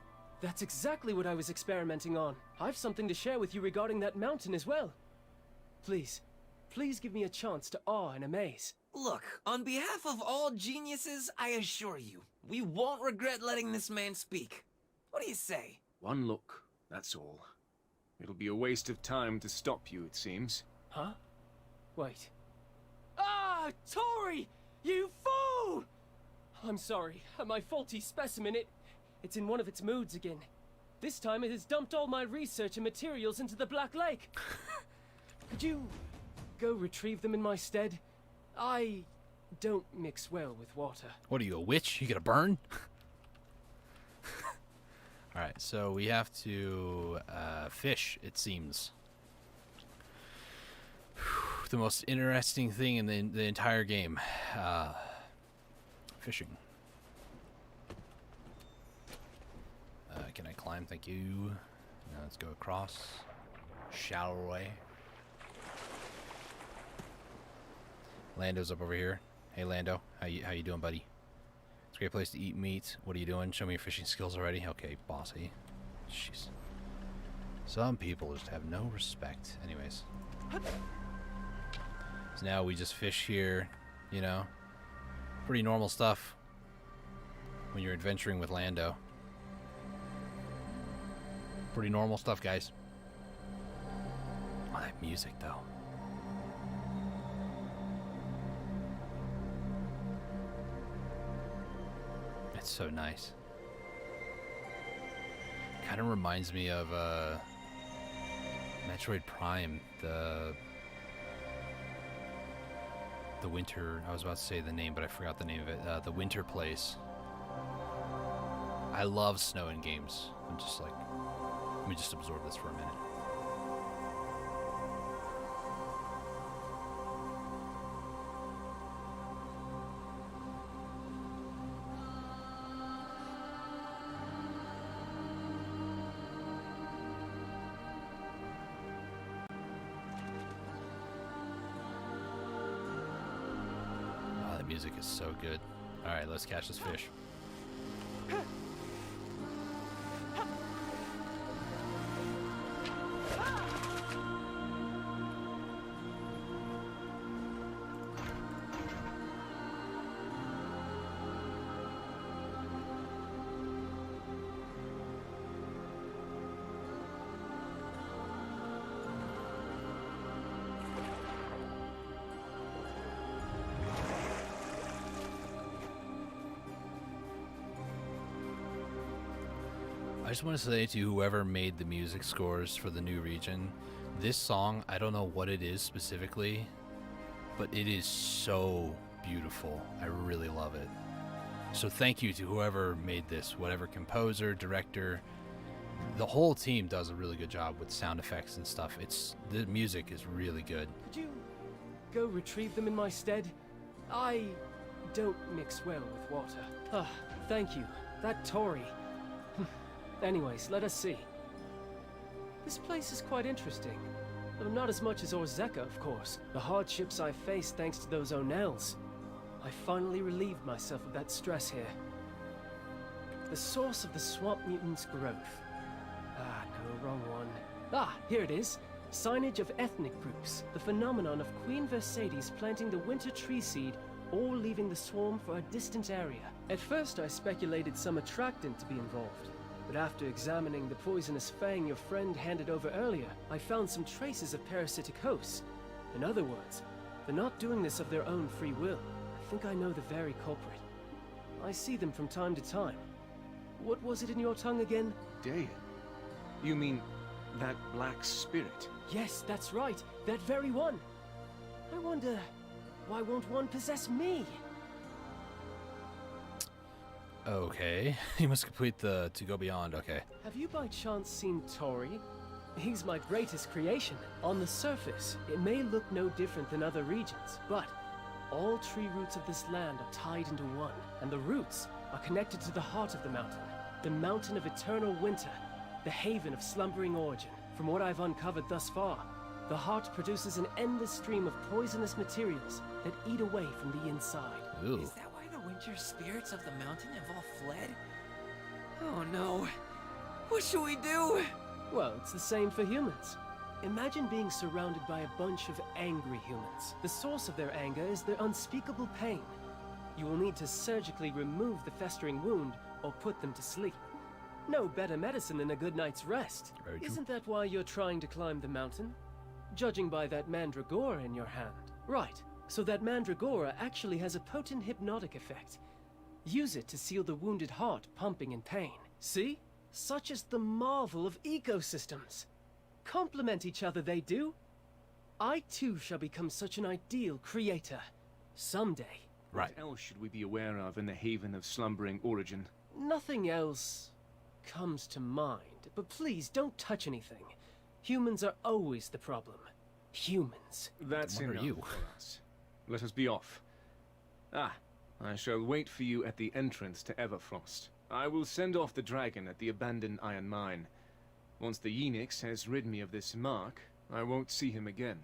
That's exactly what I was experimenting on. I've something to share with you regarding that mountain as well. Please, please give me a chance to awe and amaze. Look, on behalf of all geniuses, I assure you, we won't regret letting this man speak. What do you say? One look, that's all. It'll be a waste of time to stop you, it seems. Huh? Wait. Ah, Tori! You fool! I'm sorry. My faulty specimen, it's in one of its moods again. This time it has dumped all my research and materials into the Black Lake. Could you go retrieve them in my stead? I don't mix well with water. What are you, a witch? You gonna burn? Alright, so we have to fish, it seems. The most interesting thing in the entire game. Fishing. Can I climb? Thank you. Now let's go across. Shallow way. Lando's up over here. Hey Lando, how you doing, buddy? It's a great place to eat meat. What are you doing? Show me your fishing skills already. Okay, bossy. Jeez. Some people just have no respect. Anyways. So now we just fish here, you know. Pretty normal stuff when you're adventuring with Lando. Pretty normal stuff, guys. Oh, that music, though. It's so nice. Kind of reminds me of Metroid Prime, the winter. I was about to say the name, but I forgot the name of it. The winter place. I love snow in games. I'm just like, let me just absorb this for a minute. Music is so good. Alright, let's catch this fish. I just want to say to whoever made the music scores for the new region, this song, I don't know what it is specifically, but it is so beautiful. I really love it. So thank you to whoever made this, whatever composer, director. The whole team does a really good job with sound effects and stuff. The music is really good. Could you go retrieve them in my stead? I don't mix well with water. Ah, thank you. That Tori. Anyways, let us see. This place is quite interesting. Though not as much as Orzeka, of course. The hardships I faced thanks to those O'Nells. I finally relieved myself of that stress here. The source of the swamp mutant's growth. No, wrong one. Here it is. Signage of ethnic groups. The phenomenon of Queen Mercedes planting the winter tree seed, all leaving the swarm for a distant area. At first I speculated some attractant to be involved. But after examining the poisonous fang your friend handed over earlier, I found some traces of parasitic hosts. In other words, they're not doing this of their own free will. I think I know the very culprit. I see them from time to time. What was it in your tongue again? Dayan? You mean that black spirit? Yes, that's right. That very one. I wonder, why won't one possess me? Okay. You must complete the To Go Beyond, okay. Have you by chance seen Tori? He's my greatest creation. On the surface, it may look no different than other regions, but all tree roots of this land are tied into one, and the roots are connected to the heart of the mountain of eternal winter, the haven of slumbering origin. From what I've uncovered thus far, the heart produces an endless stream of poisonous materials that eat away from the inside. Ooh. Is that why the winter spirits of the mountain have all fled? Oh no. What should we do? Well, it's the same for humans. Imagine being surrounded by a bunch of angry humans. The source of their anger is their unspeakable pain. You will need to surgically remove the festering wound or put them to sleep. No better medicine than a good night's rest. Very true. Isn't that why you're trying to climb the mountain? Judging by that mandragora in your hand. Right. So that mandragora actually has a potent hypnotic effect. Use it to seal the wounded heart pumping in pain. See? Such is the marvel of ecosystems. Complement each other, they do. I too shall become such an ideal creator. Someday. Right. What else should we be aware of in the haven of slumbering origin? Nothing else comes to mind. But please, don't touch anything. Humans are always the problem. Humans. That's What are enough you? for us. Let us be off. I shall wait for you at the entrance to Everfrost. I will send off the dragon at the abandoned iron mine. Once the Yenix has rid me of this mark, I won't see him again.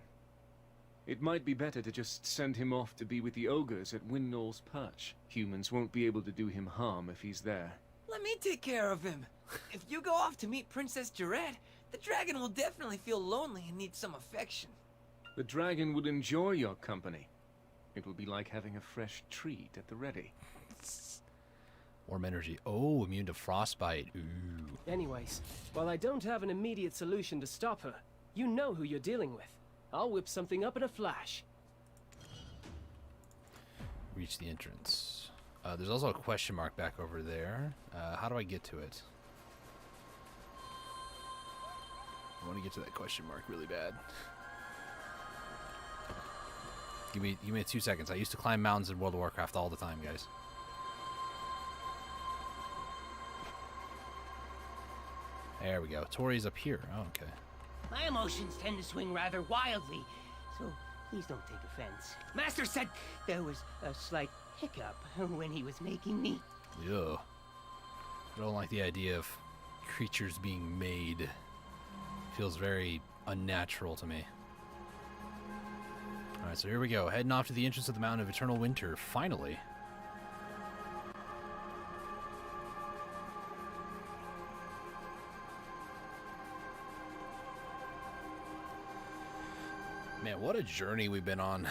It might be better to just send him off to be with the ogres at Windknow's Perch. Humans won't be able to do him harm if he's there. Let me take care of him. If you go off to meet Princess Jared, the dragon will definitely feel lonely and need some affection. The dragon would enjoy your company. It will be like having a fresh treat at the ready. Warm energy. Oh, immune to frostbite. Ooh. Anyways, while I don't have an immediate solution to stop her, you know who you're dealing with. I'll whip something up in a flash. Reach the entrance. There's also a question mark back over there. How do I get to it? I want to get to that question mark really bad. Give me 2 seconds. I used to climb mountains in World of Warcraft all the time, guys. There we go. Tori's up here. Oh, okay. My emotions tend to swing rather wildly, so please don't take offense. Master said there was a slight hiccup when he was making me. Ugh. I don't like the idea of creatures being made. Feels very unnatural to me. Alright, so here we go. Heading off to the entrance of the Mountain of Eternal Winter, finally. Man, what a journey we've been on.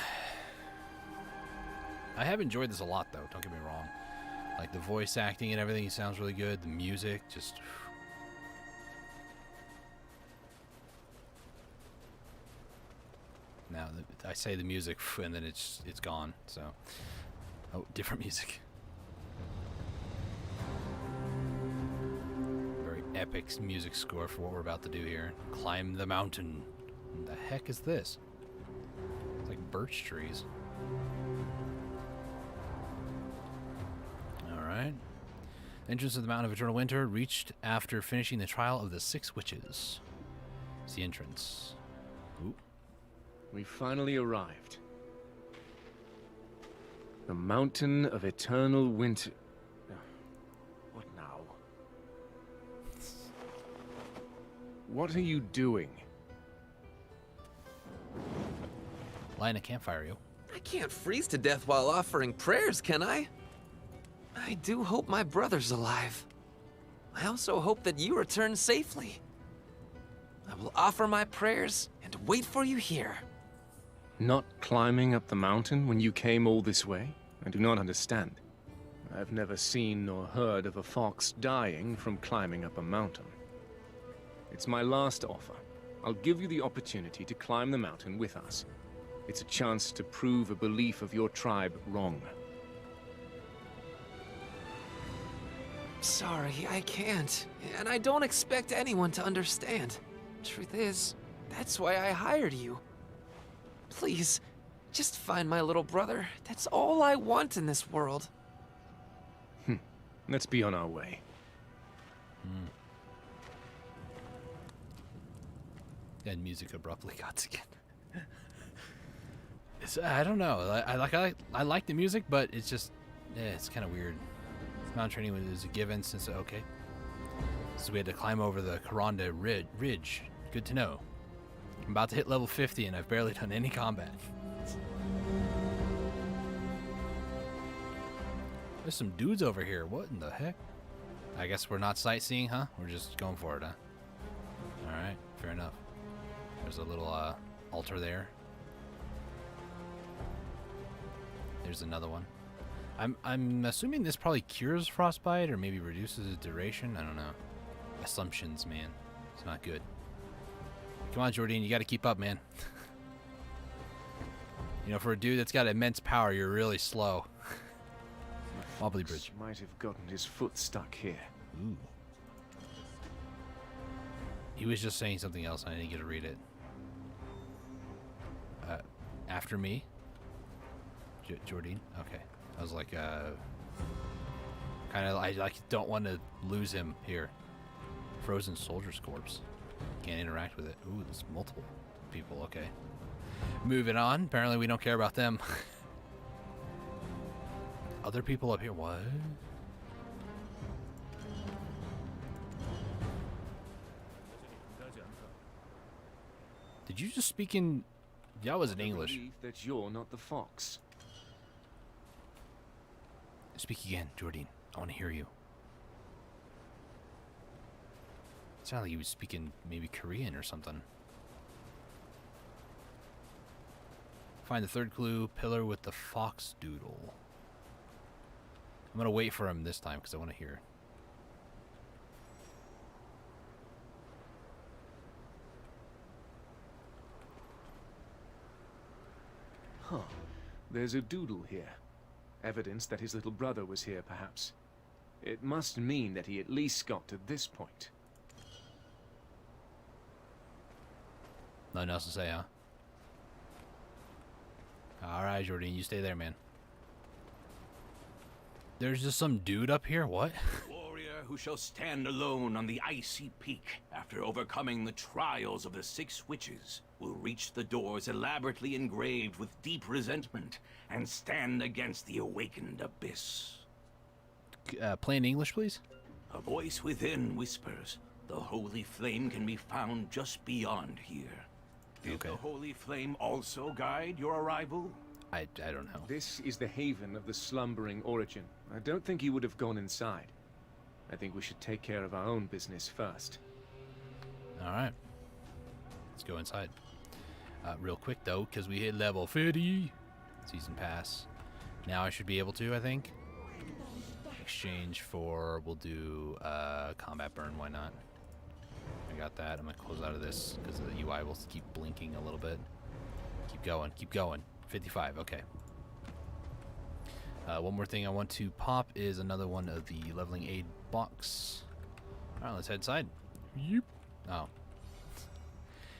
I have enjoyed this a lot, though. Don't get me wrong. Like, the voice acting and everything sounds really good. The music, just... Now, I say the music, and then it's gone, so... Oh, different music. Very epic music score for what we're about to do here. Climb the mountain. What the heck is this? It's like birch trees. Alright. Entrance of the Mountain of Eternal Winter reached after finishing the trial of the 6 witches. It's the entrance. Ooh. We finally arrived. The Mountain of Eternal Winter. What now? What are you doing? Lighting a campfire, yo. I can't freeze to death while offering prayers, can I? I do hope my brother's alive. I also hope that you return safely. I will offer my prayers and wait for you here. Not climbing up the mountain when you came all this way? I do not understand. I've never seen nor heard of a fox dying from climbing up a mountain. It's my last offer. I'll give you the opportunity to climb the mountain with us. It's a chance to prove a belief of your tribe wrong. Sorry, I can't. And I don't expect anyone to understand. Truth is, that's why I hired you. Please, just find my little brother. That's all I want in this world. Let's be on our way. And music abruptly cuts again. I don't know. I like the music, but it's just it's kind of weird. Mountain training was a given since okay. So we had to climb over the Karanda Ridge. Good to know. I'm about to hit level 50 and I've barely done any combat. There's some dudes over here. What in the heck? I guess we're not sightseeing, huh? We're just going for it, huh? Alright, fair enough. There's a little altar there. There's another one. I'm assuming this probably cures frostbite or maybe reduces its duration. I don't know. Assumptions, man. It's not good. Come on, Jordan, you got to keep up, man. You know, for a dude that's got immense power, you're really slow. Wobbly bridge. Might have gotten his foot stuck here. Ooh. He was just saying something else. I didn't get to read it. After me? Jordan? Okay. I was like, kind of, I like don't want to lose him here. Frozen soldier's corpse. Can't interact with it. Ooh, there's multiple people. Okay. Moving on. Apparently we don't care about them. Other people up here. What? Did you just speak in... That was in English. I believe that you're not the fox. Speak again, Jordan. I want to hear you. It sounded like he was speaking maybe Korean or something. Find the third clue, pillar with the fox doodle. I'm going to wait for him this time because I want to hear. Huh. There's a doodle here. Evidence that his little brother was here, perhaps. It must mean that he at least got to this point. Nothing else to say, huh? Alright, Jordan, you stay there, man. There's just some dude up here? What? Warrior who shall stand alone on the icy peak after overcoming the trials of the 6 witches will reach the doors elaborately engraved with deep resentment and stand against the awakened abyss. Plain English, please? A voice within whispers, the holy flame can be found just beyond here. Did the holy flame also guide your arrival? I don't know. This is the haven of the slumbering origin. I don't think he would have gone inside. I think we should take care of our own business first. Alright. Let's go inside. Real quick, though, because we hit level 50. Season pass. Now I should be able to, I think. Exchange for... We'll do combat burn. Why not? I got that. I'm going to close out of this because the UI will keep blinking a little bit. Keep going. Keep going. 55. Okay. One more thing I want to pop is another one of the leveling aid box. Alright, let's head inside. Yep. Oh.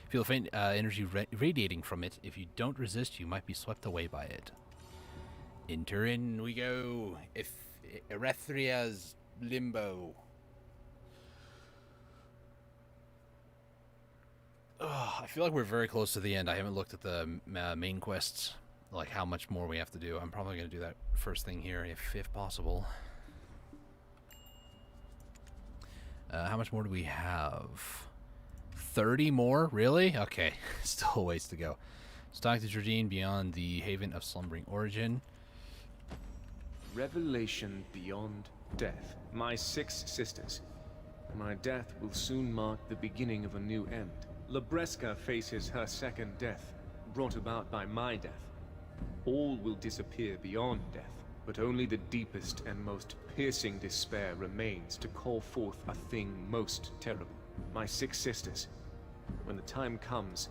Feel faint energy radiating from it. If you don't resist, you might be swept away by it. Enter in we go. If Erethria's limbo. I feel like we're very close to the end. I haven't looked at the main quests, like how much more we have to do. I'm probably going to do that first thing here, if possible. How much more do we have? 30 more? Really? Okay. Still a ways to go. Stalk the Jardine beyond the haven of slumbering origin. Revelation beyond death. My 6 sisters. My death will soon mark the beginning of a new end. Labreska faces her second death, brought about by my death. All will disappear beyond death, but only the deepest and most piercing despair remains to call forth a thing most terrible. My 6 sisters. When the time comes,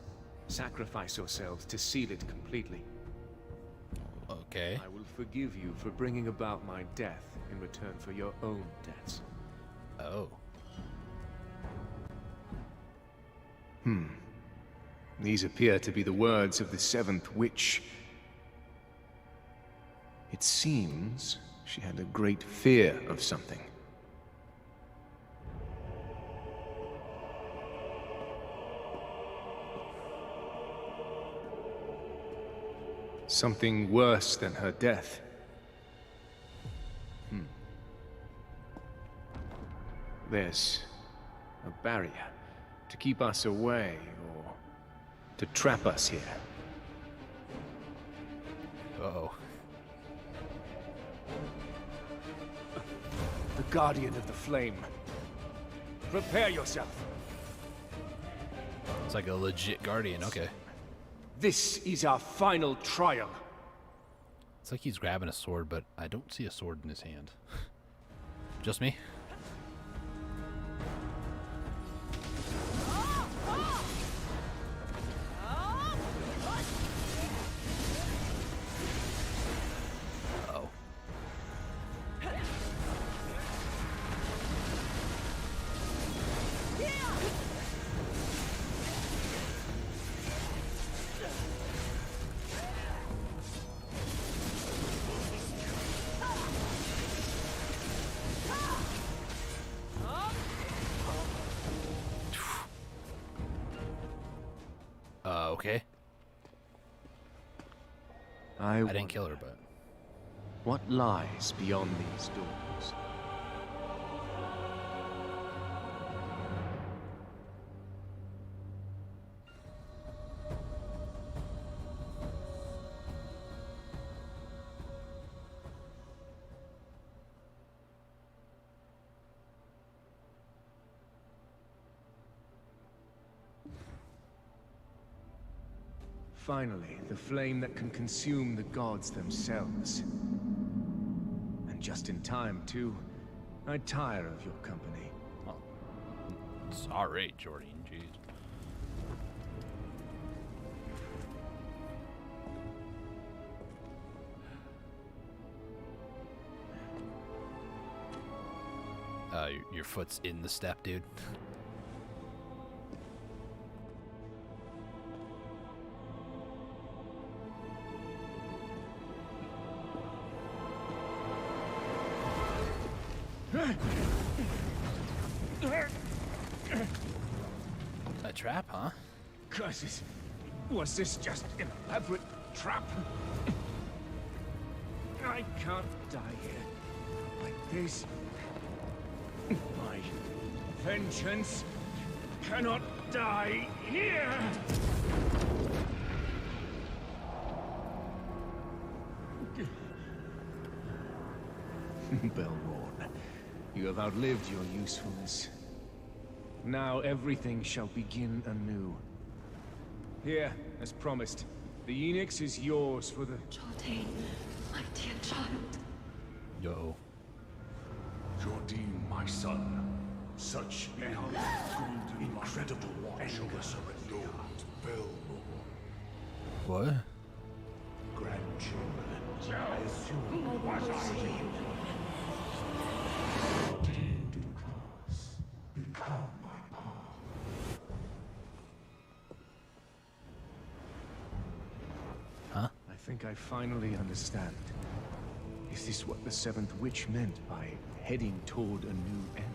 sacrifice yourselves to seal it completely. Okay. I will forgive you for bringing about my death in return for your own deaths. Oh. These appear to be the words of the 7th witch. It seems she had a great fear of something. Something worse than her death. There's a barrier to keep us away, or to trap us here. Uh-oh. The Guardian of the Flame. Prepare yourself. It's like a legit guardian, okay. This is our final trial. It's like he's grabbing a sword, but I don't see a sword in his hand. Just me? Uh-oh. Okay. I didn't kill her, but... What lies beyond these doors? Finally, the flame that can consume the gods themselves. And just in time, too. I tire of your company. Oh. Sorry, Jordan, jeez. Your foot's in the step, dude. A trap, huh? Curses! Was this just an elaborate trap? I can't die here. Like this. My vengeance cannot die here! Belworn, you have outlived your usefulness. Now everything shall begin anew. Here, as promised, the Enix is yours for the... Jordan, my dear child. Yo. Jordan, my son, such incredible endless What? Grandchildren, I assume was I Huh? I think I finally understand. Is this what the 7th witch meant by heading toward a new end?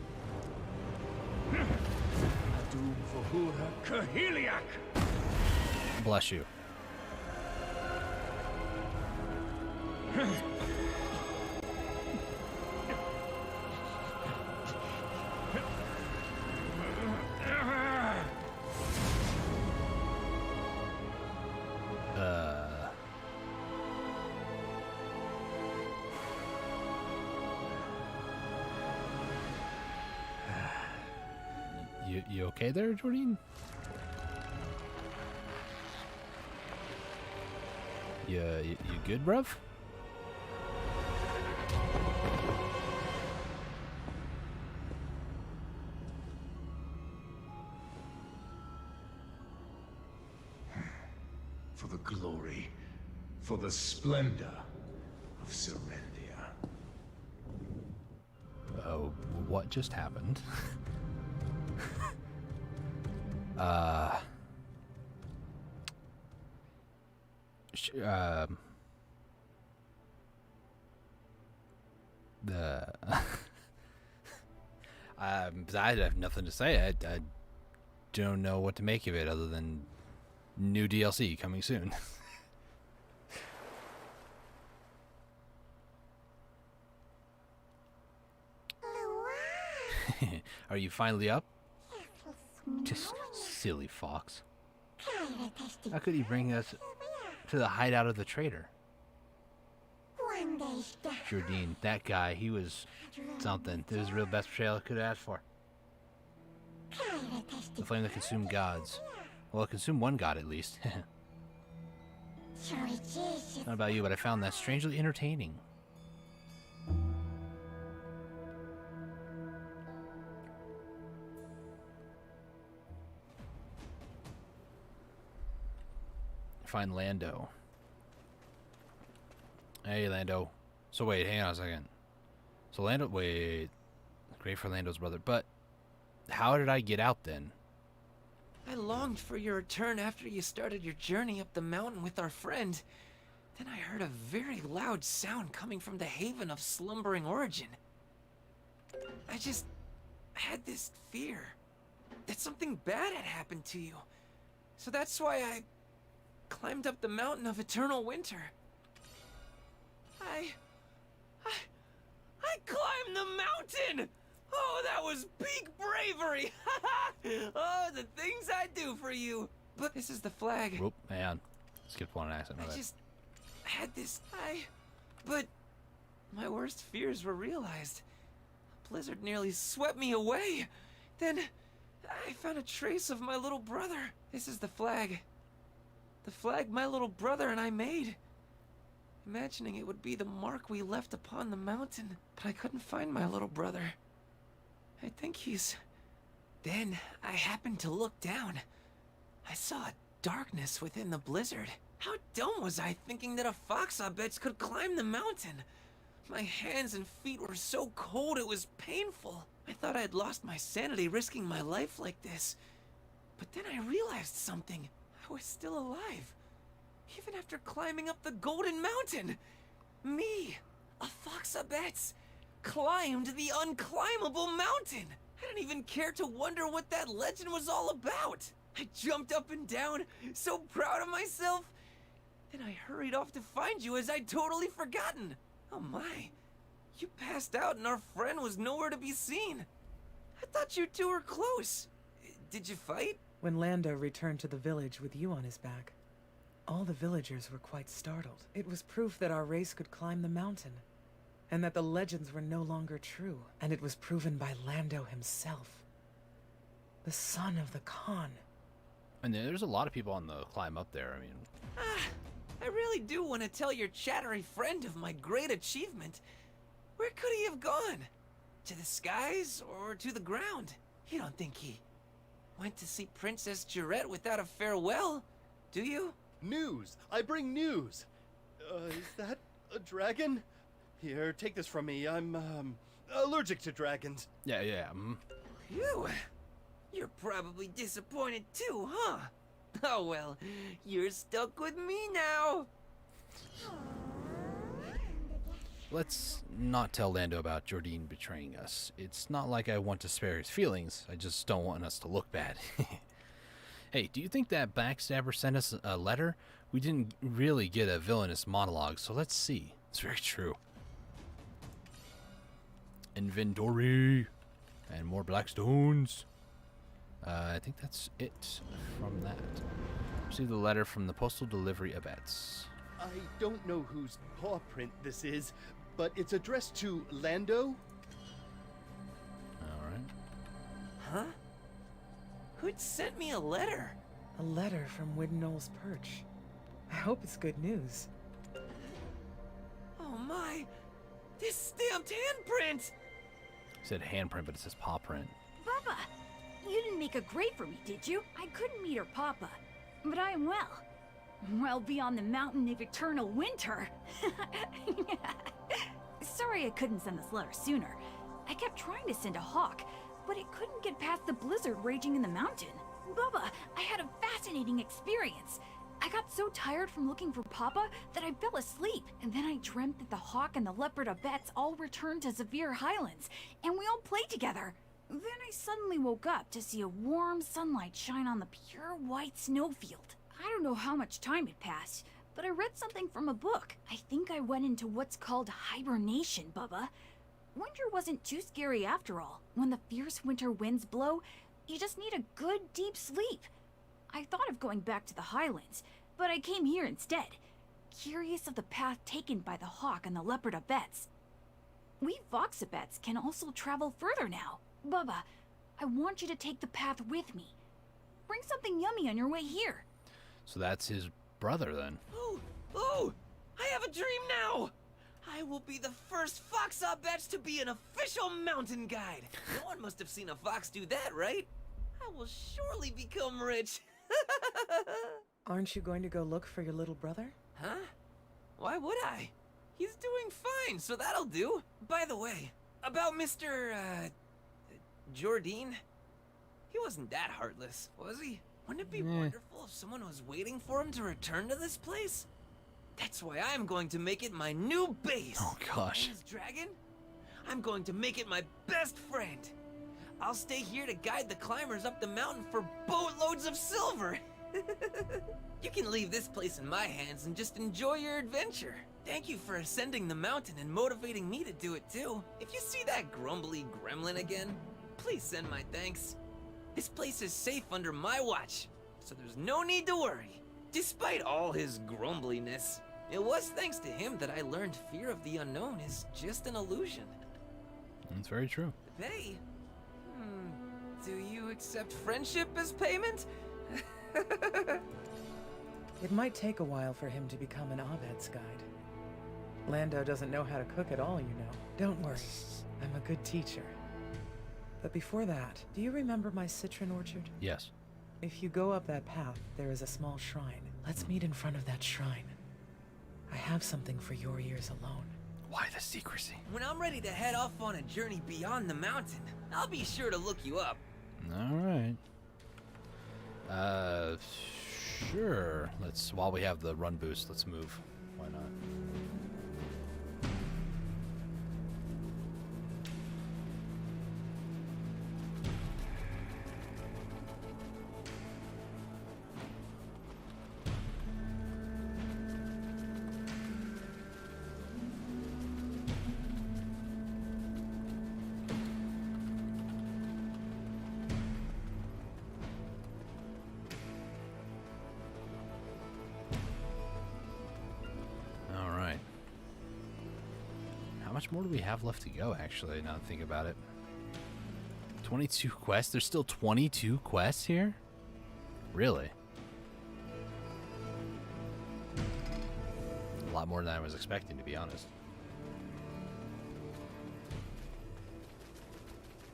A doom for Hura Kahiliak! Bless you. You okay there, Jordan? You good, bruv? For the glory, for the splendor of Serendia. Oh, what just happened? I have nothing to say. I don't know what to make of it other than new DLC coming soon. Are you finally up? Just silly fox. How could he bring us to the hideout of the traitor? Jardine, that guy, he was something. This was the real best betrayal I could have asked for. The flame that consumed gods. Well, it consumed one god at least. Not about you, but I found that strangely entertaining. Find Lando. Hey, Lando. So wait, hang on a second. So Lando, wait. Great for Lando's brother, but how did I get out then? I longed for your return after you started your journey up the mountain with our friend. Then I heard a very loud sound coming from the haven of slumbering origin. I just had this fear that something bad had happened to you. So that's why I climbed up the mountain of eternal winter. I climbed the mountain! Oh, that was peak bravery! Oh, the things I do for you! But this is the flag. Whoop, man. Skipped one accent. I just had this... But my worst fears were realized. A blizzard nearly swept me away. Then I found a trace of my little brother. This is the flag. The flag my little brother and I made. Imagining it would be the mark we left upon the mountain. But I couldn't find my little brother. I think he's... Then I happened to look down. I saw a darkness within the blizzard. How dumb was I thinking that a fox Foxabets could climb the mountain? My hands and feet were so cold it was painful. I thought I had lost my sanity risking my life like this. But then I realized something. I was still alive. Even after climbing up the Golden Mountain. Me, a Foxabets, climbed the unclimbable mountain. I didn't even care to wonder what that legend was all about. I jumped up and down, so proud of myself. Then I hurried off to find you as I'd totally forgotten. Oh my, you passed out and our friend was nowhere to be seen. I thought you two were close. Did you fight? When Lando returned to the village with you on his back, all the villagers were quite startled. It was proof that our race could climb the mountain, and that the legends were no longer true, and it was proven by Lando himself, the son of the Khan. And there's a lot of people on the climb up there, I mean... I really do want to tell your chattery friend of my great achievement. Where could he have gone? To the skies or to the ground? You don't think he went to see Princess Jarette without a farewell, do you? News! I bring news! Is that a dragon? Here, take this from me. I'm, allergic to dragons. Yeah. Phew. You're probably disappointed too, huh? Oh well, you're stuck with me now. Let's not tell Lando about Jardine betraying us. It's not like I want to spare his feelings. I just don't want us to look bad. Hey, do you think that backstabber sent us a letter? We didn't really get a villainous monologue, so let's see. It's very true. Inventory. And more black stones. I think that's it from that. Received the letter from the postal delivery abets. I don't know whose paw print this is, but it's addressed to Lando. Alright. Huh? Hood sent me a letter. A letter from Widnall's Perch. I hope it's good news. Oh my! This stamped handprint! It said handprint, but it says paw print. Bubba, you didn't make a grave for me, did you? I couldn't meet her papa, but I am well. Well beyond the mountain of eternal winter. Sorry I couldn't send this letter sooner. I kept trying to send a hawk, but it couldn't get past the blizzard raging in the mountain. Bubba, I had a fascinating experience. I got so tired from looking for Papa that I fell asleep, and then I dreamt that the hawk and the leopard abettes all returned to Zephyr Highlands, and we all played together. Then I suddenly woke up to see a warm sunlight shine on the pure white snowfield. I don't know how much time had passed, but I read something from a book. I think I went into what's called hibernation, Bubba. Winter wasn't too scary after all. When the fierce winter winds blow, you just need a good deep sleep. I thought of going back to the Highlands, but I came here instead, curious of the path taken by the hawk and the leopard abettes. We fox abettes can also travel further now. Bubba, I want you to take the path with me. Bring something yummy on your way here. So that's his brother then. Oh! I have a dream now! I will be the first fox abetch to be an official mountain guide. No one must have seen a fox do that, right? I will surely become rich. Aren't you going to go look for your little brother? Huh? Why would I? He's doing fine, so that'll do. By the way, about Mr. Jordine, he wasn't that heartless, was he? Wouldn't it be wonderful if someone was waiting for him to return to this place? That's why I'm going to make it my new base. Oh gosh. And his dragon? I'm going to make it my best friend. I'll stay here to guide the climbers up the mountain for boatloads of silver. You can leave this place in my hands and just enjoy your adventure. Thank you for ascending the mountain and motivating me to do it too. If you see that grumbly gremlin again, please send my thanks. This place is safe under my watch, so there's no need to worry. Despite all his grumbliness, it was thanks to him that I learned fear of the unknown is just an illusion. That's very true. They? Do you accept friendship as payment? It might take a while for him to become an Abed's guide. Lando doesn't know how to cook at all, you know. Don't worry, I'm a good teacher. But before that, do you remember my citron orchard? Yes. If you go up that path, there is a small shrine. Let's meet in front of that shrine. I have something for your ears alone. Why the secrecy? When I'm ready to head off on a journey beyond the mountain, I'll be sure to look you up. All right. Sure. While we have the run boost, let's move. Why not? How much more do we have left to go, actually, now that I think about it? 22 quests? There's still 22 quests here? Really? A lot more than I was expecting, to be honest.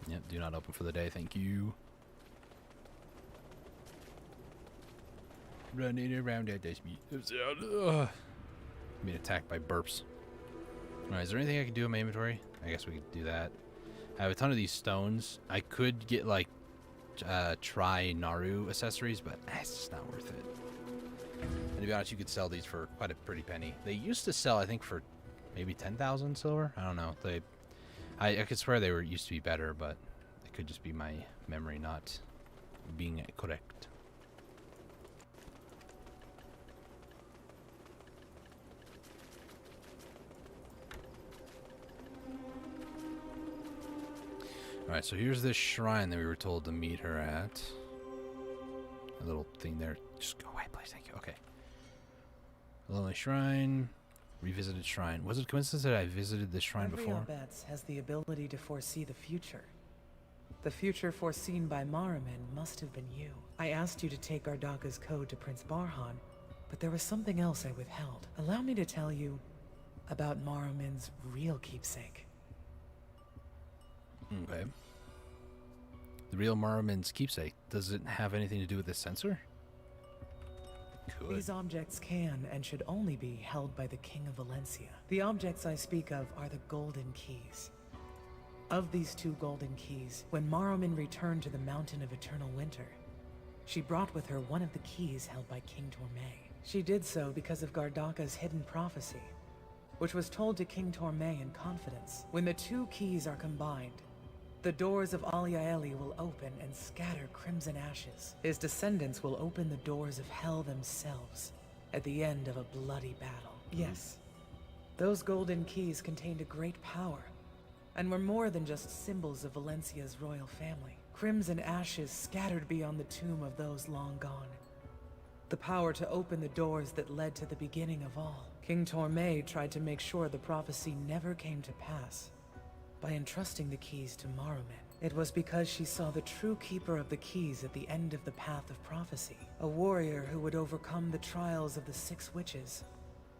Yep, do not open for the day, thank you. Running around at this beat. Being attacked by burps. Alright, is there anything I can do in my inventory? I guess we could do that. I have a ton of these stones. I could get, like, try Naru accessories, but it's just not worth it. And to be honest, you could sell these for quite a pretty penny. They used to sell, I think, for maybe 10,000 silver? I don't know. I could swear they used to be better, but it could just be my memory not being correct. Alright, so here's this shrine that we were told to meet her at. A little thing there. Just go away, please. Thank you. Okay. A lonely shrine. Revisited shrine. Was it coincidence that I visited this shrine before? Every Abetz has the ability to foresee the future. The future foreseen by Maramin must have been you. I asked you to take Gardaka's code to Prince Barhan, but there was something else I withheld. Allow me to tell you about Maramin's real keepsake. Okay. The real Maramin's keepsake. Does it have anything to do with this sensor? Could. These objects can and should only be held by the King of Valencia. The objects I speak of are the Golden Keys. Of these 2 golden keys, when Maramin returned to the Mountain of Eternal Winter, she brought with her one of the keys held by King Tormay. She did so because of Gardaka's hidden prophecy, which was told to King Tormay in confidence. When the 2 keys are combined, the doors of Aliaeli will open and scatter crimson ashes. His descendants will open the doors of hell themselves at the end of a bloody battle. Yes, those golden keys contained a great power, and were more than just symbols of Valencia's royal family. Crimson ashes scattered beyond the tomb of those long gone. The power to open the doors that led to the beginning of all. King Tormay tried to make sure the prophecy never came to pass by entrusting the keys to Maramin. It was because she saw the true keeper of the keys at the end of the path of prophecy, a warrior who would overcome the trials of the 6 witches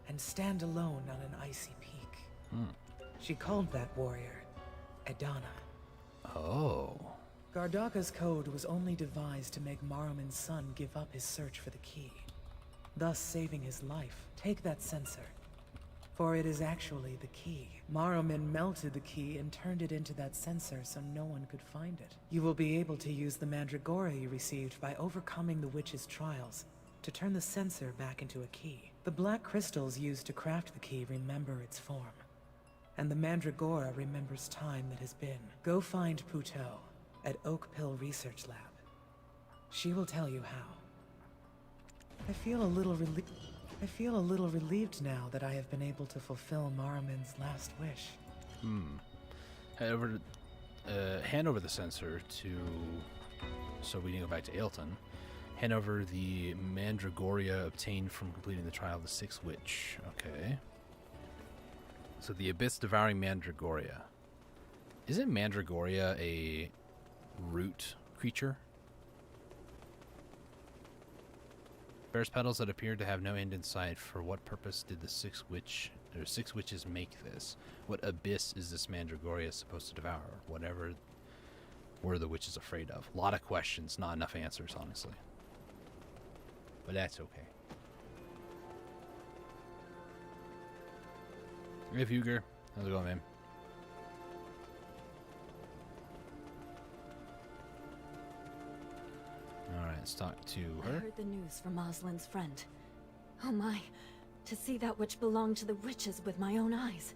and stand alone on an icy peak. She called that warrior Edana. Oh. Gardaka's code was only devised to make Maramin's son give up his search for the key, thus saving his life. Take that sensor, for it is actually the key. Maramin melted the key and turned it into that sensor so no one could find it. You will be able to use the Mandragora you received by overcoming the witch's trials to turn the sensor back into a key. The black crystals used to craft the key remember its form, and the Mandragora remembers time that has been. Go find Puto at Oak Pill Research Lab. She will tell you how. I feel a little relieved now that I have been able to fulfill Maramin's last wish. Hand over the sensor to... So we need to go back to Ailton. Hand over the Mandragoria obtained from completing the trial of the 6th witch. Okay. So the Abyss-devouring Mandragoria. Isn't Mandragoria a root creature? Bears petals that appeared to have no end in sight. For what purpose did the 6 witches make this? What abyss is this Mandragoria supposed to devour? Whatever were the witches afraid of? A lot of questions, not enough answers, honestly. But that's okay. Hey, Fuger. How's it going, man? Alright, let's talk to her. I heard the news from Oslin's friend. Oh my, to see that which belonged to the witches with my own eyes.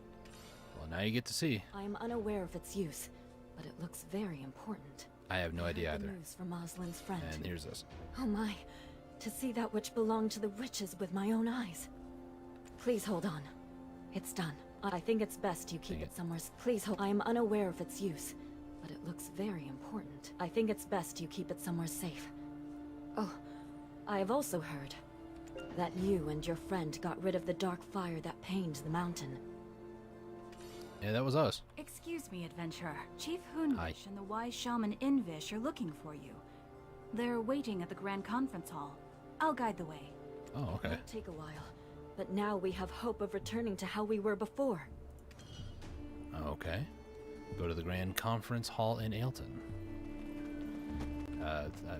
Well, now you get to see. I am unaware of its use, but it looks very important. I have no idea either. The news from Oslin's friend. And here's this. Oh my, to see that which belonged to the witches with my own eyes. Please hold on. It's done. I think it's best you keep it somewhere. Please hold. I am unaware of its use, but it looks very important. I think it's best you keep it somewhere safe. Oh, I have also heard that you and your friend got rid of the dark fire that pained the mountain. Yeah, that was us. Excuse me, adventurer. Chief Hunvish and the wise shaman Invish are looking for you. They're waiting at the Grand Conference Hall. I'll guide the way. Oh, okay. It'll take a while, but now we have hope of returning to how we were before. Okay. Go to the Grand Conference Hall in Ailton.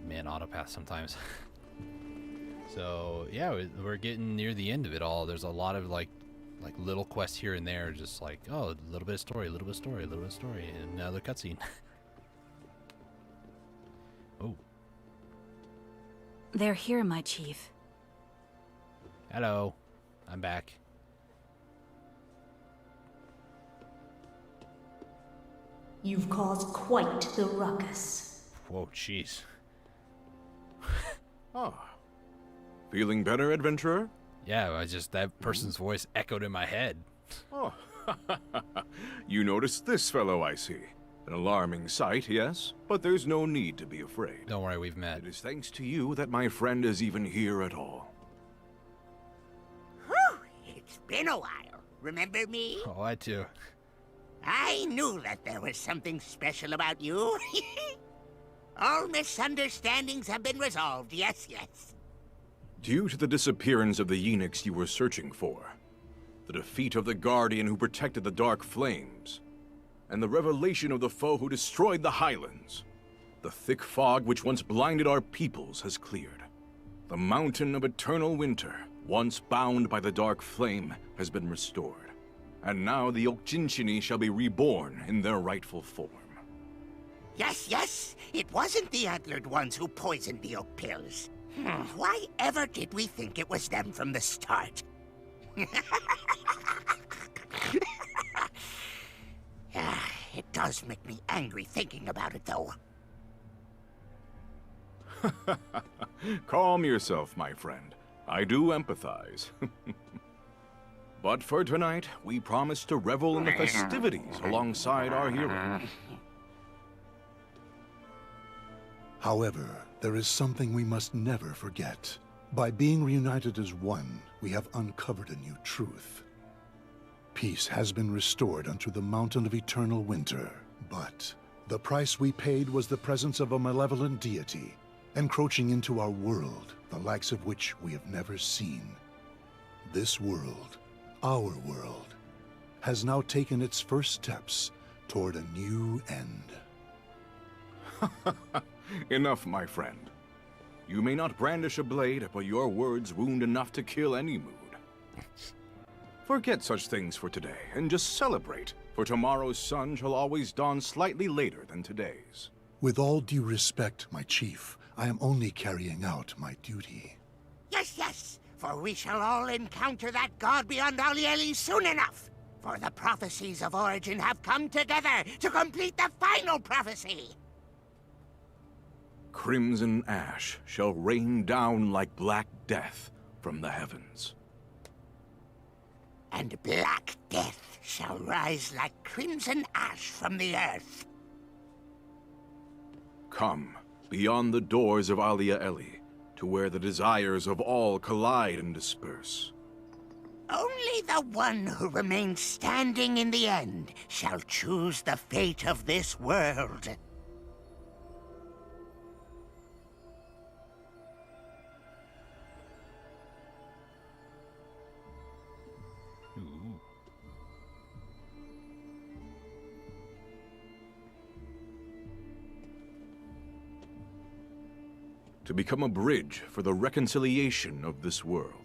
Man, autopath sometimes. So, yeah, we're getting near the end of it all. There's a lot of, like little quests here and there, just like, oh, a little bit of story, a little bit of story, a little bit of story, and another cutscene. Oh. They're here, my chief. Hello. I'm back. You've caused quite the ruckus. Whoa, jeez. Feeling better, adventurer? Yeah, that person's voice echoed in my head. Oh, you noticed this fellow, I see. An alarming sight, yes, but there's no need to be afraid. Don't worry, we've met. It is thanks to you that my friend is even here at all. Whew, it's been a while. Remember me? Oh, I too. I knew that there was something special about you. All misunderstandings have been resolved, yes, yes. Due to the disappearance of the eunuchs you were searching for, the defeat of the Guardian who protected the Dark Flames, and the revelation of the foe who destroyed the Highlands, the thick fog which once blinded our peoples has cleared. The Mountain of Eternal Winter, once bound by the Dark Flame, has been restored, and now the Okjinshini shall be reborn in their rightful form. Yes, yes, it wasn't the antlered ones who poisoned the oak pills. Why ever did we think it was them from the start? It does make me angry thinking about it, though. Calm yourself, my friend. I do empathize. But for tonight, we promise to revel in the festivities alongside our hero. However, there is something we must never forget. By being reunited as one, we have uncovered a new truth. Peace has been restored unto the Mountain of Eternal Winter, but the price we paid was the presence of a malevolent deity, encroaching into our world, the likes of which we have never seen. This world, our world, has now taken its first steps toward a new end. Enough, my friend. You may not brandish a blade, but your words wound enough to kill any mood. Forget such things for today, and just celebrate, for tomorrow's sun shall always dawn slightly later than today's. With all due respect, my chief, I am only carrying out my duty. Yes, yes, for we shall all encounter that god beyond Alieli soon enough. For the prophecies of Origin have come together to complete the final prophecy. Crimson ash shall rain down like black death from the heavens. And black death shall rise like crimson ash from the earth. Come, beyond the doors of Alia Eli, to where the desires of all collide and disperse. Only the one who remains standing in the end shall choose the fate of this world. To become a bridge for the reconciliation of this world.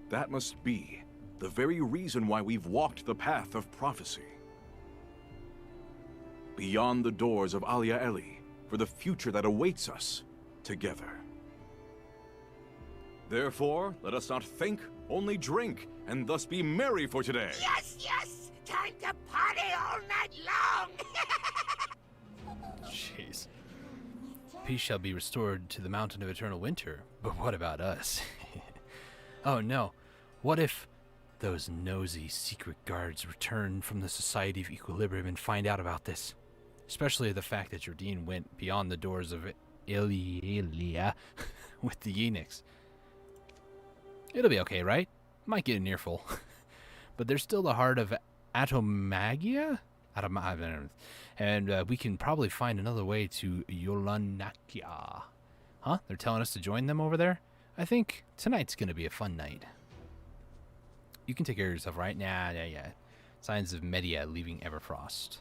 That must be the very reason why we've walked the path of prophecy. Beyond the doors of Alia Eli, for the future that awaits us together. Therefore, let us not think, only drink, and thus be merry for today. Yes, yes! Time to party all night long! Jeez. Peace shall be restored to the Mountain of Eternal Winter, but what about us? Oh no, what if those nosy secret guards return from the Society of Equilibrium and find out about this? Especially the fact that Jordine went beyond the doors of Ilia with the eunuchs. It'll be okay, right? Might get an earful. But there's still the heart of Atomagia? And we can probably find another way to Yolanakia. Huh? They're telling us to join them over there? I think tonight's going to be a fun night. You can take care of yourself, right? Nah, yeah. Signs of Media leaving Everfrost.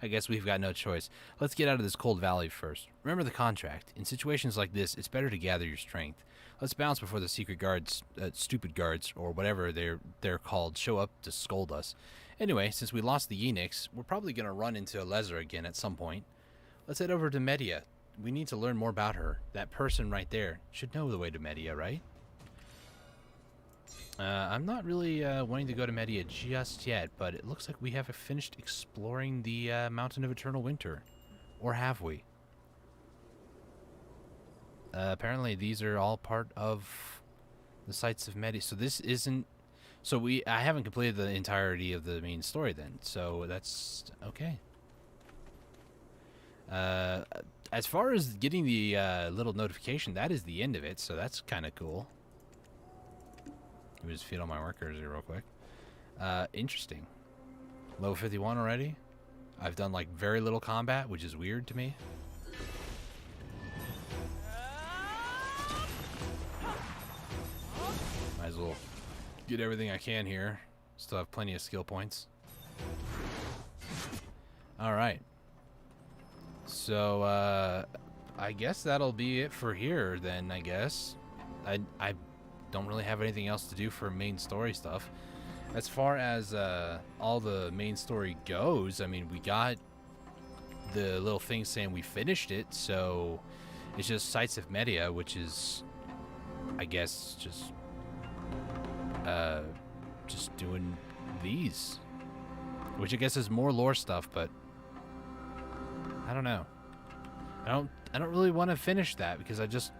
I guess we've got no choice. Let's get out of this cold valley first. Remember the contract. In situations like this, it's better to gather your strength. Let's bounce before the secret guards, stupid guards, or whatever they're called, show up to scold us. Anyway, since we lost the eunuchs, we're probably going to run into Alezer again at some point. Let's head over to Media. We need to learn more about her. That person right there should know the way to Media, right? I'm not really wanting to go to Media just yet, but it looks like we have finished exploring the Mountain of Eternal Winter. Or have we? Apparently these are all part of the sites of Media. So this isn't... So I haven't completed the entirety of the main story then. So that's okay. As far as getting the little notification, that is the end of it. So that's kind of cool. Let me just feed all my workers here real quick. Interesting. Level 51 already. I've done like very little combat, which is weird to me. Might as well get everything I can here. Still have plenty of skill points. Alright. So, I guess that'll be it for here then, I guess. I don't really have anything else to do for main story stuff. As far as all the main story goes, I mean, we got the little thing saying we finished it, so it's just Sites of Media, which is, I guess, just doing these, which I guess is more lore stuff, but I don't know. I don't really want to finish that because I just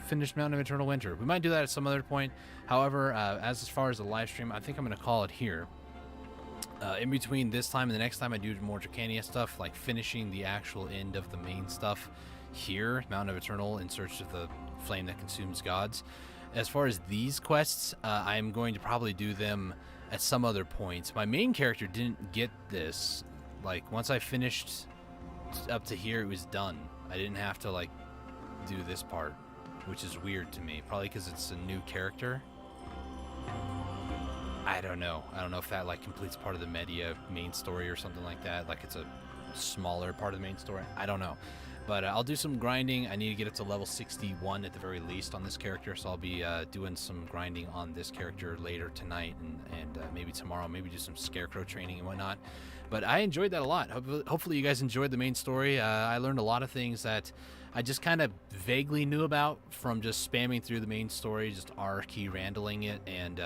finished Mountain of Eternal Winter. We might do that at some other point. However, as far as the live stream, I think I'm going to call it here. In between this time and the next time I do more Dracania stuff, like finishing the actual end of the main stuff here, Mountain of Eternal, in search of the flame that consumes gods. As far as these quests, I'm going to probably do them at some other point. My main character didn't get this. Like, once I finished up to here, it was done. I didn't have to, like, do this part, which is weird to me. Probably because it's a new character. I don't know. I don't know if that, like, completes part of the Media main story or something like that. Like, it's a smaller part of the main story. I don't know. But I'll do some grinding. I need to get it to level 61 at the very least on this character. So I'll be doing some grinding on this character later tonight and maybe tomorrow. Maybe do some Scarecrow training and whatnot. But I enjoyed that a lot. Hopefully you guys enjoyed the main story. I learned a lot of things that I just kind of vaguely knew about from just spamming through the main story, just R-key randling it, and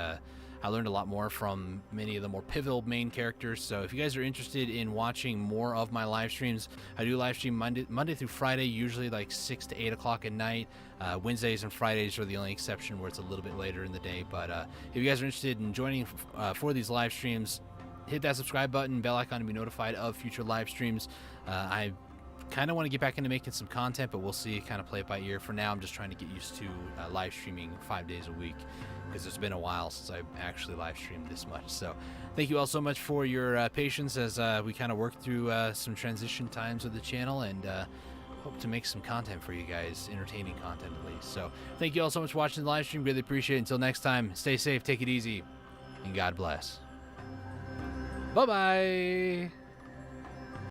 I learned a lot more from many of the more pivotal main characters. So if you guys are interested in watching more of my live streams, I do live stream Monday through Friday, usually like 6 to 8 o'clock at night. Wednesdays and Fridays are the only exception where it's a little bit later in the day. But if you guys are interested in joining for these live streams, hit that subscribe button, bell icon to be notified of future live streams. I kind of want to get back into making some content, but we'll see, kind of play it by ear. For now, I'm just trying to get used to live streaming 5 days a week, because it's been a while since I've actually live streamed this much. So thank you all so much for your patience as we kind of work through some transition times of the channel, and hope to make some content for you guys, entertaining content at least. So thank you all so much for watching the live stream. Really appreciate it. Until next time, stay safe, take it easy, and God bless. Bye-bye.